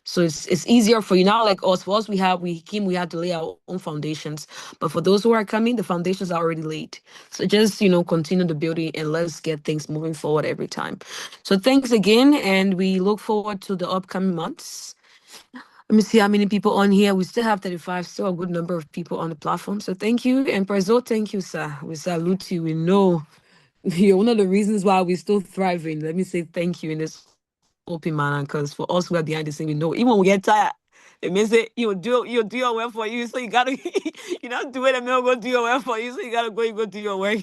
So it's easier for you now, like us. For us, we had to lay our own foundations. But for those who are coming, the foundations are already laid. So just continue the building and let's get things moving forward every time. So thanks again, and we look forward to the upcoming months. Let me see how many people on here. We still have 35, still a good number of people on the platform. So thank you. And Prezo, thank you, sir. We salute you. We know you're one of the reasons why we're still thriving. Let me say thank you in this open manner, because for us who are behind the scene, we know even when we get tired, it means that you do your work for you. So you gotta do it and they'll go do your work for you. So you gotta go, you go do your work.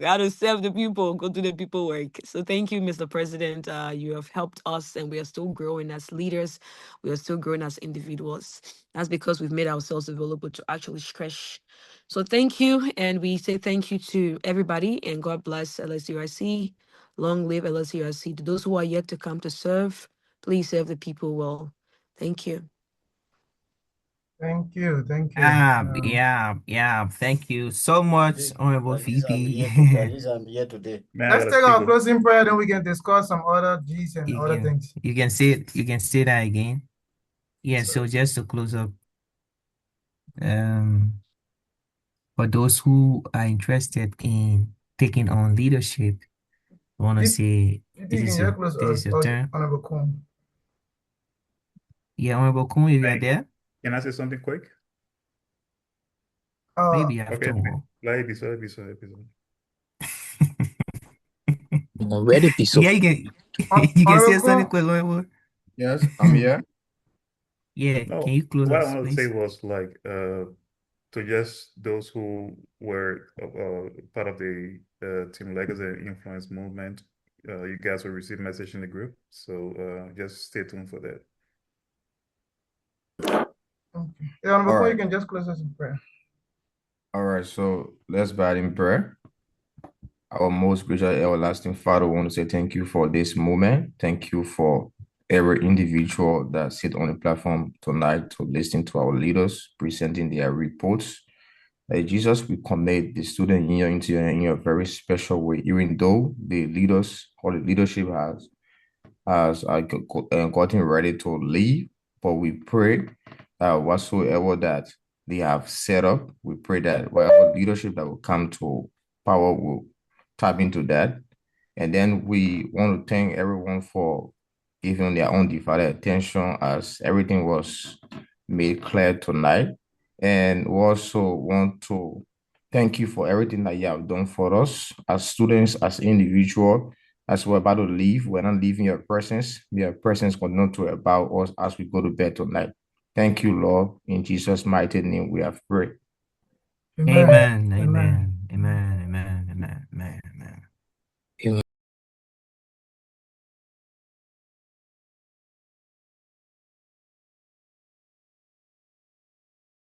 We have to serve the people, go to the people work. So thank you, Mr. President. You have helped us, and we are still growing as leaders. We are still growing as individuals. That's because we've made ourselves available to actually stretch. So thank you, and we say thank you to everybody, and God bless LSUIC. Long live LSUIC. To those who are yet to come to serve, please serve the people well. Thank you. Thank you. Thank you. Yeah. Thank you so much, Honorable At least I'm here VP. at least I'm here today. Man, I Let's gotta take speak. our closing prayer, then we can discuss some other G's and You other can things. you can say it, you can say that again. Yeah, so just to close up, um, for those who are interested in taking on leadership, I want to If say you can just close this is your us, turn. Honorable Kuhn. Yeah, Honorable Kun, if you are Hey, there, can I say something quick? Uh, maybe you have Okay, to go. like episode. Where the piece Yeah, of you can you can say Honorable something Kuhn, quick, Honorable. Yes, I'm here. Yeah, can No, you close what I us, want to say please? was like to just those who were part of the Team Legacy and Influence movement. You guys will receive message in the group, so just stay tuned for that. okay. Yeah, Honorable All Kuhn, right. you can just close us in prayer. All right. So let's bow in prayer. Our most gracious everlasting Father, we want to say thank you for this moment. Thank you for every individual that sit on the platform tonight to listen to our leaders presenting their reports. Jesus, we commit the student union into your in a very special way, even though the leaders or the leadership has gotten ready to leave. But we pray that whatsoever that they have set up, we pray that whatever leadership that will come to power will tap into that. And then we want to thank everyone for giving their own divided attention as everything was made clear tonight. And we also want to thank you for everything that you have done for us as students, as individual, as we're about to leave. We're not leaving your presence. May your presence continue to about us as we go to bed tonight. Thank you, Lord. In Jesus' mighty name, we have prayed. Amen. Amen, Amen. amen, amen, amen, amen, amen.